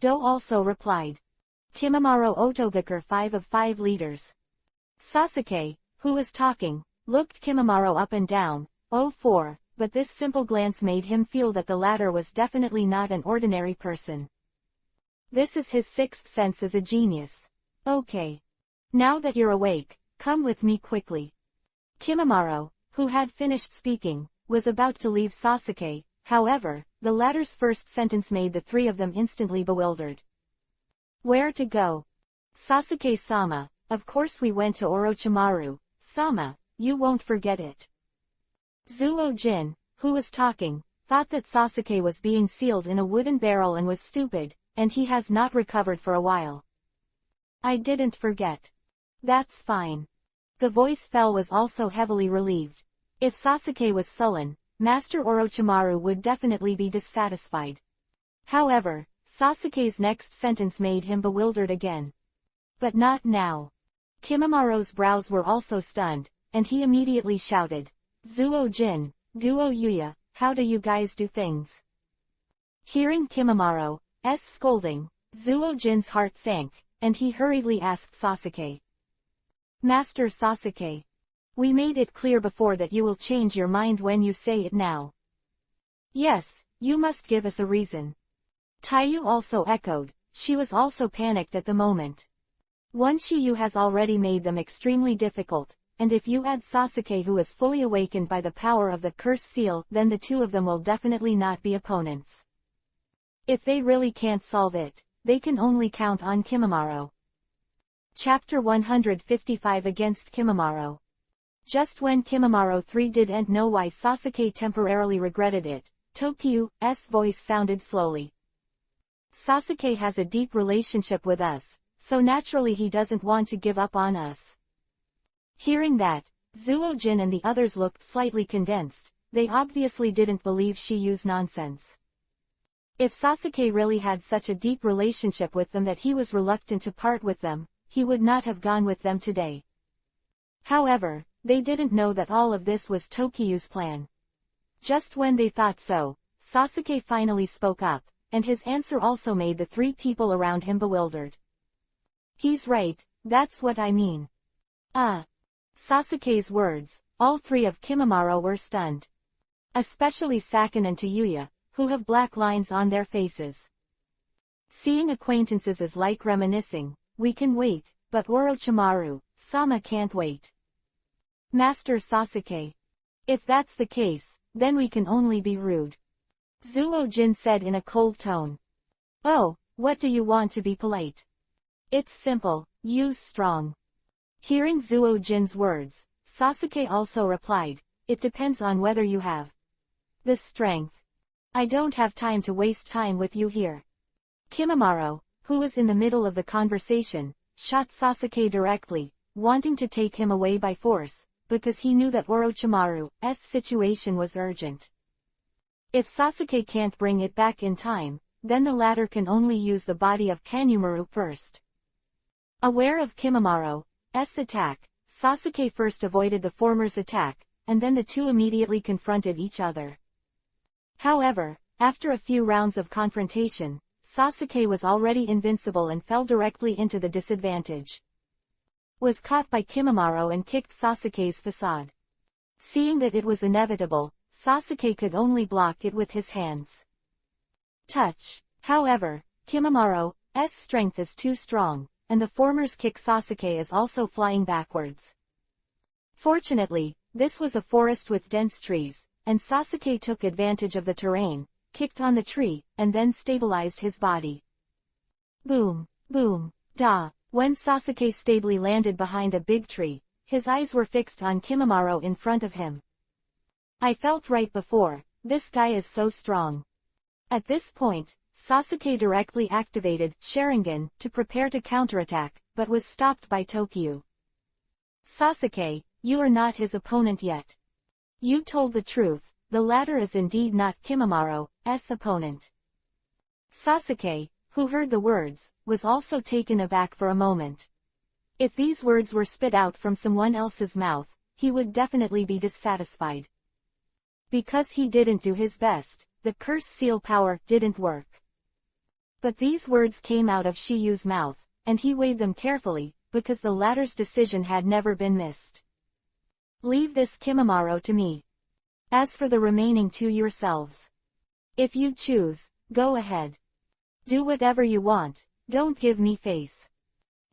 Do also replied. Kimimaro Otogakure 5 of 5 leaders. Sasuke, who was talking, looked Kimimaro up and down, 4, but this simple glance made him feel that the latter was definitely not an ordinary person. This is his sixth sense as a genius. Okay. Now that you're awake, come with me quickly. Kimimaro, who had finished speaking, was about to leave Sasuke, However, the latter's first sentence made the three of them instantly bewildered. Where to go? Sasuke-sama, of course we went to Orochimaru. Sama, you won't forget it. Zuo-jin, who was talking, thought that Sasuke was being sealed in a wooden barrel and was stupid, and he has not recovered for a while. I didn't forget. That's fine. The voice fell was also heavily relieved. If Sasuke was sullen, Master Orochimaru would definitely be dissatisfied. However, Sasuke's next sentence made him bewildered again. But not now. Kimamaro's brows were also stunned, and he immediately shouted, Zuo-jin, Duo Yuya, how do you guys do things? Hearing Kimamaro's scolding, Zuo-jin's heart sank, and he hurriedly asked Sasuke. Master Sasuke. We made it clear before that you will change your mind when you say it now. Yes, you must give us a reason. Taiyu also echoed, she was also panicked at the moment. One Shiyu has already made them extremely difficult, and if you add Sasuke who is fully awakened by the power of the curse seal, then the two of them will definitely not be opponents. If they really can't solve it, they can only count on Kimamaro. Chapter 155 Against Kimamaro. Just when Kimamaro 3 didn't know why Sasuke temporarily regretted it, Tokyu's voice sounded slowly. Sasuke has a deep relationship with us, so naturally he doesn't want to give up on us. Hearing that, Zuo-jin and the others looked slightly condensed. They obviously didn't believe Shiyu's nonsense. If Sasuke really had such a deep relationship with them that he was reluctant to part with them, he would not have gone with them today. However, they didn't know that all of this was Tokyu's plan. Just when they thought so, Sasuke finally spoke up, and his answer also made the three people around him bewildered. He's right, that's what I mean. Sasuke's words, all three of Kimamaro were stunned. Especially Sakin and Tayuya, who have black lines on their faces. Seeing acquaintances is like reminiscing, we can wait, but Orochimaru-sama can't wait. Master Sasuke. If that's the case, then we can only be rude. Zuo-jin said in a cold tone. Oh, what do you want to be polite? It's simple, use strong. Hearing Zuo-jin's words, Sasuke also replied, it depends on whether you have the strength. I don't have time to waste time with you here. Kimamaro, who was in the middle of the conversation, shot Sasuke directly, wanting to take him away by force, because he knew that Orochimaru's situation was urgent. If Sasuke can't bring it back in time, then the latter can only use the body of Kanemaru first. Aware of Kimamaro's attack, Sasuke first avoided the former's attack, and then the two immediately confronted each other. However, after a few rounds of confrontation, Sasuke was already invincible and fell directly into the disadvantage. Was caught by Kimamaro and kicked Sasuke's facade. Seeing that it was inevitable, Sasuke could only block it with his hands. Touch. However, Kimamaro's strength is too strong, and the former's kick Sasuke is also flying backwards. Fortunately, this was a forest with dense trees, and Sasuke took advantage of the terrain, kicked on the tree, and then stabilized his body. Boom, boom, da. When Sasuke stably landed behind a big tree, his eyes were fixed on Kimamaro in front of him. I felt right before, this guy is so strong. At this point, Sasuke directly activated Sharingan to prepare to counterattack, but was stopped by Tokyu. Sasuke, you are not his opponent yet. You told the truth, the latter is indeed not Kimamaro's opponent. Sasuke, who heard the words, was also taken aback for a moment. If these words were spit out from someone else's mouth, he would definitely be dissatisfied. Because he didn't do his best, the curse seal power didn't work. But these words came out of Shiyu's mouth, and he weighed them carefully, because the latter's decision had never been missed. Leave this Kimamaro to me. As for the remaining two yourselves. If you choose, go ahead. Do whatever you want, don't give me face.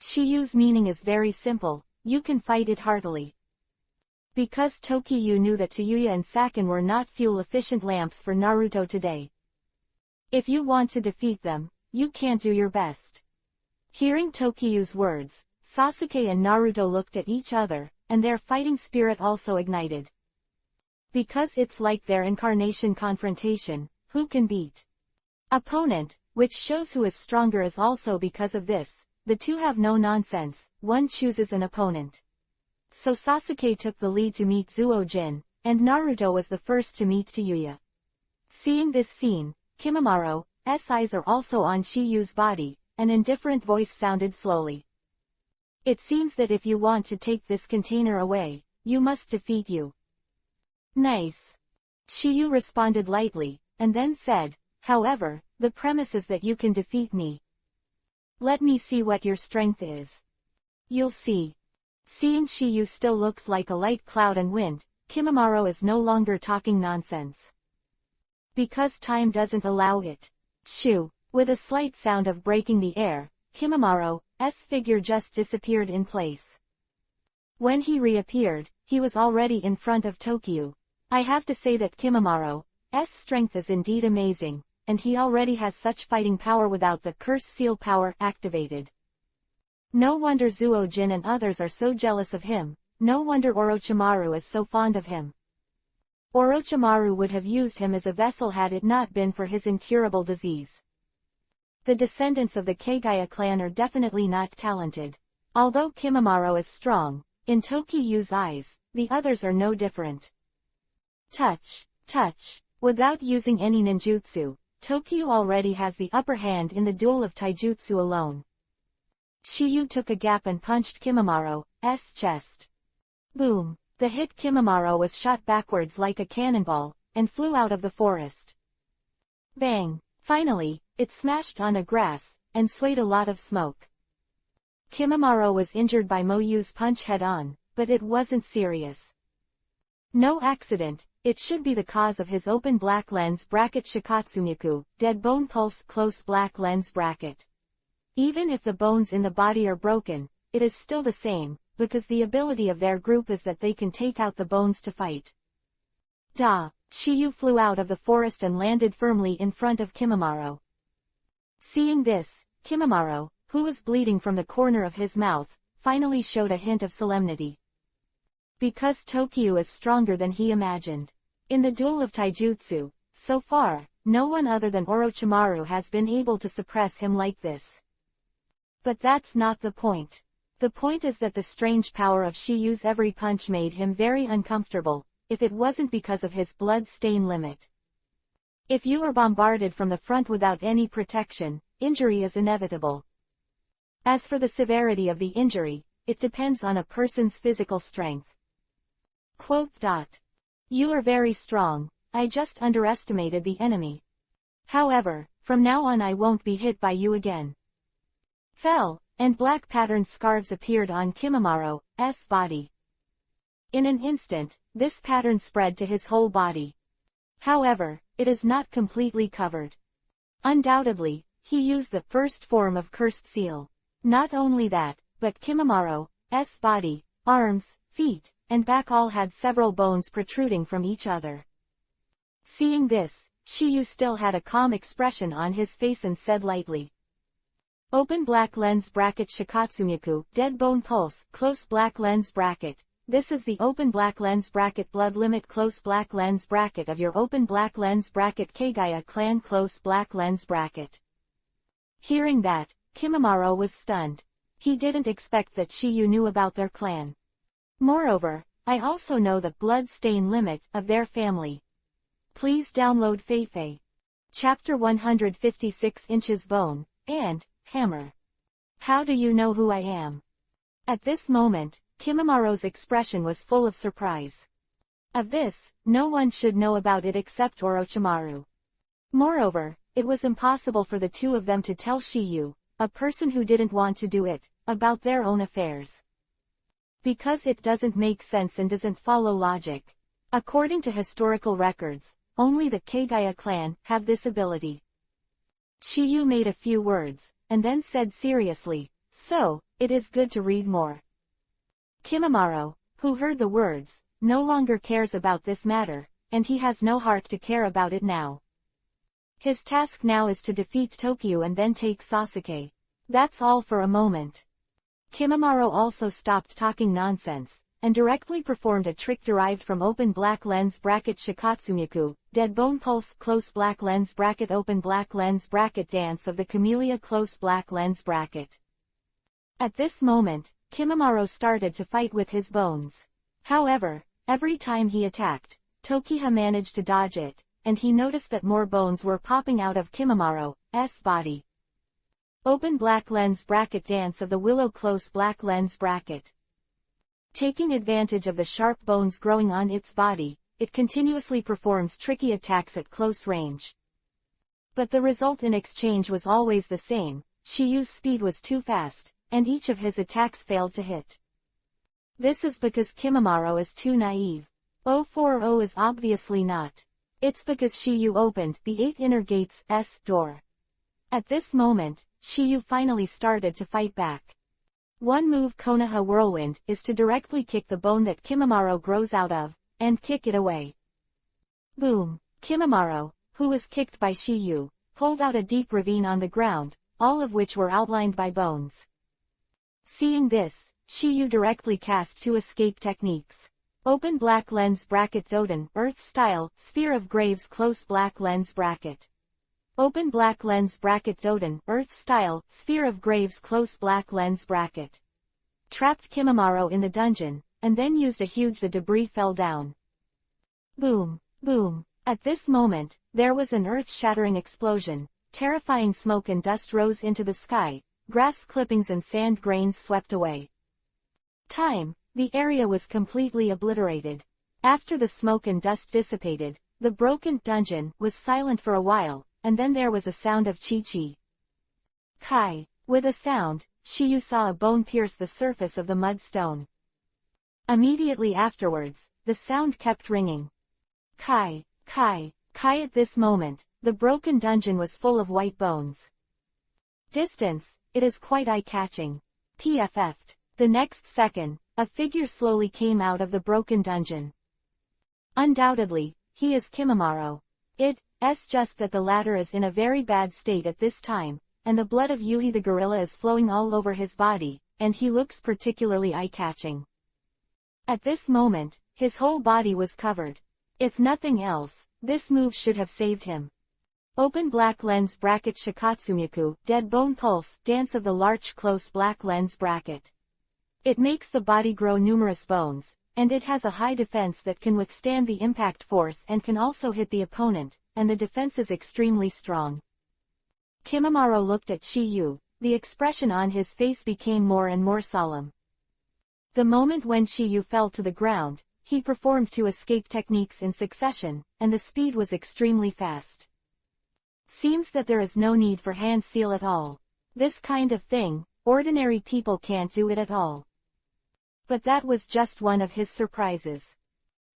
Shiyu's meaning is very simple, you can fight it heartily. Because Tokiyu knew that Tayuya and Sakin were not fuel-efficient lamps for Naruto today. If you want to defeat them, you can't do your best. Hearing Tokiyu's words, Sasuke and Naruto looked at each other, and their fighting spirit also ignited. Because it's like their incarnation confrontation, who can beat opponent, which shows who is stronger, is also because of this. The two have no nonsense, one chooses an opponent. So Sasuke took the lead to meet Zuo-jin, and Naruto was the first to meet Tayuya. Seeing this scene, Kimamaro's eyes are also on Chiyu's body. An indifferent voice sounded slowly. It seems that if you want to take this container away, you must defeat you. Nice. Chiyu responded lightly, and then said, however, the premise is that you can defeat me. Let me see what your strength is. You'll see. Seeing Chiyu still looks like a light cloud and wind, Kimamaro is no longer talking nonsense. Because time doesn't allow it. Shoo, with a slight sound of breaking the air, Kimamaro's figure just disappeared in place. When he reappeared, he was already in front of Tokiyu. I have to say that Kimamaro's strength is indeed amazing, and he already has such fighting power without the curse seal power activated. No wonder Zuo-jin and others are so jealous of him, no wonder Orochimaru is so fond of him. Orochimaru would have used him as a vessel had it not been for his incurable disease. The descendants of the Kagaya clan are definitely not talented. Although Kimamaro is strong, in Tokiyu's eyes, the others are no different. Touch. Without using any ninjutsu, Tokiyu already has the upper hand in the duel of taijutsu alone. Chiyu took a gap and punched Kimamaro's chest. Boom! The hit Kimamaro was shot backwards like a cannonball, and flew out of the forest. Bang! Finally, it smashed on a grass, and swayed a lot of smoke. Kimamaro was injured by Moyu's punch head-on, but it wasn't serious. No accident, it should be the cause of his open black lens bracket Shikatsumiku, dead bone pulse close black lens bracket. Even if the bones in the body are broken, it is still the same, because the ability of their group is that they can take out the bones to fight. Chiyu flew out of the forest and landed firmly in front of Kimamaro. Seeing this, Kimamaro, who was bleeding from the corner of his mouth, finally showed a hint of solemnity. Because Tokiyu is stronger than he imagined. In the duel of taijutsu, so far, no one other than Orochimaru has been able to suppress him like this. But that's not the point. The point is that the strange power of Chiyu's every punch made him very uncomfortable, if it wasn't because of his blood stain limit. If you are bombarded from the front without any protection, injury is inevitable. As for the severity of the injury, it depends on a person's physical strength. Quote. You are very strong, I just underestimated the enemy. However, from now on I won't be hit by you again. Fell, and black patterned scarves appeared on Kimamaro's body. In an instant, this pattern spread to his whole body. However, it is not completely covered. Undoubtedly, he used the first form of cursed seal. Not only that, but Kimamaro's body, arms, feet, and back all had several bones protruding from each other. Seeing this, Chiyu still had a calm expression on his face and said lightly. Open black lens bracket Shikatsumiku, dead bone pulse, close black lens bracket. This is the open black lens bracket blood limit close black lens bracket of your open black lens bracket Kagaya clan close black lens bracket. Hearing that, Kimamaro was stunned. He didn't expect that Chiyu knew about their clan. Moreover, I also know the blood stain limit of their family. Please download Feifei. Chapter 156 Inches Bone, and Hammer. How do you know who I am? At this moment, Kimamaro's expression was full of surprise. Of this, no one should know about it except Orochimaru. Moreover, it was impossible for the two of them to tell Chiyu, a person who didn't want to do it, about their own affairs. Because it doesn't make sense and doesn't follow logic. According to historical records, only the Kagaya clan have this ability. Chiyu made a few words, and then said seriously, so, it is good to read more. Kimamaro, who heard the words, no longer cares about this matter, and he has no heart to care about it now. His task now is to defeat Tokyo and then take Sasuke. That's all for a moment. Kimimaro also stopped talking nonsense, and directly performed a trick derived from open black lens bracket Shikatsumiku, dead bone pulse close black lens bracket open black lens bracket dance of the camellia close black lens bracket. At this moment, Kimimaro started to fight with his bones. However, every time he attacked, Tokiha managed to dodge it, and he noticed that more bones were popping out of Kimimaro's body. Open black lens bracket dance of the willow close black lens bracket. Taking advantage of the sharp bones growing on its body, it continuously performs tricky attacks at close range. But the result in exchange was always the same. Shiyu's speed was too fast, and each of his attacks failed to hit. This is because Kimimaro is too naive. 040 is obviously not. It's because Shiyu opened the 8 inner gates' door. At this moment, Shiyu finally started to fight back. One move Konoha Whirlwind is to directly kick the bone that Kimimaro grows out of, and kick it away. Boom! Kimimaro, who was kicked by Shiyu, pulled out a deep ravine on the ground, all of which were outlined by bones. Seeing this, Shiyu directly cast 2 escape techniques. Open black lens bracket Doden, Earth style, Sphere of Graves close black lens bracket. Open black lens bracket Doden, Earth style, Sphere of Graves close black lens bracket. Trapped Kimimaro in the dungeon, and then used a huge the debris fell down. Boom, boom. At this moment, there was an earth-shattering explosion, terrifying smoke and dust rose into the sky, grass clippings and sand grains swept away. The area was completely obliterated. After the smoke and dust dissipated, the broken dungeon was silent for a while, and then there was a sound of chi-chi. Kai. With a sound, Shiyu saw a bone pierce the surface of the mud stone. Immediately afterwards, the sound kept ringing. Kai, Kai, Kai. At this moment, the broken dungeon was full of white bones. Distance, it is quite eye-catching. PFF'd. The next second, a figure slowly came out of the broken dungeon. Undoubtedly, he is Kimimaro. It's just that the latter is in a very bad state at this time, and the blood of Yuhi the gorilla is flowing all over his body, and he looks particularly eye-catching. At this moment, his whole body was covered. If nothing else, this move should have saved him. Open black lens bracket Shikatsumiku, dead bone pulse, dance of the larch close black lens bracket. It makes the body grow numerous bones, and it has a high defense that can withstand the impact force and can also hit the opponent, and the defense is extremely strong. Kimimaro looked at Shiyu, the expression on his face became more and more solemn. The moment when Shiyu fell to the ground, he performed 2 escape techniques in succession, and the speed was extremely fast. Seems that there is no need for hand seal at all. This kind of thing, ordinary people can't do it at all. But that was just one of his surprises.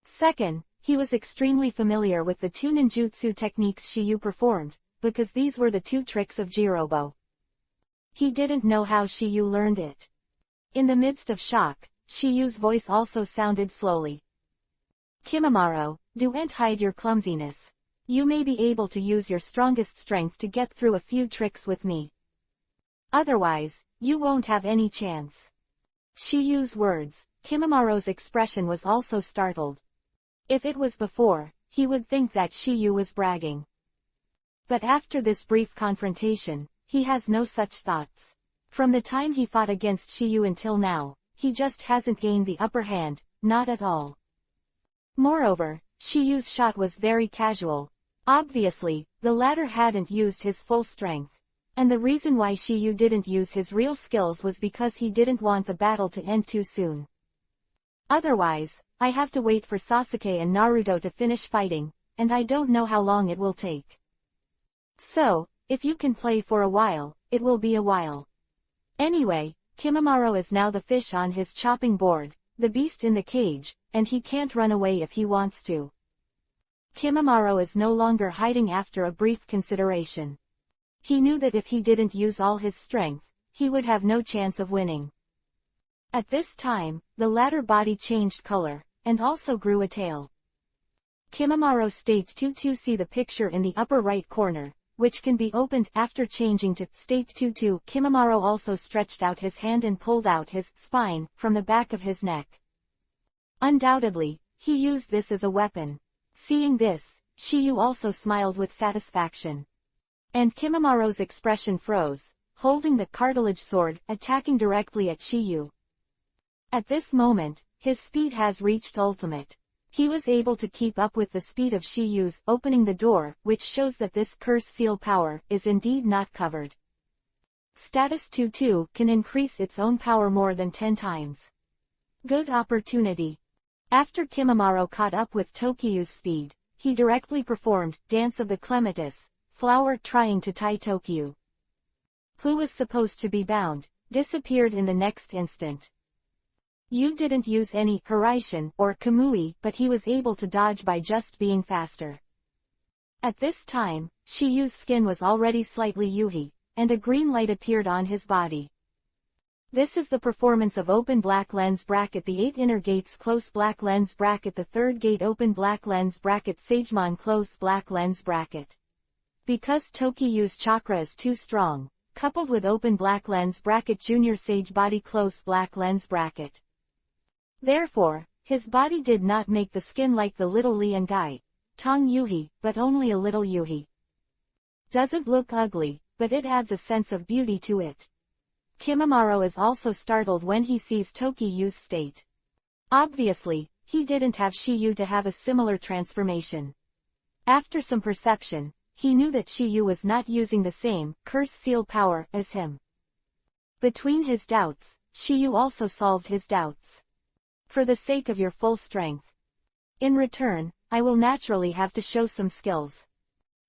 Second, he was extremely familiar with the 2 ninjutsu techniques Shiyu performed, because these were the 2 tricks of Jirobo. He didn't know how Shiyu learned it. In the midst of shock, Shiyu's voice also sounded slowly. Kimimaro, don't hide your clumsiness. You may be able to use your strongest strength to get through a few tricks with me. Otherwise, you won't have any chance. Shiyu's words, Kimimaro's expression was also startled. If it was before, he would think that Shiyu was bragging. But after this brief confrontation, he has no such thoughts. From the time he fought against Shiyu until now, he just hasn't gained the upper hand, not at all. Moreover, Shiyu's shot was very casual. Obviously, the latter hadn't used his full strength. And the reason why Shiyu didn't use his real skills was because he didn't want the battle to end too soon. Otherwise, I have to wait for Sasuke and Naruto to finish fighting, and I don't know how long it will take. So, if you can play for a while, it will be a while. Anyway, Kimimaro is now the fish on his chopping board, the beast in the cage, and he can't run away if he wants to. Kimimaro is no longer hiding after a brief consideration. He knew that if he didn't use all his strength, he would have no chance of winning. At this time, the latter body changed color, and also grew a tail. Kimimaro State 22. See the picture in the upper right corner, which can be opened. After changing to State 22, Kimimaro also stretched out his hand and pulled out his spine from the back of his neck. Undoubtedly, he used this as a weapon. Seeing this, Shiyu also smiled with satisfaction. And Kimimaro's expression froze, holding the cartilage sword, attacking directly at Shiyu. At this moment, his speed has reached ultimate. He was able to keep up with the speed of Shiyu's, opening the door, which shows that this curse seal power is indeed not covered. Status 22 can increase its own power more than 10 times. Good opportunity. After Kimimaro caught up with Tokiyu's speed, he directly performed Dance of the Clematis, flower trying to tie Tokiyu, who was supposed to be bound, disappeared in the next instant. Yu didn't use any Hiraishin or Kamui, but he was able to dodge by just being faster. At this time, Shiyu's skin was already slightly yuhi, and a green light appeared on his body. This is the performance of open black lens bracket the 8 inner gates close black lens bracket the 3rd gate open black lens bracket Sagemon close black lens bracket. Because Tokiyu's chakra is too strong, coupled with open black lens bracket junior sage body close black lens bracket. Therefore, his body did not make the skin like the little Li and Gai, Tong Yuhi, but only a little Yuhi. Doesn't look ugly, but it adds a sense of beauty to it. Kimimaro is also startled when he sees Tokiyu's state. Obviously, he didn't have Shiyu to have a similar transformation. After some perception, he knew that Shiyu was not using the same curse seal power as him. Between his doubts, Shiyu also solved his doubts. For the sake of your full strength. In return, I will naturally have to show some skills.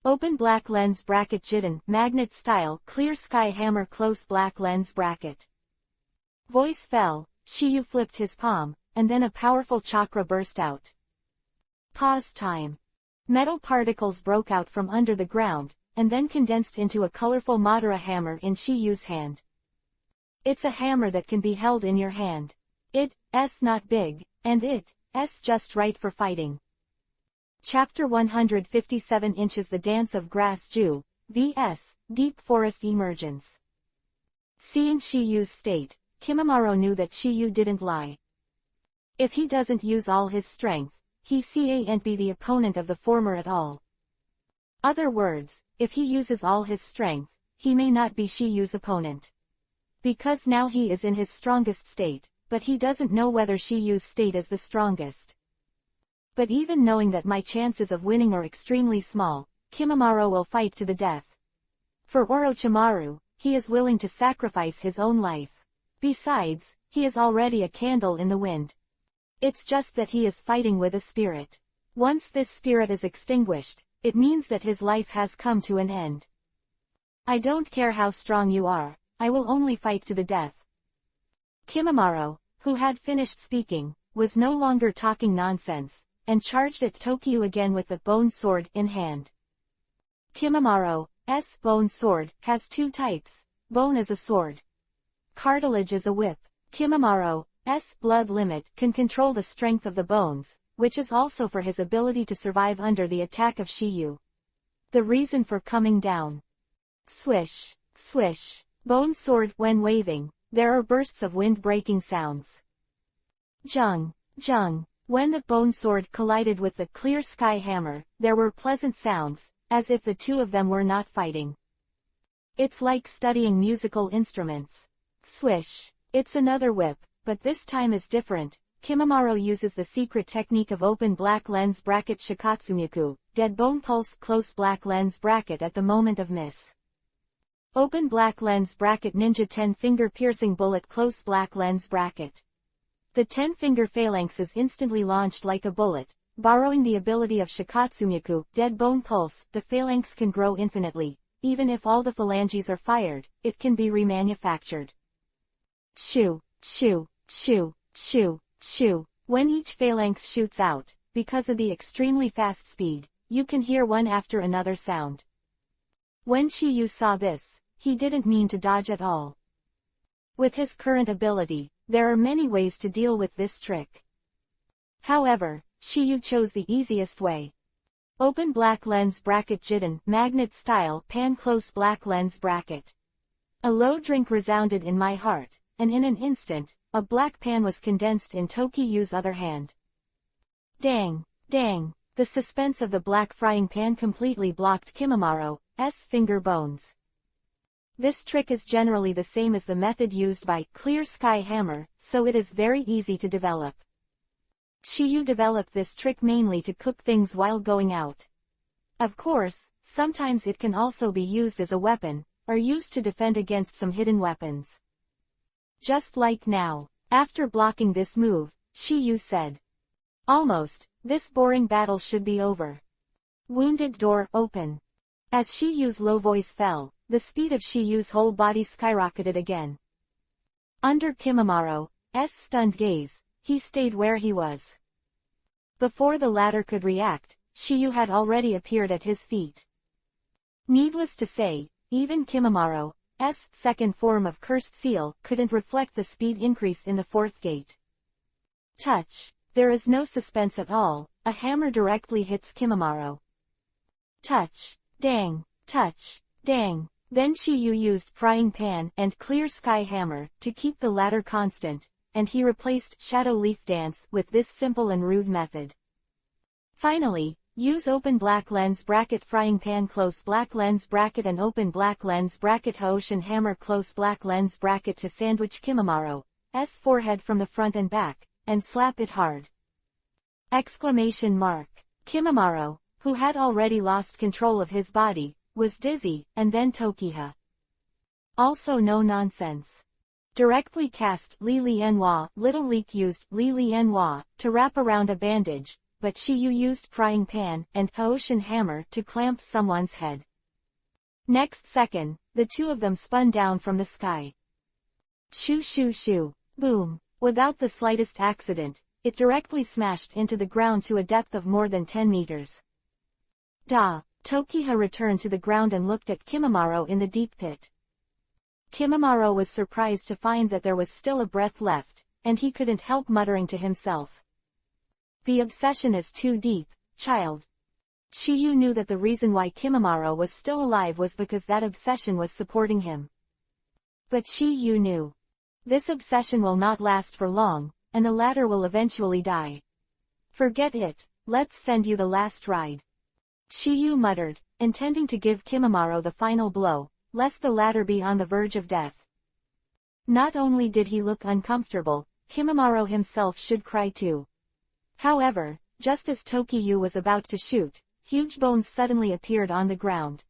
Open black lens bracket Jiden, magnet style, clear sky hammer close black lens bracket. Voice fell, Shiyu flipped his palm, and then a powerful chakra burst out. Pause time. Metal particles broke out from under the ground, and then condensed into a colorful Madara hammer in Shiyu's hand. It's a hammer that can be held in your hand. It's not big, and it's just right for fighting. Chapter 157 Inches The Dance of Grass Ju, vs. Deep Forest Emergence. Seeing Shiyu's state, Kimimaro knew that Shiyu didn't lie. If he doesn't use all his strength, he can't be the opponent of the former at all. Other words, if he uses all his strength, he may not be Shiyu's opponent. Because now he is in his strongest state, but he doesn't know whether Shiyu's state is the strongest. But even knowing that my chances of winning are extremely small, Kimimaro will fight to the death. For Orochimaru, he is willing to sacrifice his own life. Besides, he is already a candle in the wind. It's just that he is fighting with a spirit. Once this spirit is extinguished, it means that his life has come to an end. I don't care how strong you are, I will only fight to the death. Kimimaro, who had finished speaking, was no longer talking nonsense, and charged at Tokiyu again with the bone sword in hand. Kimimaro's bone sword has 2 types, bone is a sword. Cartilage is a whip. Kimimaro's blood limit can control the strength of the bones, which is also for his ability to survive under the attack of Shiyu. The reason for coming down. Swish, swish, bone sword when waving, there are bursts of wind-breaking sounds. Jung, jung. When the bone sword collided with the clear sky hammer, there were pleasant sounds, as if the two of them were not fighting. It's like studying musical instruments. Swish. It's another whip, but this time is different. Kimimaro uses the secret technique of open black lens bracket Shikatsumyaku, dead bone pulse close black lens bracket at the moment of miss. Open black lens bracket ninja 10-finger piercing bullet close black lens bracket. The 10-finger phalanx is instantly launched like a bullet, borrowing the ability of Shikatsumyaku, dead bone pulse. The phalanx can grow infinitely. Even if all the phalanges are fired, it can be remanufactured. Shoo, shoo, shoo, shoo, shoo. When each phalanx shoots out, because of the extremely fast speed, you can hear one after another sound. When Shiyu saw this, he didn't mean to dodge at all. With his current ability, there are many ways to deal with this trick. However, Shiyu chose the easiest way. Open black lens bracket Jiden, magnet style, pan close black lens bracket. A low drink resounded in my heart, and in an instant, a black pan was condensed in Tokiyu's other hand. Dang, dang, the suspense of the black frying pan completely blocked Kimamaro's finger bones. This trick is generally the same as the method used by Clear Sky Hammer, so it is very easy to develop. Shiyu developed this trick mainly to cook things while going out. Of course, sometimes it can also be used as a weapon, or used to defend against some hidden weapons. Just like now. After blocking this move, Shiyu said, "Almost, this boring battle should be over." Wounded door open. As Shiyu's low voice fell, the speed of Shiyu's whole body skyrocketed again. Under Kimamaro's stunned gaze, he stayed where he was. Before the latter could react, Shiyu had already appeared at his feet. Needless to say, even Kimamaro's second form of Cursed Seal couldn't reflect the speed increase in the fourth gate. Touch. There is no suspense at all, a hammer directly hits Kimamaro. Touch. Dang. Touch. Dang. Then Shiyu used Frying Pan and Clear Sky Hammer to keep the latter constant, and he replaced Shadow Leaf Dance with this simple and rude method. Finally, use open black lens bracket Frying Pan close black lens bracket and open black lens bracket Hoshin Hammer close black lens bracket to sandwich Kimamaro's forehead from the front and back, and slap it hard. Exclamation mark. Kimamaro, who had already lost control of his body, was dizzy, and then Tokiha. Also no nonsense. Directly cast Li Lianhua. Little Leak used Li Lianhua to wrap around a bandage, but Shiyu used Frying Pan and Hoshin Hammer to clamp someone's head. Next second, the two of them spun down from the sky. Shoo shoo shoo. Boom. Without the slightest accident, it directly smashed into the ground to a depth of more than 10 meters. Da. Tokiha returned to the ground and looked at Kimamaro in the deep pit. Kimamaro was surprised to find that there was still a breath left, and he couldn't help muttering to himself. The obsession is too deep, child. Shiyu knew that the reason why Kimamaro was still alive was because that obsession was supporting him. But Shiyu knew. This obsession will not last for long, and the latter will eventually die. Forget it, let's send you the last ride. Shiyu muttered, intending to give Kimamaro the final blow, lest the latter be on the verge of death. Not only did he look uncomfortable, Kimamaro himself should cry too. However, just as Tokiyu was about to shoot, huge bones suddenly appeared on the ground.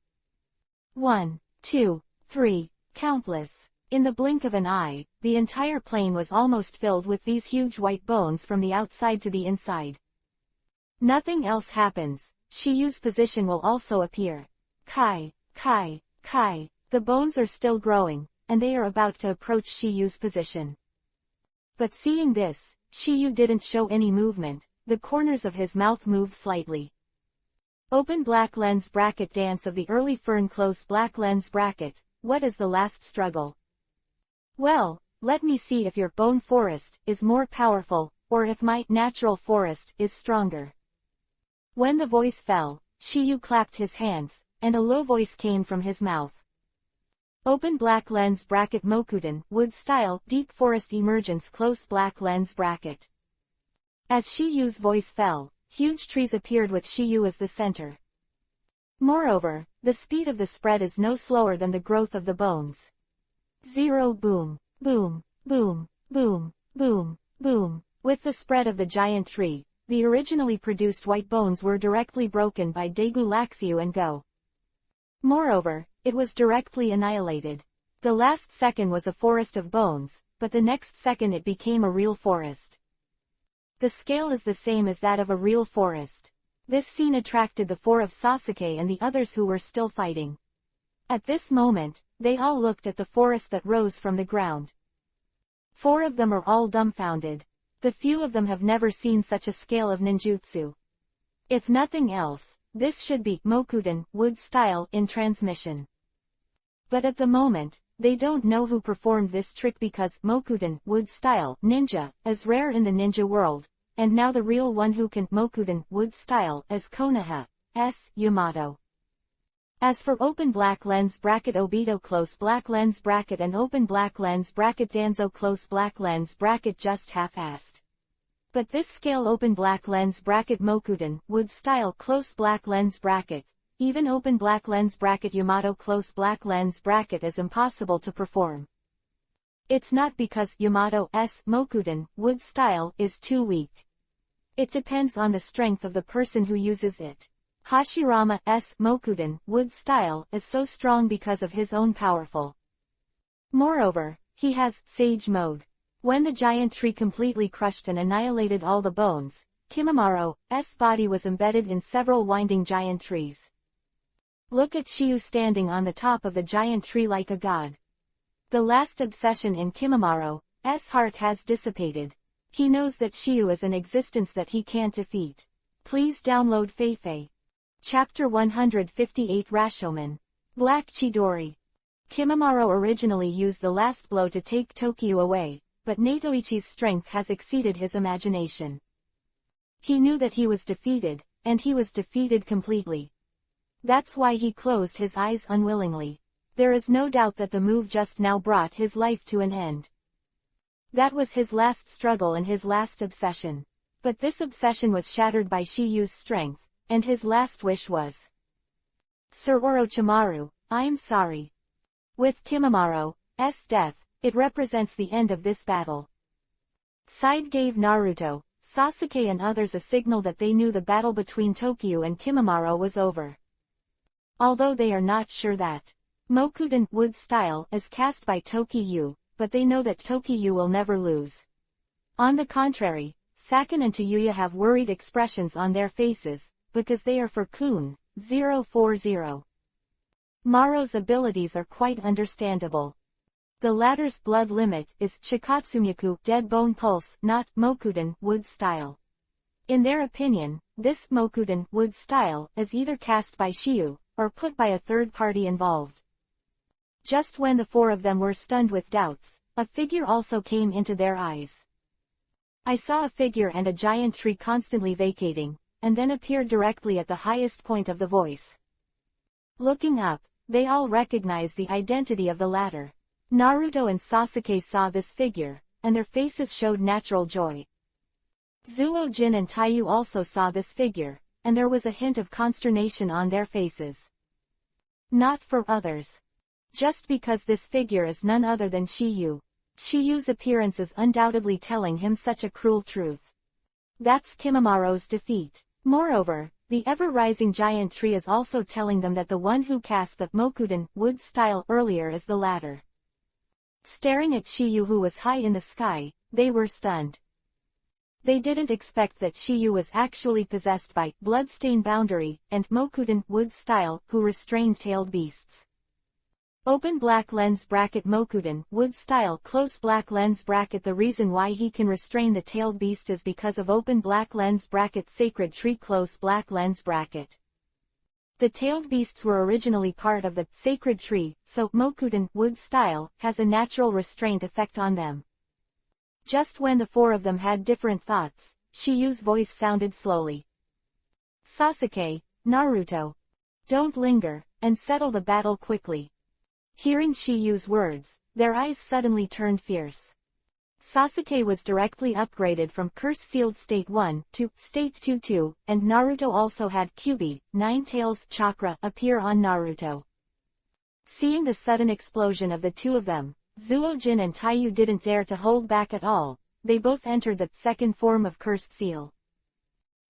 1, 2, 3, countless. In the blink of an eye, the entire plain was almost filled with these huge white bones from the outside to the inside. Nothing else happens, Shiyu's position will also appear. Kai, Kai, Kai. The bones are still growing, and they are about to approach Shiyu's position. But seeing this, Shiyu didn't show any movement, the corners of his mouth moved slightly. Open black lens bracket dance of the early fern close black lens bracket. What is the last struggle? Well, let me see if your bone forest is more powerful, or if my natural forest is stronger. When the voice fell, Shiyu clapped his hands, and a low voice came from his mouth. Open black lens bracket Mokuden, wood style, deep forest emergence close black lens bracket. As Shiyu's voice fell, huge trees appeared with Shiyu as the center. Moreover, the speed of the spread is no slower than the growth of the bones. 0 boom, boom, boom, boom, boom, boom. With the spread of the giant tree, the originally produced white bones were directly broken by Daegu Laxiu and Go. Moreover, it was directly annihilated. The last second was a forest of bones, but the next second it became a real forest. The scale is the same as that of a real forest. This scene attracted the four of Sasuke and the others who were still fighting. At this moment, they all looked at the forest that rose from the ground. 4 of them are all dumbfounded. The few of them have never seen such a scale of ninjutsu. If nothing else, this should be Mokuden, wood style, in transmission. But at the moment, they don't know who performed this trick because Mokuden, wood style, ninja, is rare in the ninja world, and now the real one who can Mokuden would style as Konoha s Yamato. As for open black lens bracket Obito close black lens bracket and open black lens bracket Danzo close black lens bracket just half-assed. But this scale open black lens bracket Mokuden would style close black lens bracket, even open black lens bracket Yamato close black lens bracket is impossible to perform. It's not because Yamato's Mokuden would style is too weak. It depends on the strength of the person who uses it. Hashirama's Mokuden would style is so strong because of his own powerful. Moreover, he has Sage mode. When the giant tree completely crushed and annihilated all the bones, Kimamaro's body was embedded in several winding giant trees. Look at Shiyu standing on the top of the giant tree like a god. The last obsession in Kimamaro's heart has dissipated. He knows that Shiyu is an existence that he can't defeat. Please download Feifei. Chapter 158 Rashomon. Black Chidori. Kimamaro originally used the last blow to take Tokyo away, but Natoichi's strength has exceeded his imagination. He knew that he was defeated, and he was defeated completely. That's why he closed his eyes unwillingly. There is no doubt that the move just now brought his life to an end. That was his last struggle and his last obsession. But this obsession was shattered by Shiyu's strength, and his last wish was, Sir Orochimaru, I am sorry. With Kimamaro's death, it represents the end of this battle. Side gave Naruto, Sasuke and others a signal that they knew the battle between Tokyo and Kimamaro was over. Although they are not sure that Mokuden would style is cast by Tokyo, but they know that Tokyo will never lose. On the contrary, Sakin and Tayuya have worried expressions on their faces, because they are for Kun 040. Maro's abilities are quite understandable. The latter's blood limit is Chikatsumyaku dead bone pulse, not Mokuden wood style. In their opinion, this Mokuden wood style is either cast by Shiyu, or put by a third party involved. Just when the four of them were stunned with doubts, a figure also came into their eyes. I saw a figure and a giant tree constantly vacating, and then appeared directly at the highest point of the voice. Looking up, they all recognized the identity of the latter. Naruto and Sasuke saw this figure, and their faces showed natural joy. Zuo-jin and Taiyu also saw this figure, and there was a hint of consternation on their faces. Not for others. Just because this figure is none other than Shiyu. Shiyu's appearance is undoubtedly telling him such a cruel truth. That's Kimamaro's defeat. Moreover, the ever-rising giant tree is also telling them that the one who cast the Mokuden wood style earlier is the latter. Staring at Shiyu who was high in the sky, they were stunned. They didn't expect that Shiyu was actually possessed by Bloodstain Boundary and Mokuden wood style who restrained tailed beasts. Open black lens bracket Mokuden wood style close black lens bracket. The reason why he can restrain the tailed beast is because of open black lens bracket sacred tree close black lens bracket. The tailed beasts were originally part of the sacred tree, so Mokuden wood style has a natural restraint effect on them. Just when the four of them had different thoughts, Shiyu's voice sounded slowly. Sasuke, Naruto. Don't linger, and settle the battle quickly. Hearing Shiyu's words, their eyes suddenly turned fierce. Sasuke was directly upgraded from Curse-Sealed State 1 to State 2-2, and Naruto also had Kyuubi, Nine-Tails Chakra appear on Naruto. Seeing the sudden explosion of the two of them, Zuo-jin and Taiyu didn't dare to hold back at all. They both entered the second form of Cursed Seal.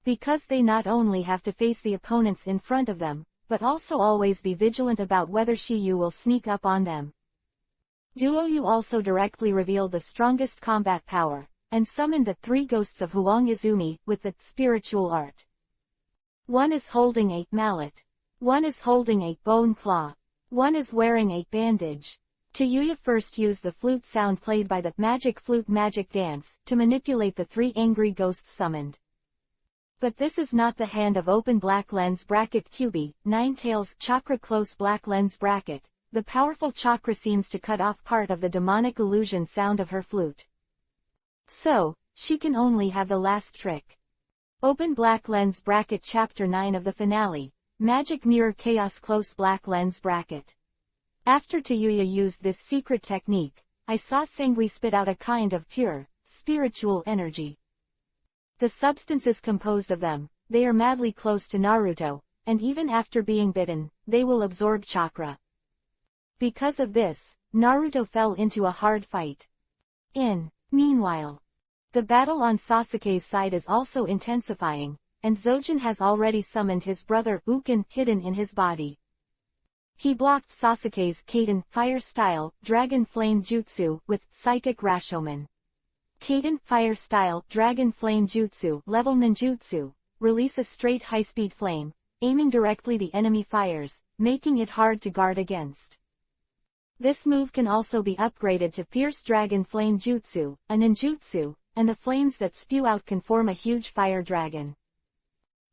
Because they not only have to face the opponents in front of them, but also always be vigilant about whether Shiyu will sneak up on them. Duoyu also directly revealed the strongest combat power, and summoned the three ghosts of Huang Izumi with the spiritual art. One is holding a mallet. One is holding a bone claw. One is wearing a bandage. Tayuya first used the flute sound played by the magic flute magic dance to manipulate the three angry ghosts summoned. But this is not the hand of open black lens bracket Kyuubi, Nine-Tails Chakra close black lens bracket. The powerful chakra seems to cut off part of the demonic illusion sound of her flute. So, she can only have the last trick. Open black lens bracket Chapter 9 of the finale, Magic Mirror Chaos close black lens bracket. After Tayuya used this secret technique, I saw Sangui spit out a kind of pure, spiritual energy. The substance is composed of them, they are madly close to Naruto, and even after being bitten, they will absorb chakra. Because of this, Naruto fell into a hard fight. Meanwhile, the battle on Sasuke's side is also intensifying, and Zojin has already summoned his brother Ukin hidden in his body. He blocked Sasuke's Kaden Fire Style Dragon Flame Jutsu with Psychic Rashomon. Kaden Fire Style Dragon Flame Jutsu level ninjutsu, release a straight high-speed flame, aiming directly the enemy fires, making it hard to guard against. This move can also be upgraded to Fierce Dragon Flame Jutsu, a ninjutsu, and the flames that spew out can form a huge fire dragon.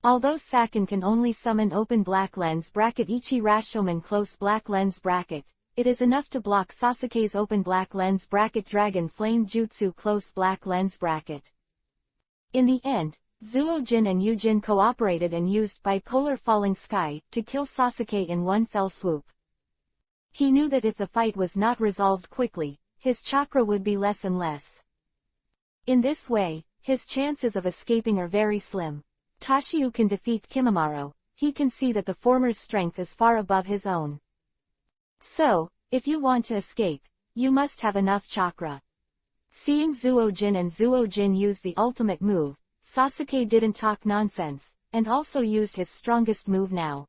Although Saken can only summon open black lens bracket Ichi Rashomon close black lens bracket, it is enough to block Sasuke's open black lens bracket Dragon Flame Jutsu close black lens bracket. In the end, Zuo-jin and Yu-jin cooperated and used Bipolar Falling Sky to kill Sasuke in one fell swoop. He knew that if the fight was not resolved quickly, his chakra would be less and less. In this way, his chances of escaping are very slim. Tashiu can defeat Kimimaro, he can see that the former's strength is far above his own. So, if you want to escape, you must have enough chakra. Seeing Zuo-jin and Zuo-jin use the ultimate move, Sasuke didn't talk nonsense, and also used his strongest move now.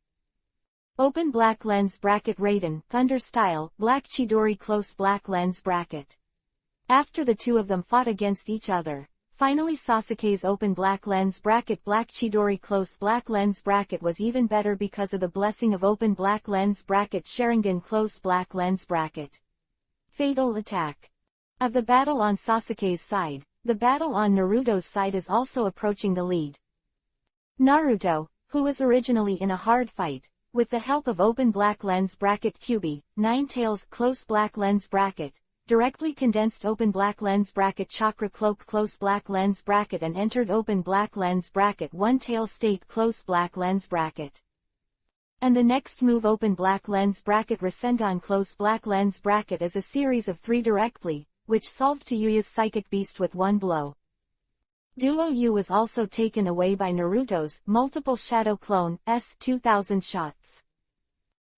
Open black lens bracket Raiden Thunder Style Black Chidori close black lens bracket. After the two of them fought against each other, finally Sasuke's open black lens bracket Black Chidori close black lens bracket was even better because of the blessing of open black lens bracket Sharingan close black lens bracket. Fatal Attack. Of the battle on Sasuke's side, the battle on Naruto's side is also approaching the lead. Naruto, who was originally in a hard fight, with the help of open black lens bracket Kyuubi, Nine Tails close black lens bracket, directly condensed open black lens bracket Chakra Cloak close black lens bracket and entered open black lens bracket One Tail State close black lens bracket. And the next move open black lens bracket Rasengan close black lens bracket is a series of 3 directly, which solved Tayuya's psychic beast with one blow. Duo U was also taken away by Naruto's multiple shadow clone S2000 shots.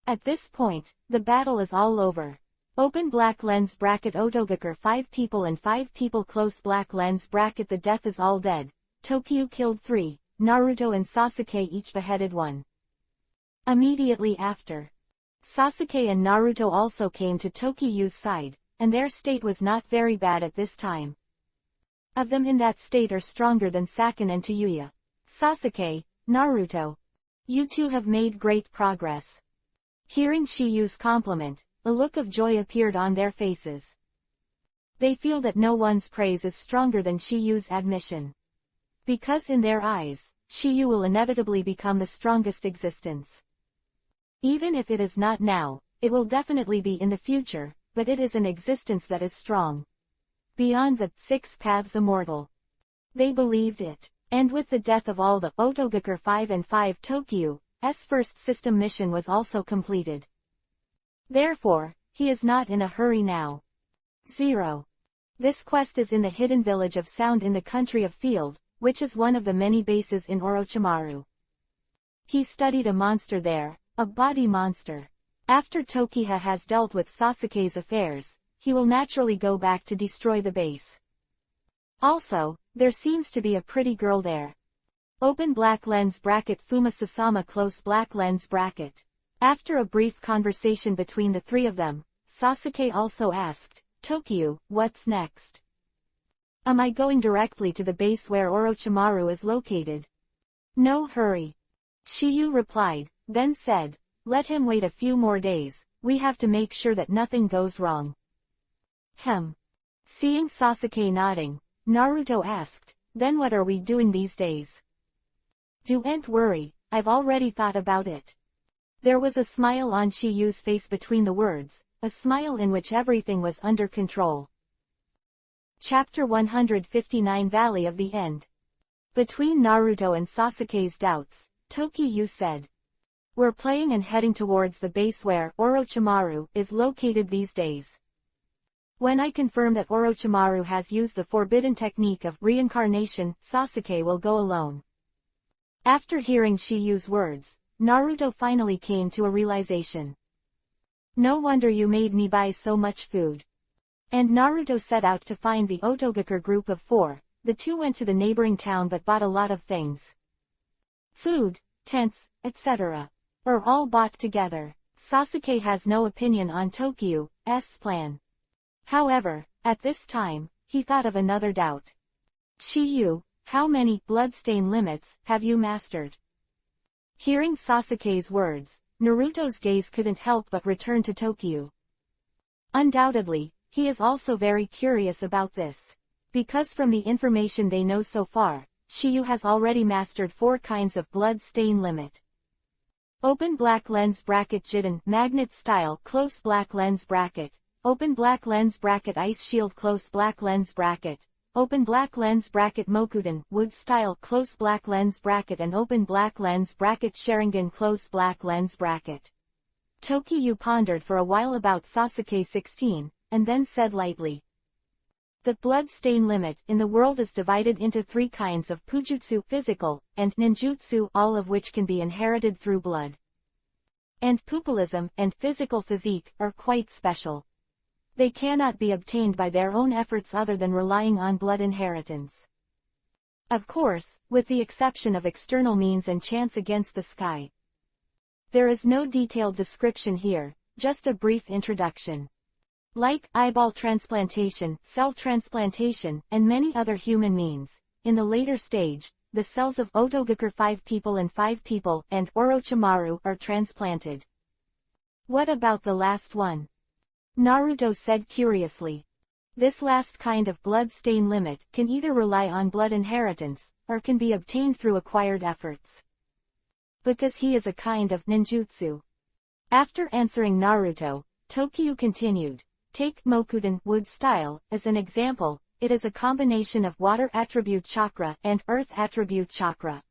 At this point, the battle is all over. Open black lens bracket Otogaker 5 people and 5 people close black lens bracket the death is all dead. Tokyo killed 3, Naruto and Sasuke each beheaded 1. Immediately after, Sasuke and Naruto also came to Tokyu's side, and their state was not very bad at this time. Of them in that state are stronger than Saken and Tayuya. Sasuke, Naruto. You two have made great progress. Hearing Shiyu's compliment, a look of joy appeared on their faces. They feel that no one's praise is stronger than Shiyu's admission. Because in their eyes, Shiyu will inevitably become the strongest existence. Even if it is not now, it will definitely be in the future, but it is an existence that is strong. Beyond the 6 paths immortal. They believed it, and with the death of all the Otogaker 5 and 5 Tokyu's first system mission was also completed. Therefore, he is not in a hurry now. 0. This quest is in the hidden village of Sound in the country of Field, which is one of the many bases in Orochimaru. He studied a monster there, a body monster. After Tokiha has dealt with Sasuke's affairs, he will naturally go back to destroy the base. Also, there seems to be a pretty girl there. Open black lens bracket Fuma Sasama close black lens bracket. After a brief conversation between the 3 of them, Sasuke also asked, Tokyo, what's next? Am I going directly to the base where Orochimaru is located? No hurry. Shiyu replied, then said, let him wait a few more days, we have to make sure that nothing goes wrong. Seeing Sasuke nodding, Naruto asked, then what are we doing these days? Don't worry, I've already thought about it. There was a smile on Shiyu's face between the words, a smile in which everything was under control. Chapter 159 Valley of the End. Between Naruto and Sasuke's doubts, Tokiyu said, "We're playing and heading towards the base where Orochimaru is located these days. When I confirm that Orochimaru has used the forbidden technique of reincarnation, Sasuke will go alone." After hearing Shiyu's words, Naruto finally came to a realization. "No wonder you made me buy so much food." And Naruto set out to find the Otogakure group of 4. The two went to the neighboring town but bought a lot of things. Food, tents, etc. are all bought together. Sasuke has no opinion on Tokiyu's plan. However, at this time, he thought of another doubt. "Shiyu, how many bloodstain limits have you mastered?" Hearing Sasuke's words, Naruto's gaze couldn't help but return to Tokiyu. Undoubtedly, he is also very curious about this. Because from the information they know so far, Shiyu has already mastered 4 kinds of blood stain limit. Open black lens bracket Jiden magnet style close black lens bracket. Open black lens bracket ice shield close black lens bracket. Open black lens bracket Mokuden wood style close black lens bracket and open black lens bracket Sharingan close black lens bracket. Tokiyu pondered for a while about Sasuke 16, and then said lightly, "The blood stain limit in the world is divided into 3 kinds of pujutsu physical, and ninjutsu all of which can be inherited through blood. And pupilism and physical physique are quite special. They cannot be obtained by their own efforts other than relying on blood inheritance. Of course, with the exception of external means and chance against the sky. There is no detailed description here, just a brief introduction. Like eyeball transplantation, cell transplantation, and many other human means, in the later stage, the cells of Otogakure 5 people and 5 people and Orochimaru are transplanted." "What about the last one?" Naruto said curiously. "This last kind of blood stain limit can either rely on blood inheritance, or can be obtained through acquired efforts. Because he is a kind of ninjutsu." After answering Naruto, Tokiyu continued, "Take Mokuden wood style as an example. It is a combination of water attribute chakra and earth attribute chakra.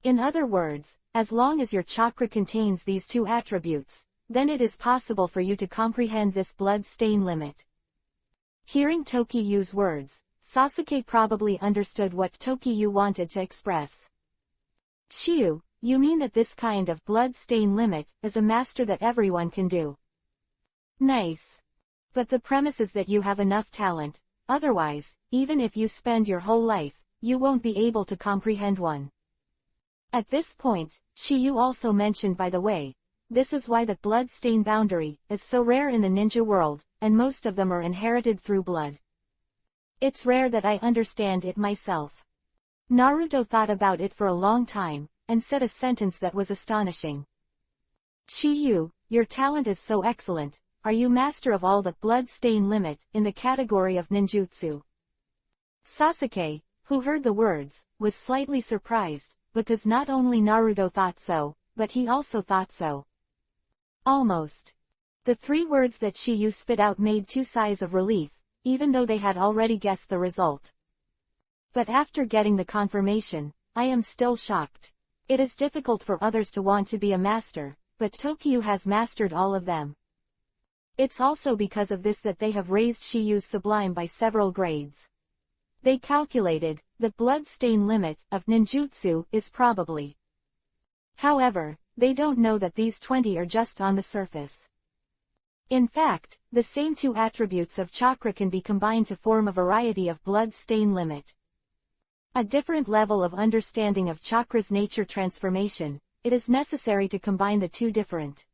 In other words, as long as your chakra contains these 2 attributes, then it is possible for you to comprehend this blood stain limit." Hearing Tokiyu's words, Sasuke probably understood what Tokiyu wanted to express. "Shiyu, you mean that this kind of blood stain limit is a master that everyone can do? Nice. But the premise is that you have enough talent, otherwise, even if you spend your whole life, you won't be able to comprehend one." At this point, Shiyu also mentioned, "By the way, this is why the blood stain boundary is so rare in the ninja world, and most of them are inherited through blood. It's rare that I understand it myself." Naruto thought about it for a long time, and said a sentence that was astonishing. "Shiyu, your talent is so excellent. Are you master of all the blood stain limit in the category of ninjutsu?" Sasuke, who heard the words, was slightly surprised, because not only Naruto thought so, but he also thought so. Almost. The 3 words that Shiyu spit out made 2 sighs of relief, even though they had already guessed the result. "But after getting the confirmation, I am still shocked. It is difficult for others to want to be a master, but Tokiyu has mastered all of them. It's also because of this that they have raised Shiyu's sublime by several grades. They calculated, the blood stain limit of ninjutsu is probably. However, they don't know that these 20 are just on the surface. In fact, the same 2 attributes of chakra can be combined to form a variety of blood stain limit. A different level of understanding of chakra's nature transformation, it is necessary to combine the 2 different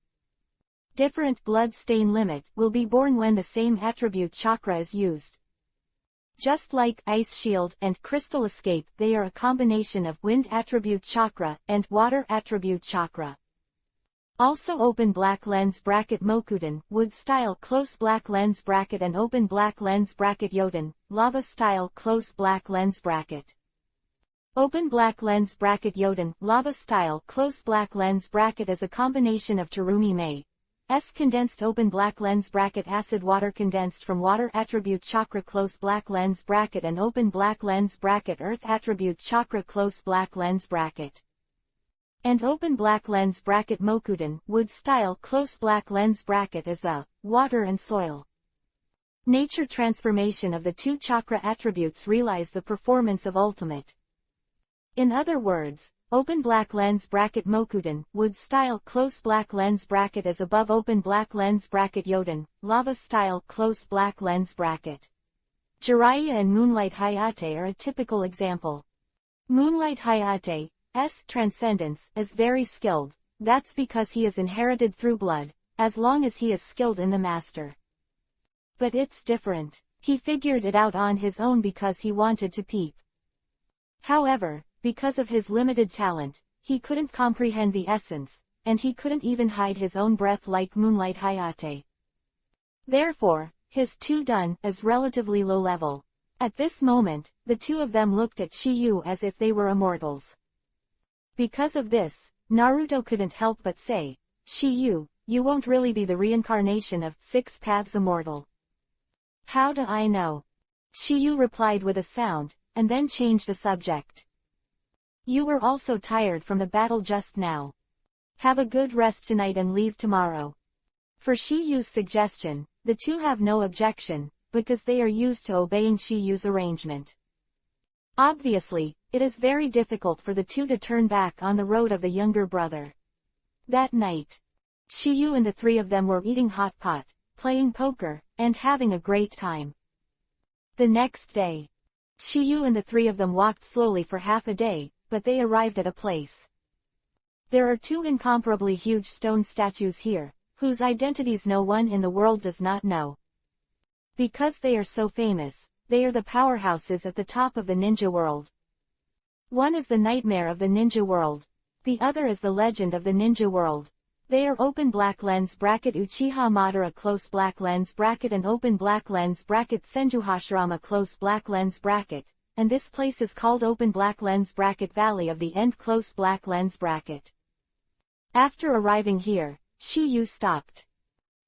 blood stain limit will be born when the same attribute chakra is used. Just like ice shield and crystal escape, they are a combination of wind attribute chakra and water attribute chakra. Also open black lens bracket Mokuden wood style close black lens bracket and open black lens bracket Yoden lava style close black lens bracket. Open black lens bracket Yoden lava style close black lens bracket is a combination of Terumi Mei, S condensed open black lens bracket acid water condensed from water attribute chakra close black lens bracket and open black lens bracket earth attribute chakra close black lens bracket and open black lens bracket Mokudan wood style close black lens bracket is a water and soil. Nature transformation of the two chakra attributes realize the performance of ultimate. In other words, open black lens bracket Mokudan wood style close black lens bracket is above open black lens bracket Yodan, lava style close black lens bracket. Jiraiya and Moonlight Hayate are a typical example. Moonlight Hayate's transcendence is very skilled, that's because he is inherited through blood, as long as he is skilled in the master. But it's different. He figured it out on his own because he wanted to peep. However, because of his limited talent, he couldn't comprehend the essence, and he couldn't even hide his own breath like Moonlight Hayate. Therefore, his dun is relatively low level. At this moment, the two of them looked at Shiyu as if they were immortals. Because of this, Naruto couldn't help but say, Shiyu, you won't really be the reincarnation of Six Paths Immortal. How do I know? Shiyu replied with a sound, and then changed the subject. You were also tired from the battle just now. Have a good rest tonight and leave tomorrow. For Shiyu's suggestion, the two have no objection, because they are used to obeying Shiyu's arrangement. Obviously, it is very difficult for the two to turn back on the road of the younger brother. That night, Shiyu and the three of them were eating hot pot, playing poker, and having a great time. The next day, Shiyu and the three of them walked slowly for half a day, but they arrived at a place. There are two incomparably huge stone statues here, whose identities no one in the world does not know. Because they are so famous, they are the powerhouses at the top of the ninja world. One is the nightmare of the ninja world. The other is the legend of the ninja world. They are open black lens bracket Uchiha Madara close black lens bracket and open black lens bracket Senju Hashirama close black lens bracket, and this place is called open black lens bracket Valley of the End close black lens bracket. After arriving here, Shiyu stopped.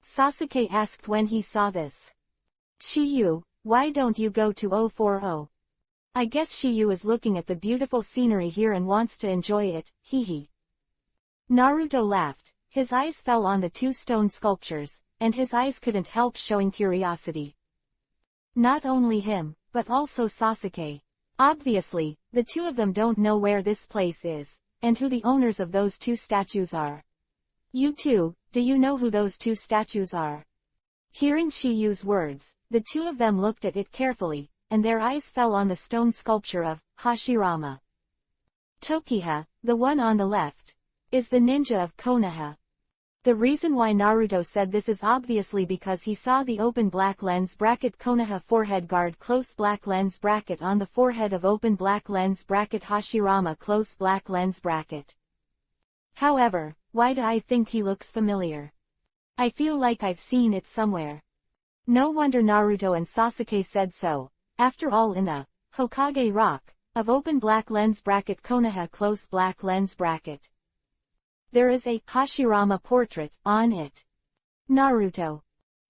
Sasuke asked when he saw this. Shiyu, why don't you go to 040? I guess Shiyu is looking at the beautiful scenery here and wants to enjoy it, hehe. Naruto laughed. His eyes fell on the two stone sculptures, and his eyes couldn't help showing curiosity. Not only him, but also Sasuke. Obviously, the two of them don't know where this place is, and who the owners of those two statues are. You two, do you know who those two statues are? Hearing Shiyu's words, the two of them looked at it carefully, and their eyes fell on the stone sculpture of Hashirama. Tokiha, the one on the left, is the ninja of Konoha. The reason why Naruto said this is obviously because he saw the open black lens bracket Konoha forehead guard close black lens bracket on the forehead of open black lens bracket Hashirama close black lens bracket. However, why do I think he looks familiar? I feel like I've seen it somewhere. No wonder Naruto and Sasuke said so. After all, in the Hokage rock of open black lens bracket Konoha close black lens bracket, there is a Hashirama portrait on it. Naruto.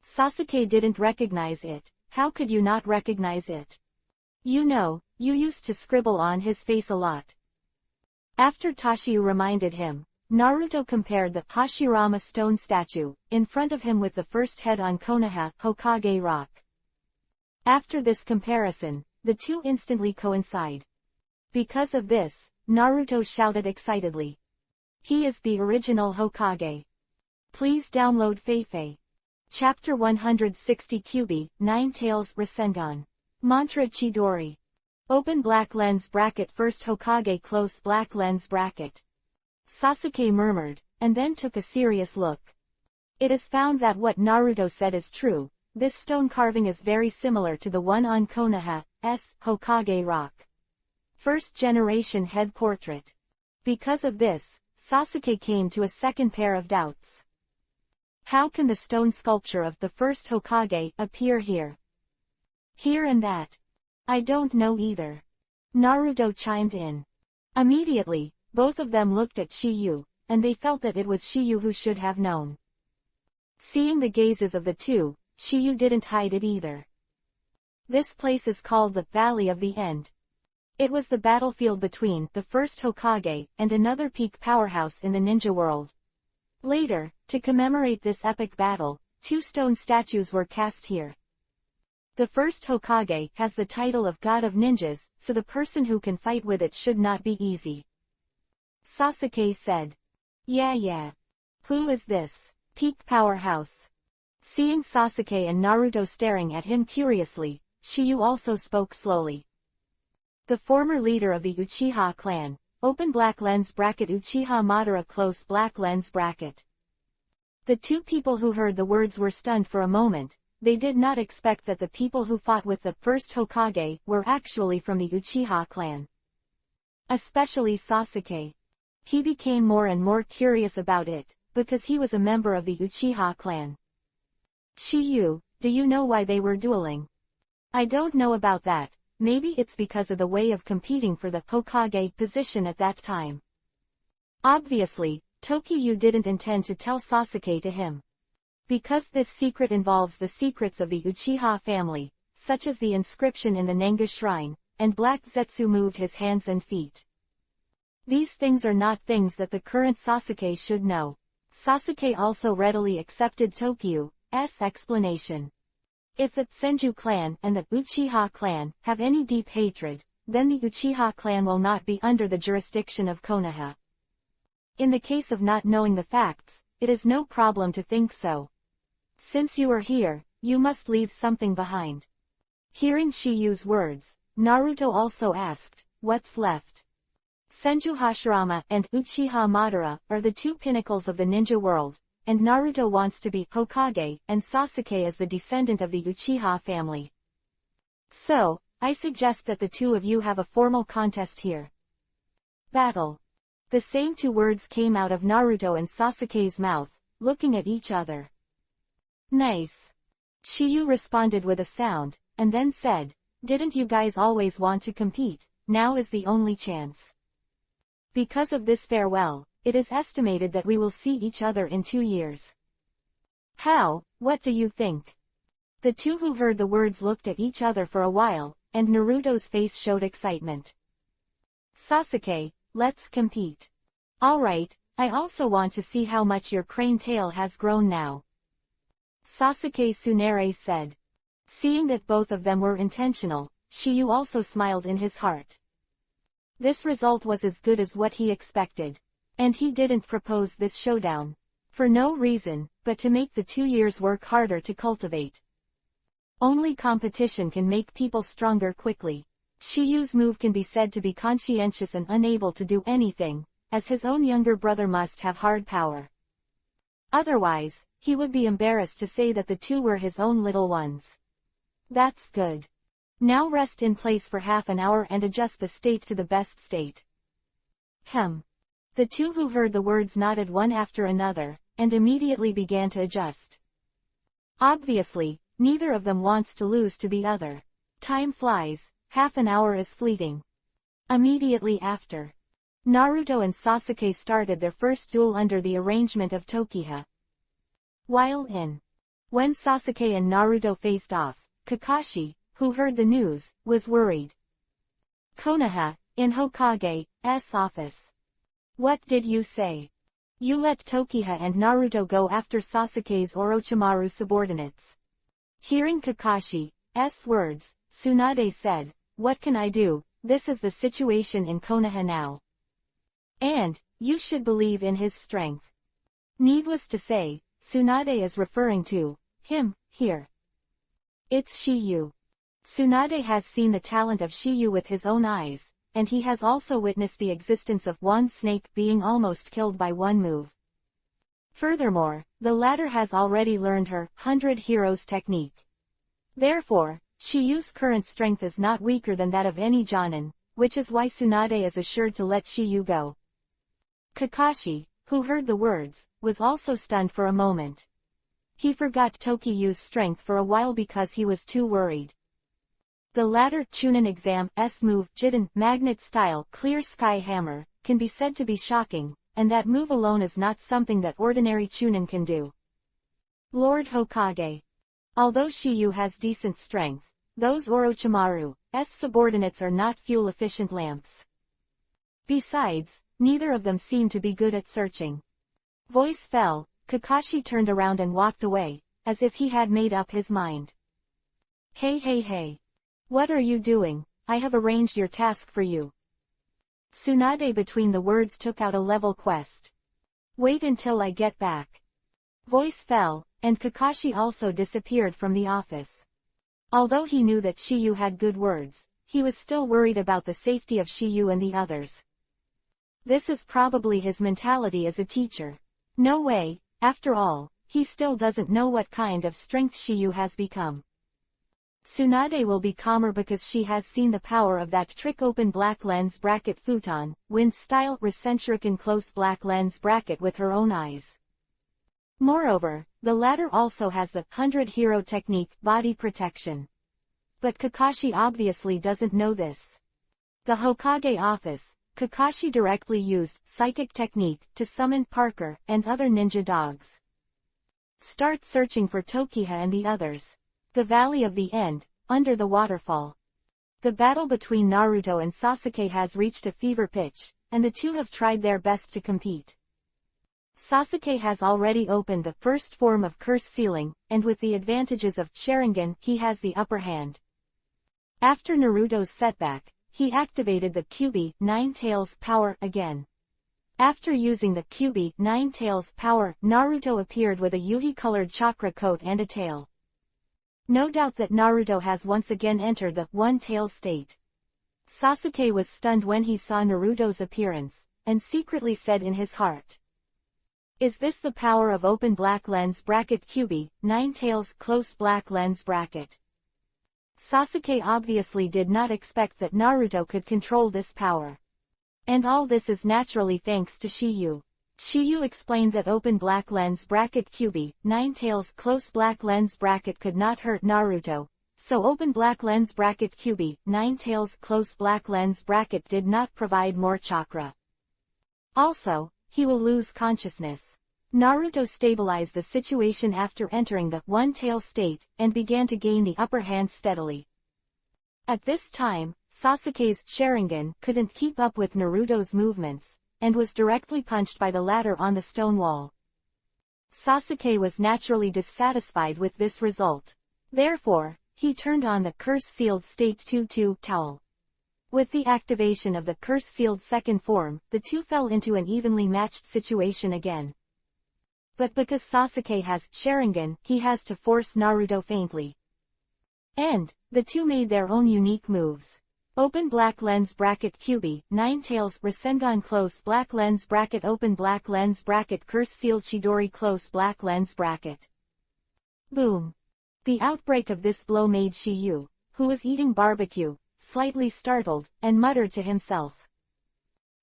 Sasuke didn't recognize it. How could you not recognize it? You know, you used to scribble on his face a lot. After Tashiyu reminded him, Naruto compared the Hashirama stone statue in front of him with the first head on Konoha Hokage rock. After this comparison, the two instantly coincide. Because of this, Naruto shouted excitedly. He is the original Hokage. Please download Feifei. Chapter 160 Kyubi, Nine Tails Rasengan. Mantra Chidori. Open black lens bracket first Hokage close black lens bracket. Sasuke murmured, and then took a serious look. It is found that what Naruto said is true. This stone carving is very similar to the one on Konoha's Hokage rock. First generation head portrait. Because of this, Sasuke came to a second pair of doubts. How can the stone sculpture of the first Hokage appear here? Here and that. I don't know either. Naruto chimed in. Immediately, both of them looked at Shiyu, and they felt that it was Shiyu who should have known. Seeing the gazes of the two, Shiyu didn't hide it either. This place is called the Valley of the End. It was the battlefield between the first Hokage and another peak powerhouse in the ninja world. Later, to commemorate this epic battle, 2 stone statues were cast here. The first Hokage has the title of God of Ninjas, so the person who can fight with it should not be easy. Sasuke said. Yeah. Who is this peak powerhouse? Seeing Sasuke and Naruto staring at him curiously, Shiyu also spoke slowly. The former leader of the Uchiha clan, open black lens bracket Uchiha Madara close black lens bracket. The 2 people who heard the words were stunned for a moment. They did not expect that the people who fought with the first Hokage were actually from the Uchiha clan. Especially Sasuke. He became more and more curious about it, because he was a member of the Uchiha clan. Shiyu, do you know why they were dueling? I don't know about that, maybe it's because of the way of competing for the Hokage position at that time. Obviously, Tokiyu didn't intend to tell Sasuke to him. Because this secret involves the secrets of the Uchiha family, such as the inscription in the Nanga shrine, and Black Zetsu moved his hands and feet. These things are not things that the current Sasuke should know. Sasuke also readily accepted Tokiyu's explanation. If the Senju clan and the Uchiha clan have any deep hatred, then the Uchiha clan will not be under the jurisdiction of Konoha. In the case of not knowing the facts, it is no problem to think so. Since you are here, you must leave something behind. Hearing Shiyu's words, Naruto also asked, what's left? Senju Hashirama and Uchiha Madara are the 2 pinnacles of the ninja world, and Naruto wants to be Hokage and Sasuke is the descendant of the Uchiha family. So, I suggest that the 2 of you have a formal contest here. Battle. The same 2 words came out of Naruto and Sasuke's mouth, looking at each other. Nice. Shiyu responded with a sound, and then said, didn't you guys always want to compete? Now is the only chance. Because of this farewell, it is estimated that we will see each other in 2 years. How? What do you think? The 2 who heard the words looked at each other for a while, and Naruto's face showed excitement. Sasuke, let's compete. Alright, I also want to see how much your crane tail has grown now. Sasuke Tsunere said. Seeing that both of them were intentional, Shiyu also smiled in his heart. This result was as good as what he expected. And he didn't propose this showdown. For no reason, but to make the 2 years work harder to cultivate. Only competition can make people stronger quickly. Shiyu's move can be said to be conscientious and unable to do anything, as his own younger brother must have hard power. Otherwise, he would be embarrassed to say that the 2 were his own little ones. That's good. Now rest in place for half an hour and adjust the state to the best state. The 2 who heard the words nodded one after another, and immediately began to adjust. Obviously, neither of them wants to lose to the other. Time flies, half an hour is fleeting. Immediately after, Naruto and Sasuke started their first duel under the arrangement of Tokiha. When Sasuke and Naruto faced off, Kakashi, who heard the news, was worried. Konoha, in Hokage's office. What did you say? You let Tokiha and Naruto go after Sasuke's Orochimaru subordinates. Hearing Kakashi's words, Tsunade said, what can I do? This is the situation in Konoha now. And, you should believe in his strength. Needless to say, Tsunade is referring to him here. It's Shiyu. Tsunade has seen the talent of Shiyu with his own eyes, and he has also witnessed the existence of one snake being almost killed by one move. Furthermore, the latter has already learned her 100 Heroes technique. Therefore, Shiyu's current strength is not weaker than that of any Jonin, which is why Tsunade is assured to let Shiyu go. Kakashi, who heard the words, was also stunned for a moment. He forgot Tokiyu's strength for a while because he was too worried. The latter Chunin exam's move, Jiden, magnet style clear sky hammer, can be said to be shocking, and that move alone is not something that ordinary Chunin can do. Lord Hokage. Although Shiyu has decent strength, those Orochimaru's subordinates are not fuel-efficient lamps. Besides, neither of them seem to be good at searching. Voice fell, Kakashi turned around and walked away, as if he had made up his mind. Hey. What are you doing? I have arranged your task for you. Tsunade between the words took out a level quest. Wait until I get back. Voice fell, and Kakashi also disappeared from the office. Although he knew that Shiyu had good words, he was still worried about the safety of Shiyu and the others. This is probably his mentality as a teacher. No way, after all, he still doesn't know what kind of strength Shiyu has become. Tsunade will be calmer because she has seen the power of that trick open black lens bracket futon, wind style recentric and close black lens bracket with her own eyes. Moreover, the latter also has the 100 hero technique body protection. But Kakashi obviously doesn't know this. The Hokage office, Kakashi directly used psychic technique to summon Parker and other ninja dogs. Start searching for Tokiha and the others. The Valley of the End, under the waterfall. The battle between Naruto and Sasuke has reached a fever pitch, and the two have tried their best to compete. Sasuke has already opened the first form of curse sealing, and with the advantages of Sharingan, he has the upper hand. After Naruto's setback, he activated the Kyuubi Nine Tails power again. After using the Kyuubi Nine Tails power, Naruto appeared with a Yuhi-colored chakra coat and a tail. No doubt that Naruto has once again entered the one-tail state. Sasuke was stunned when he saw Naruto's appearance, and secretly said in his heart, "Is this the power of open black lens bracket Kyuubi Nine Tails close black lens bracket?" Sasuke obviously did not expect that Naruto could control this power. And all this is naturally thanks to Shiyu. Shiyu explained that open black lens bracket Kyuubi Nine Tails close black lens bracket could not hurt Naruto, so open black lens bracket Kyuubi Nine Tails close black lens bracket did not provide more chakra. Also, he will lose consciousness. Naruto stabilized the situation after entering the one-tail state, and began to gain the upper hand steadily. At this time, Sasuke's Sharingan couldn't keep up with Naruto's movements, and was directly punched by the latter on the stone wall. Sasuke was naturally dissatisfied with this result. Therefore, he turned on the curse-sealed State 2-2 towel. With the activation of the curse-sealed second form, the two fell into an evenly matched situation again. But because Sasuke has Sharingan, he has to force Naruto faintly. And, the two made their own unique moves. Open black lens bracket Kyuubi Nine Tails Rasengan close black lens bracket open black lens bracket curse sealed Chidori close black lens bracket. Boom. The outbreak of this blow made Shiyu, who was eating barbecue, slightly startled, and muttered to himself.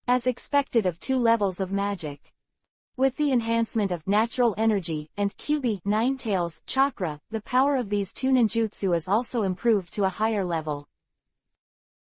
As expected of two levels of magic. With the enhancement of natural energy and Kyuubi Nine Tails chakra, the power of these two ninjutsu is also improved to a higher level.